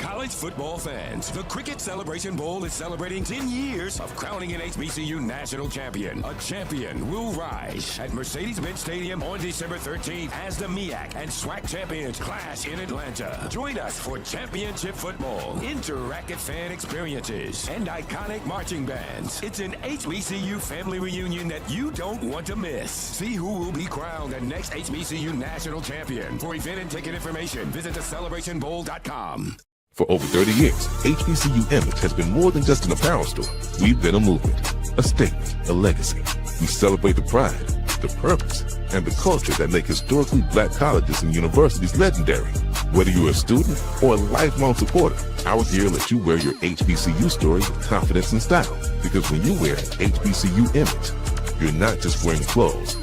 college football fans, the Cricket Celebration Bowl is celebrating 10 years of crowning an HBCU national champion. A champion will rise at Mercedes-Benz Stadium on December 13th as the MEAC and SWAC champions clash in Atlanta. Join us for championship football, interactive fan experiences, and iconic marching bands. It's an HBCU family reunion that you don't want to miss. See who will be crowned the next HBCU national champion. For event and ticket information, visit thecelebrationbowl.com. For over 30 years, HBCU Image has been more than just an apparel store. We've been a movement, a statement, a legacy. We celebrate the pride, the purpose, and the culture that make historically black colleges and universities legendary. Whether you're a student or a lifelong supporter, our gear lets you wear your HBCU story with confidence and style. Because when you wear HBCU Image, you're not just wearing clothes.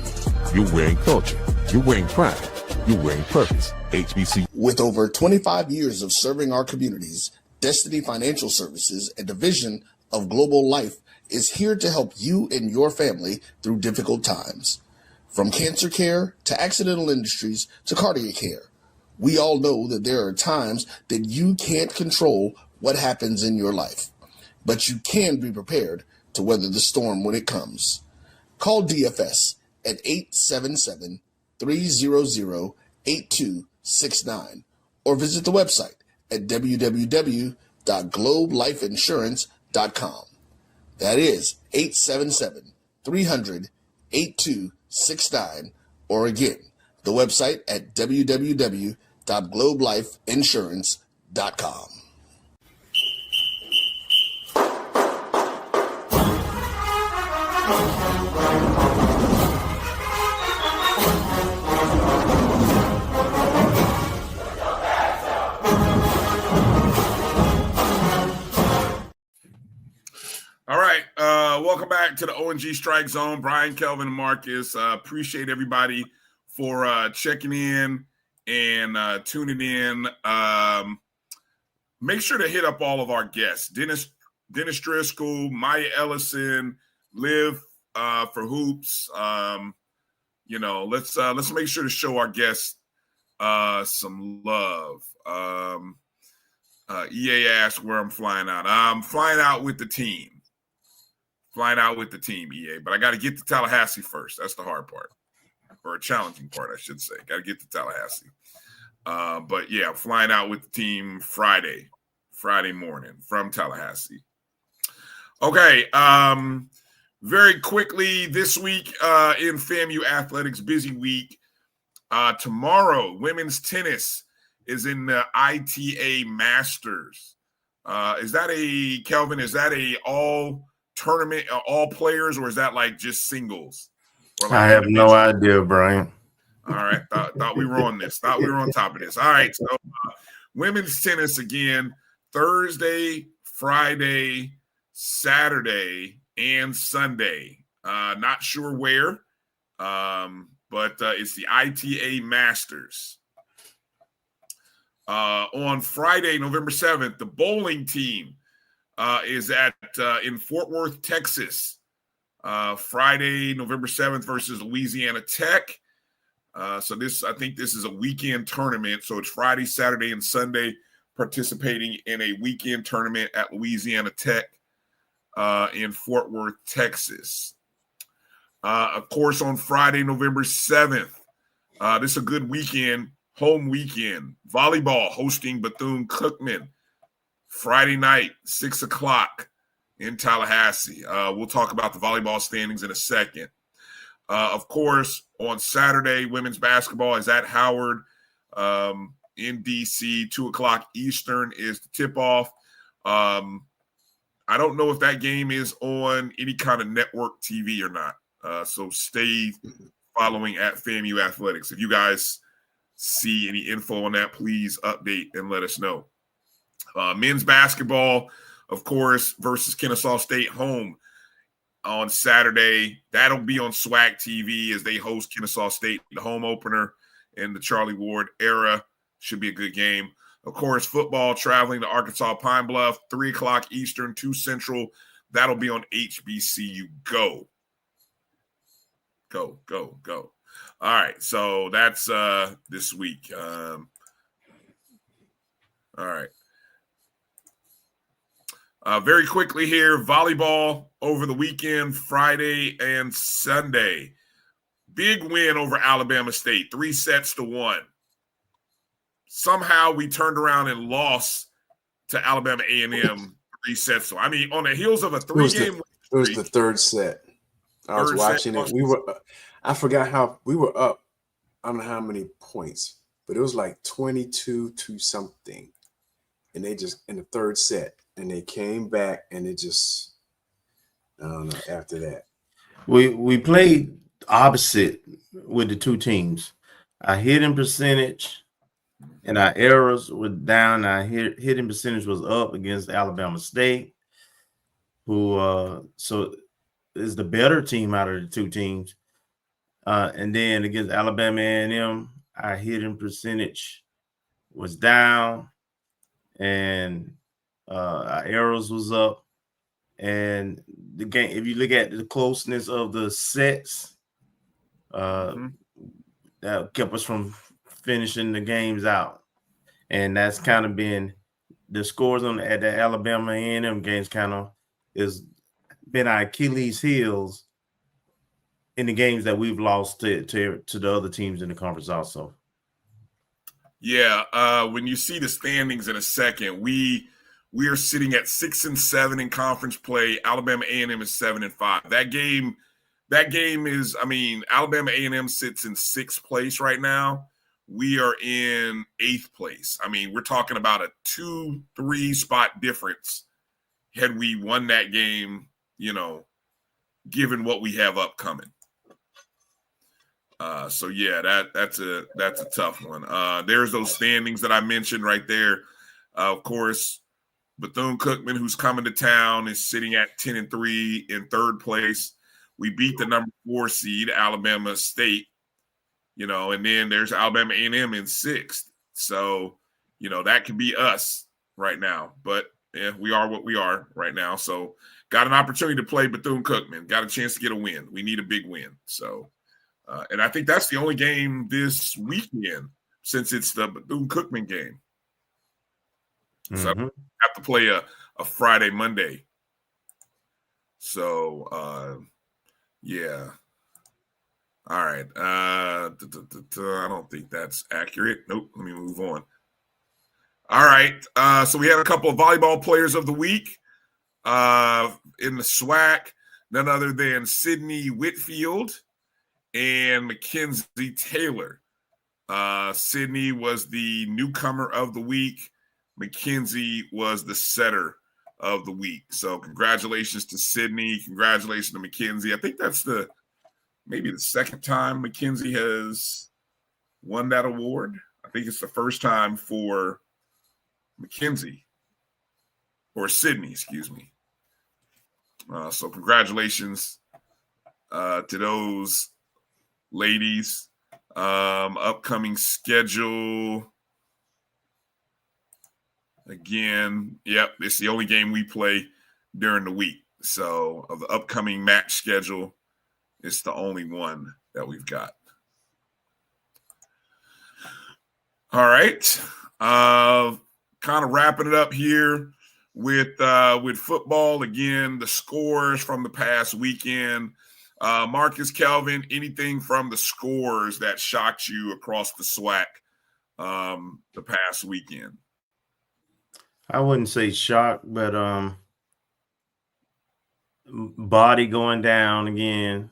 You're wearing culture. You're wearing pride. You're wearing purpose. HBCU. With over 25 years of serving our communities, Destiny Financial Services, a division of Global Life, is here to help you and your family through difficult times. From cancer care to accidental industries to cardiac care, we all know that there are times that you can't control what happens in your life, but you can be prepared to weather the storm when it comes. Call DFS at 877-300-8269 or visit the website at www.globelifeinsurance.com. That is 877-300-8269, or again, the website at www.globelifeinsurance.com. All right. Welcome back to the O&G StrikeZone. Bryan, Kelvin, and Marcus. Appreciate everybody for checking in and tuning in. Make sure to hit up all of our guests. Dennis Driscoll, Maya Ellison, LivForHoops. Let's make sure to show our guests some love. EA asked where I'm flying out. I'm flying out with the team. EA, but I got to get to Tallahassee first. That's the hard part, or a challenging part, I should say. Got to get to Tallahassee. But yeah, I'm flying out with the team Friday morning from Tallahassee. Okay. Very quickly this week in FAMU athletics, busy week. Tomorrow, women's tennis is in the ITA Masters. Is that a all tournament, all players, or is that like just singles? Like I have no idea, Bryan. All right. Thought we were on this. Thought we were on top of this. All right. So women's tennis again, Thursday, Friday, Saturday, and Sunday. Not sure where, but it's the ITA Masters. On Friday, November 7th, the bowling team is in Fort Worth, Texas. Friday, November 7th versus Louisiana Tech. So I think this is a weekend tournament. So it's Friday, Saturday, and Sunday participating in a weekend tournament at Louisiana Tech in Fort Worth, Texas. Of course, on Friday, November 7th, this is a good weekend, home weekend. Volleyball hosting Bethune-Cookman. Friday night, 6 o'clock in Tallahassee. We'll talk about the volleyball standings in a second. Of course, on Saturday, women's basketball is at Howard in D.C. 2 o'clock Eastern is the tip-off. I don't know if that game is on any kind of network TV or not. So stay following at FAMU Athletics. If you guys see any info on that, please update and let us know. Men's basketball, of course, versus Kennesaw State home on Saturday. That'll be on SWAC TV as they host Kennesaw State, the home opener in the Charlie Ward era. Should be a good game. Of course, football traveling to Arkansas Pine Bluff, 3 o'clock Eastern, 2 Central. That'll be on HBCU Go. Go. All right, so that's this week. All right. Very quickly here, volleyball over the weekend, Friday and Sunday. Big win over Alabama State, 3-1. Somehow we turned around and lost to Alabama A&M 3-1. I mean, on the heels of a 3-game win. It was the third set. I was watching it. I forgot how we were up. I don't know how many points, but it was like 22 to something. And they just, in the third set, and they came back, and it just, I don't know, after that. We played opposite with the two teams. Our hitting percentage and our errors were down. Our hitting percentage was up against Alabama State, who so is the better team out of the two teams. And then against Alabama A&M, our hitting percentage was down, and our errors was up. And the game, if you look at the closeness of the sets, that kept us from finishing the games out. And that's kind of been the scores at the Alabama A&M games kind of is been our Achilles heels in the games that we've lost to the other teams in the conference also. Yeah, when you see the standings in a second, we are sitting at 6-7 in conference play. Alabama A&M is 7-5. That game is, I mean, Alabama A&M sits in 6th place right now. We are in 8th place. I mean, we're talking about a 2-3 spot difference had we won that game, you know, given what we have upcoming. So yeah, that's a tough one. There's those standings that I mentioned right there. Of course, Bethune-Cookman, who's coming to town, is sitting at 10-3 in 3rd place. We beat the number 4 seed, Alabama State, you know, and then there's Alabama A&M in 6th. So, you know, that could be us right now. But yeah, we are what we are right now. So got an opportunity to play Bethune-Cookman. Got a chance to get a win. We need a big win. So, and I think that's the only game this weekend since it's the Bethune-Cookman game. So I have to play a Friday, Monday. So, yeah. All right. I don't think that's accurate. Nope. Let me move on. All right. So we had a couple of volleyball players of the week in the SWAC, none other than Sydney Whitfield and Mackenzie Taylor. Sydney was the newcomer of the week. Mackenzie was the setter of the week. So congratulations to Sydney. Congratulations to Mackenzie. I think that's maybe the second time Mackenzie has won that award. I think it's the first time for Mackenzie or Sydney, excuse me. So congratulations to those ladies. Upcoming schedule. Again, yep, it's the only game we play during the week. So of the upcoming match schedule, it's the only one that we've got. All right. Kind of wrapping it up here with football. Again, the scores from the past weekend. Marcus, Kelvin, anything from the scores that shocked you across the SWAC the past weekend? I wouldn't say shock, but body going down again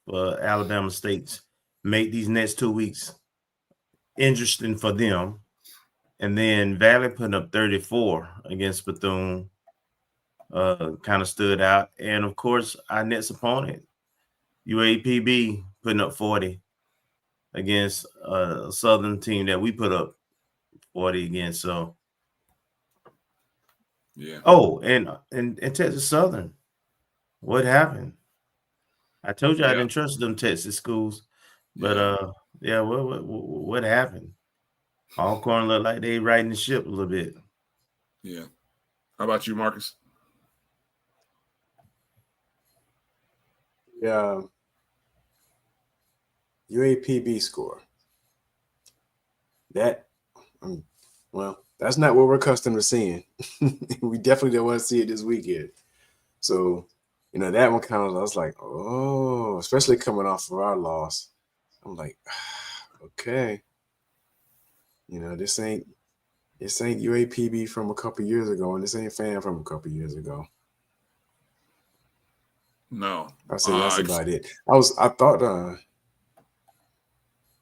for Alabama State's make these next 2 weeks interesting for them. And then Valley putting up 34 against Bethune kind of stood out. And, of course, our next opponent, UAPB, putting up 40 against a Southern team that we put up 40 against. So, yeah. Oh, and Texas Southern, what happened? I told you I didn't trust them Texas schools, but yeah, what happened? Alcorn looked like they riding the ship a little bit. Yeah. How about you, Marcus? Yeah. UAPB score. That, well, That's not what we're accustomed to seeing. We definitely don't want to see it this weekend. So, that one kind of, I was like, oh, especially coming off of our loss. I'm like, okay. This ain't UAPB from a couple years ago, and this ain't FAM from a couple years ago. No. I said that's about it. I thought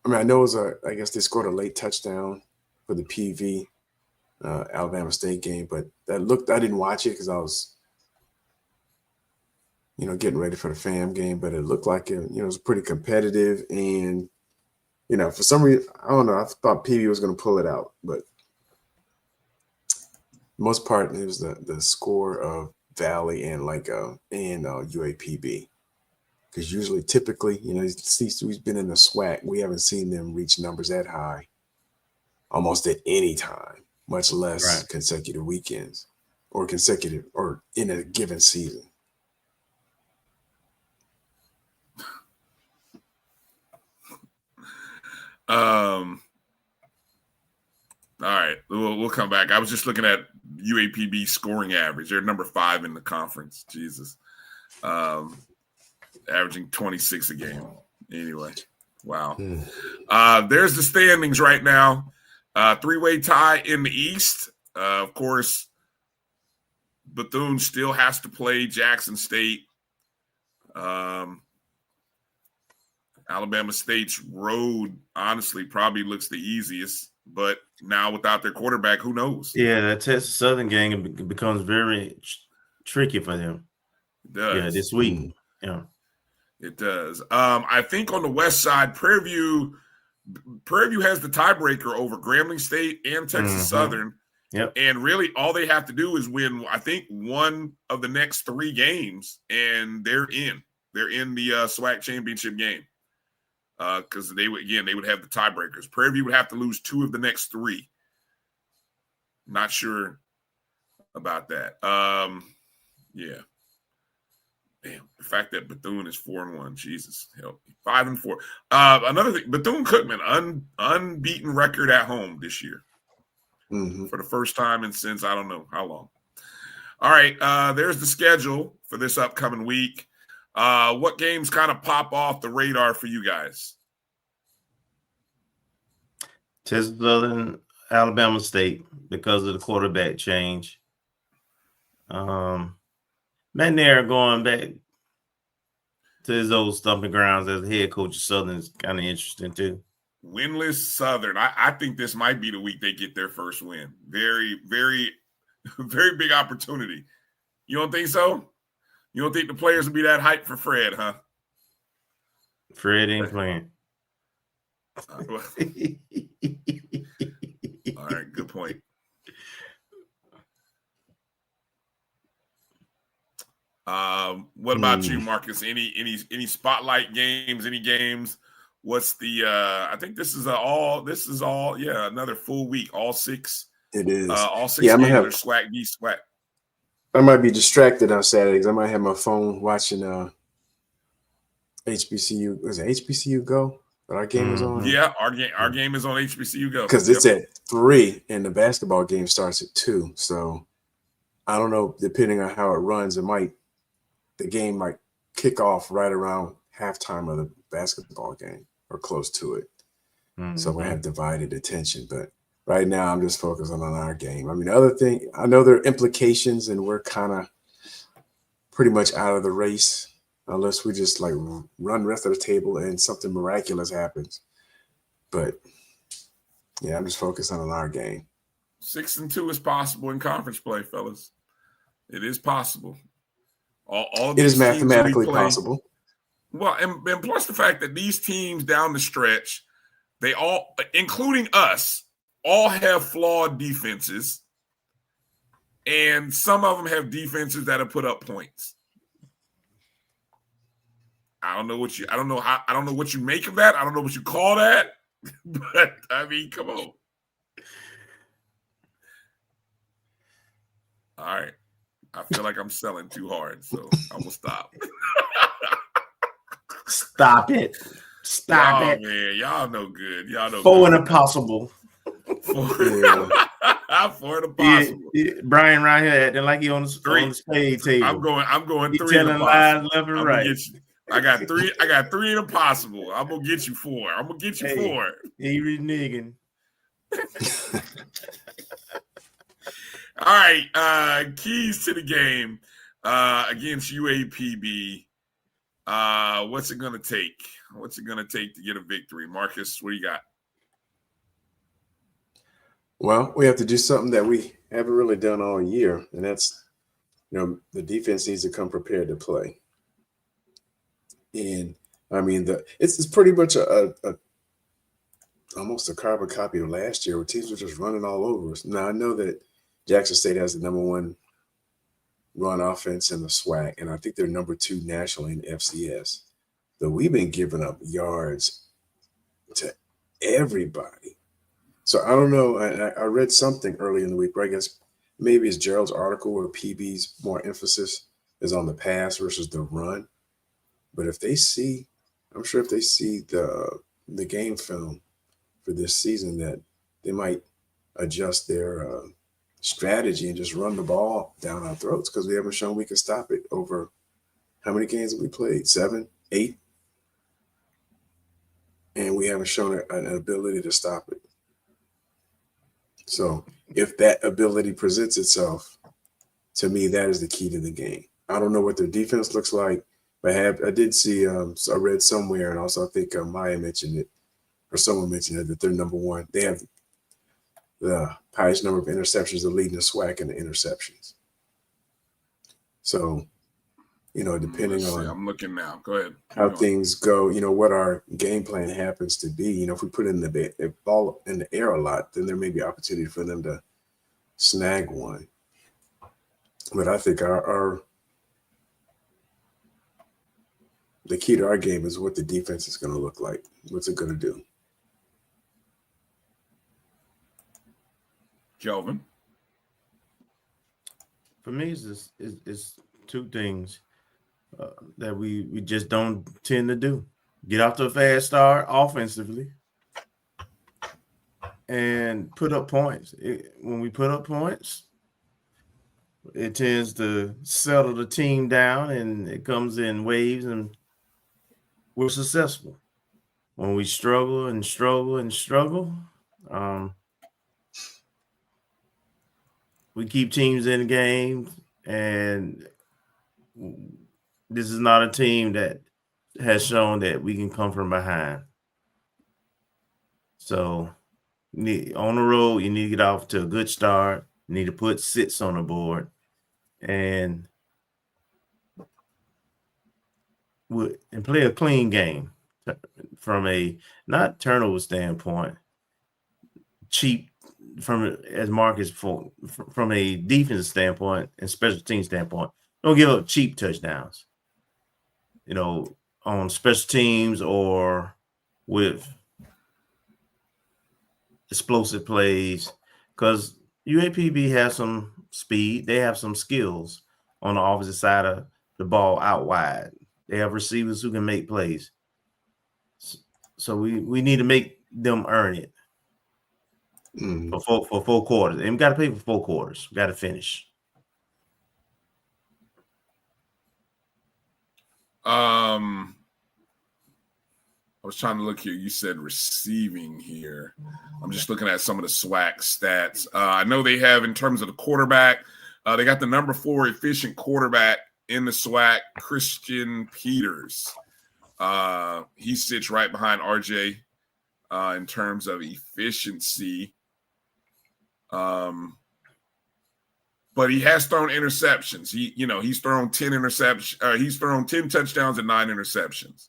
I know it was I guess they scored a late touchdown for the PV Alabama State game, but I didn't watch it because I was getting ready for the FAM game, but it looked like it was pretty competitive, and for some reason, I don't know, I thought PV was going to pull it out, but most part it was the score of Valley and UAPB. Because typically, he's been in the SWAC. We haven't seen them reach numbers that high almost at any time, much less consecutive weekends or in a given season. All right, we'll come back. I was just looking at UAPB scoring average. They're number 5 in the conference. Jesus. Averaging 26 a game. Anyway, wow. There's the standings right now. 3-way tie in the East. Of course, Bethune still has to play Jackson State. Alabama State's road, honestly, probably looks the easiest. But now without their quarterback, who knows? Yeah, that Texas Southern game becomes very tricky for them. It does. Yeah, this week. Yeah. It does. I think on the west side, Prairie View has the tiebreaker over Grambling State and Texas Southern. Yep. And really all they have to do is win, I think, one of the next 3 games, and they're in. They're in the SWAC championship game. Because they would have the tiebreakers. Prairie View would have to lose 2 of the next 3. Not sure about that. Yeah. Damn, the fact that Bethune is 4-1, Jesus help me. 5-4. Another thing, Bethune-Cookman, unbeaten record at home this year for the first time since I don't know how long. All right, there's the schedule for this upcoming week. What games kind of pop off the radar for you guys? Texas Southern, Alabama State, because of the quarterback change. McNair going back to his old stomping grounds as the head coach of Southern is kind of interesting too. Winless Southern. I think this might be the week they get their first win. Very, very, very big opportunity. You don't think so? You don't think the players will be that hyped for Fred, huh? Fred ain't playing. All right, good point. What about you, Marcus? Any spotlight games? Any games? What's the? I think this is all. Yeah, another full week. All 6. It is. All 6 games are SWAC v SWAC. I might be distracted on Saturdays. I might have my phone watching HBCU. Was it HBCU Go that our game is on? Yeah, our game is on HBCU Go. Because it's at 3 and the basketball game starts at 2. So I don't know, depending on how it runs, the game might kick off right around halftime of the basketball game or close to it. So we have divided attention. But right now, I'm just focusing on our game. I mean, the other thing, I know there are implications, and we're kind of pretty much out of the race unless we just run the rest of the table and something miraculous happens. But yeah, I'm just focusing on our game. 6-2 is possible in conference play, fellas. It is possible. It is mathematically possible. Well, and plus the fact that these teams down the stretch, they all, including us, all have flawed defenses, and some of them have defenses that have put up points. I don't know what you make of that. I don't know what you call that, but I mean, come on. All right. I feel like I'm selling too hard, so I'm going to stop. Stop it. Stop it. Man, y'all know good. Y'all know 4 good. and impossible. For the possible. Bryan right here acting like he on the spade table. I'm going He 3 in the telling possible. lies left and I'm right. gonna get you. I got 3 in the possible. I'm gonna get you 4. I'm gonna get you 4. He reneging. All right. Keys to the game against UAPB. What's it gonna take? What's it gonna take to get a victory? Marcus, what do you got? Well, we have to do something that we haven't really done all year, and that's, the defense needs to come prepared to play. And I mean, it's pretty much almost a carbon copy of last year, where teams were just running all over us. Now I know that Jackson State has the #1 run offense in the SWAC, and I think they're #2 nationally in FCS. But we've been giving up yards to everybody. So I don't know. I read something early in the week, where I guess maybe it's Gerald's article where PB's more emphasis is on the pass versus the run. But if they see the game film for this season, that they might adjust their strategy and just run the ball down our throats, because we haven't shown we can stop it over how many games have we played? 7, 8? And we haven't shown an ability to stop it. So if that ability presents itself, to me, that is the key to the game. I don't know what their defense looks like, but I did see, I read somewhere, and also I think Maya mentioned it, or someone mentioned it, that they're #1. They have the highest number of interceptions, the leading the SWAC in the interceptions. So, depending on, I'm looking now. Go ahead. How things go, what our game plan happens to be. If we put in the ball in the air a lot, then there may be opportunity for them to snag one. But I think the key to our game is what the defense is going to look like. What's it going to do? Kelvin? For me, it's 2 things that we just don't tend to do. Get off to a fast start offensively and put up points. When we put up points, it tends to settle the team down, and it comes in waves, and we're successful. When we struggle, we keep teams in the game, and this is not a team that has shown that we can come from behind. So on the road, you need to get off to a good start. You need to put 6 on the board, and play a clean game from a not turnover standpoint, cheap as Marcus from a defensive standpoint and special team standpoint. Don't give up cheap touchdowns, on special teams or with explosive plays, because UAPB has some speed. They have some skills on the opposite side of the ball out wide. They have receivers who can make plays. So we need to make them earn it for 4 quarters. And we got to play for 4 quarters. We got to finish. I was trying to look here. You said receiving here. I'm just looking at some of the SWAC stats. I know they have, in terms of the quarterback, they got the #4 efficient quarterback in the SWAC, Christian Peters. He sits right behind RJ in terms of efficiency. But he has thrown interceptions. He's thrown 10 interceptions. He's thrown 10 touchdowns and 9 interceptions.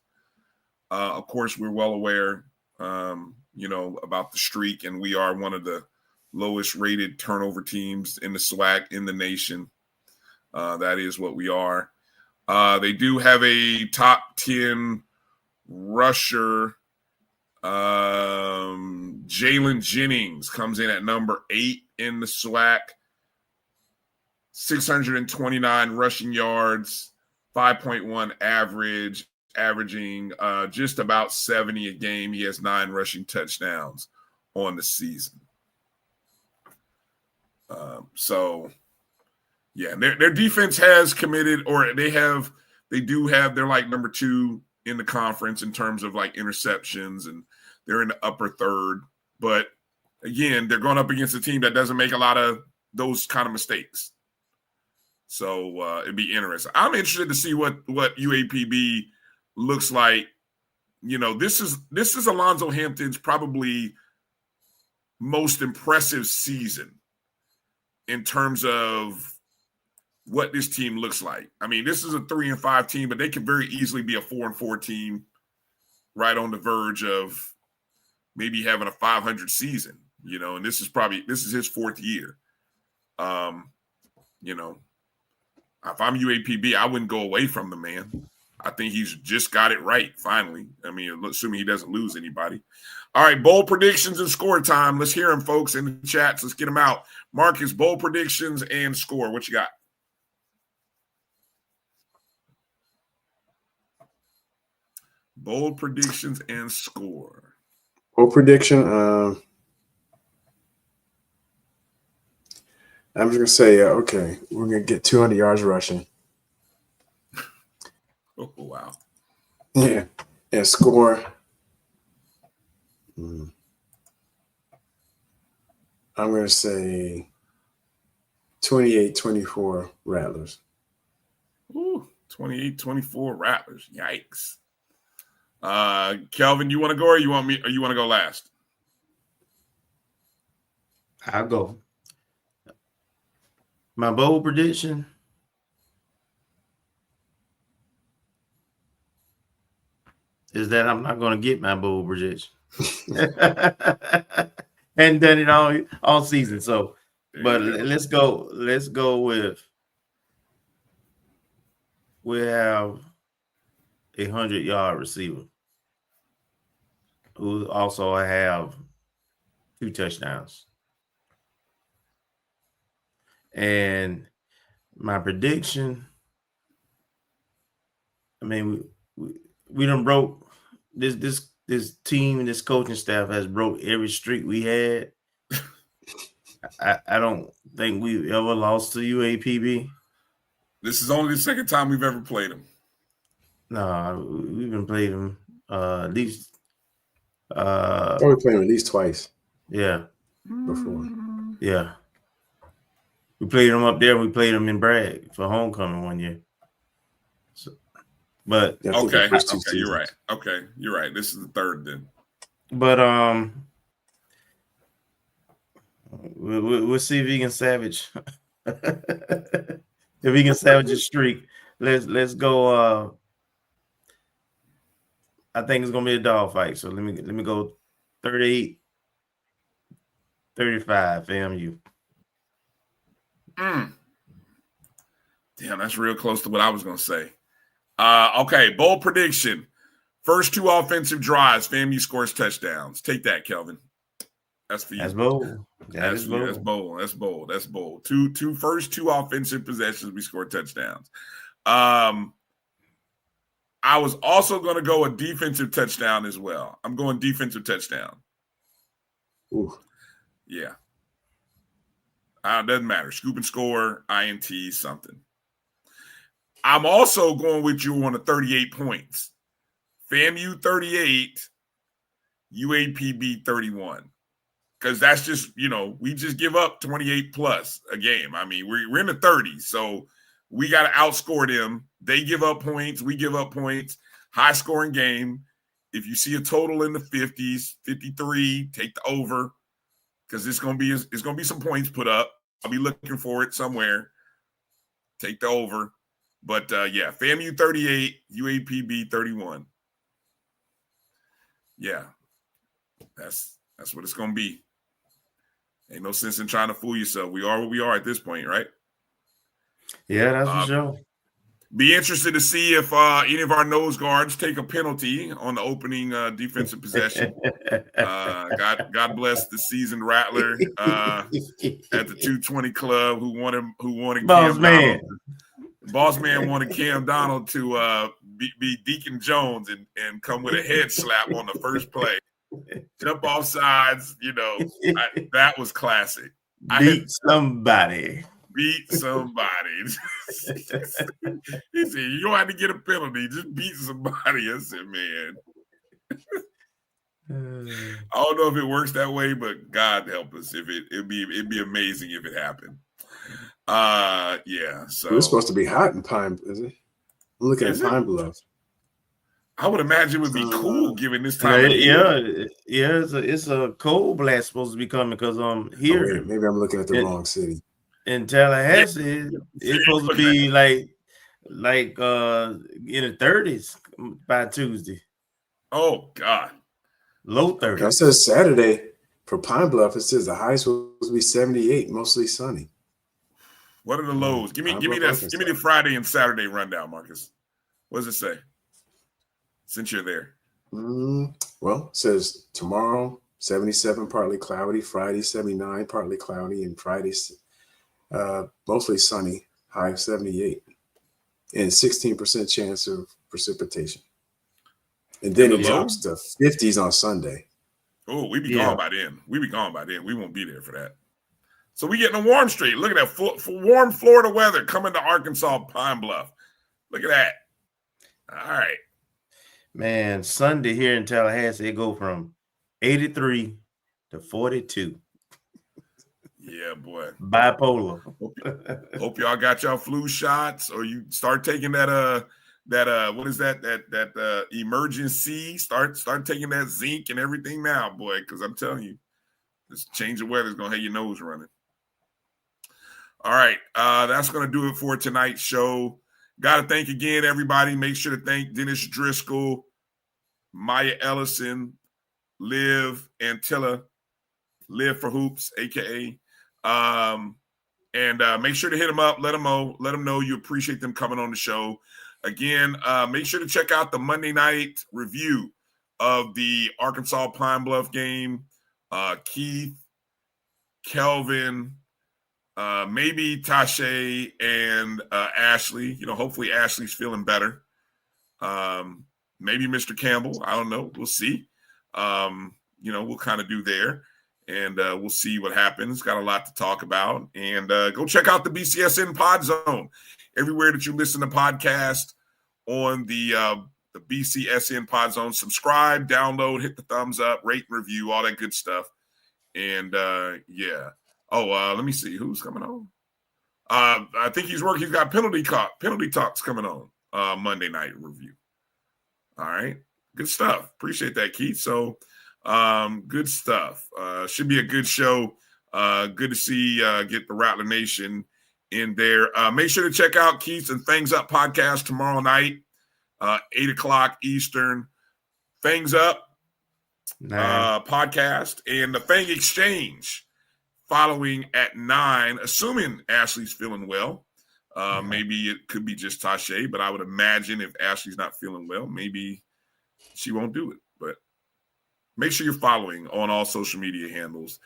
Of course, we're well aware, about the streak, and we are one of the lowest rated turnover teams in the SWAC in the nation. That is what we are. They do have a top 10 rusher. Jalen Jennings comes in at #8 in the SWAC. 629 rushing yards, 5.1 average, averaging just about 70 a game. He has 9 rushing touchdowns on the season. So yeah, their defense has committed, or they do have, they're like number 2 in the conference in terms of like interceptions, and they're in the upper third. But again, they're going up against a team that doesn't make a lot of those kind of mistakes. So it'd be interesting. I'm interested to see what UAPB looks like. You know, this is Alonzo Hampton's probably most impressive season in terms of what this team looks like. I mean, this is a 3-5 team, but they could very easily be a 4-4 team, right on the verge of maybe having a 500 season, you know, and this is his 4th year. You know, if I'm UAPB, I wouldn't go away from the man. I think he's just got it right, finally. I mean, assuming he doesn't lose anybody. All right, bold predictions and score time. Let's hear them, folks, in the chats. Let's get them out. Marcus, bold predictions and score. What you got? Bold predictions and score. Bold prediction. I'm just going to say, okay, we're going to get 200 yards rushing. Oh, wow. Yeah. And score. I'm going to say 28-24 Rattlers. Ooh, 28-24 Rattlers. Yikes. Kelvin, you want to go, or you want to go last? I'll go. My bold prediction. Is that I'm not going to get my bold prediction. Hadn't done it all season. So, but let's go with, we have a 100-yard receiver who also have 2 touchdowns. And my prediction, I mean, we done broke this team, this coaching staff has broke every streak we had. I don't think we've ever lost to UAPB. This is only the second time we've ever played them. No, we've been playing them at least. We played them at least twice. Yeah. Before. Yeah. We played them up there. We played them in Bragg for homecoming one year. So, but okay, you're right. Okay, you're right. This is the third then. But we'll see if he can savage. If he can savage a streak, let's go. I think it's gonna be a dog fight. So let me go 38-35 FAMU. Damn, that's real close to what I was gonna say. Okay, bold prediction. First 2 offensive drives, FAMU scores touchdowns. Take that, Kelvin. That's for you. That's bold. That's bold. That's bold. That's bold. First 2 offensive possessions, we score touchdowns. I was also going to go a defensive touchdown as well. I'm going defensive touchdown. Ooh. Yeah. Doesn't matter. Scoop and score, INT, something. I'm also going with you on the 38 points. FAMU 38, UAPB 31. Because that's just, we just give up 28 plus a game. I mean, we're in the 30s, so we got to outscore them. They give up points. We give up points. High scoring game. If you see a total in the 50s, 53, take the over, because it's gonna be some points put up. I'll be looking for it somewhere. Take the over. But yeah, FAMU 38, UAPB 31. Yeah, that's what it's gonna be. Ain't no sense in trying to fool yourself. We are what we are at this point, right? Yeah, that's for sure. Be interested to see if any of our nose guards take a penalty on the opening defensive possession. God bless the seasoned Rattler at the 220 Club who wanted Boss Cam man. Donald. Boss man wanted Cam Donald to be Deacon Jones and come with a head slap on the first play. Jump off sides, that was classic. Beat somebody. Beat somebody. He said, you don't have to get a penalty. Just beat somebody. I said, man. I don't know if it works that way, but God help us. If it'd be amazing if it happened. Yeah. So it's supposed to be hot in Pine, is it? I'm looking at Pine Bluff. I would imagine it would be cool given this time of year. Yeah, it's a cold blast supposed to be coming because here. Maybe I'm looking at the wrong city. In Tallahassee, it's supposed to be like in the 30s by Tuesday. Oh God. Low 30s. Okay, it says Saturday for Pine Bluff. It says the high is supposed to be 78, mostly sunny. What are the lows? Give me the Friday and Saturday rundown, Marcus. What does it say? Since you're there. Well, it says tomorrow 77 partly cloudy, Friday 79 partly cloudy, and Friday's mostly sunny, high of 78, and 16% chance of precipitation. And then it drops to 50s on Sunday. Oh, we be gone by then. We won't be there for that. So we getting a warm streak. Look at that for warm Florida weather coming to Arkansas Pine Bluff. Look at that. All right. Man, Sunday here in Tallahassee, it go from 83 to 42. Yeah, boy. Bipolar. Hope y'all got y'all flu shots, or you start taking that what is that emergency? Start taking that zinc and everything now, boy, because I'm telling you, this change of weather is gonna have your nose running. All right, that's gonna do it for tonight's show. Got to thank again, everybody. Make sure to thank Dennis Driscoll, Maya Ellison, Antilla, LivForHoops, aka. And make sure to hit them up. Let them know you appreciate them coming on the show. Again, make sure to check out the Monday night review of the Arkansas Pine Bluff game. Keith, Kelvin, maybe Tashay and Ashley. Hopefully Ashley's feeling better. Maybe Mr. Campbell. I don't know. We'll see. We'll kind of do there. And we'll see what happens. Got a lot to talk about. And go check out the BCSN Pod Zone. Everywhere that you listen to podcasts on the BCSN Pod Zone. Subscribe, download, hit the thumbs up, rate, review, all that good stuff. And, yeah. Let me see. Who's coming on? I think he's working. He's got penalty talks coming on Monday night review. All right. Good stuff. Appreciate that, Keith. So, good stuff. Should be a good show. Good to see get the Rattler Nation in there. Make sure to check out Keith's and Things Up podcast tomorrow night, 8:00 Eastern. Things Up podcast and the Fang Exchange following at 9, assuming Ashley's feeling well. Maybe it could be just Tashay, but I would imagine if Ashley's not feeling well, maybe she won't do it. But make sure you're following on all social media handles,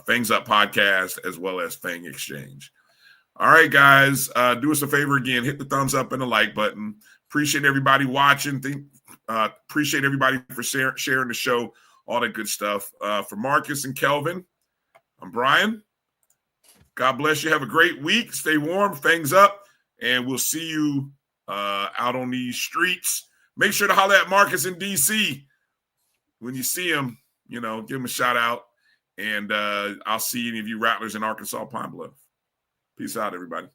Fangs Up Podcast, as well as Fang Exchange. All right, guys, do us a favor again. Hit the thumbs up and the like button. Appreciate everybody watching. Appreciate everybody for sharing the show, all that good stuff. For Marcus and Kelvin, I'm Bryan. God bless you. Have a great week. Stay warm. Fangs up. And we'll see you out on these streets. Make sure to holler at Marcus in D.C. When you see him, give him a shout out. And I'll see any of you Rattlers in Arkansas Pine Bluff. Peace out, everybody.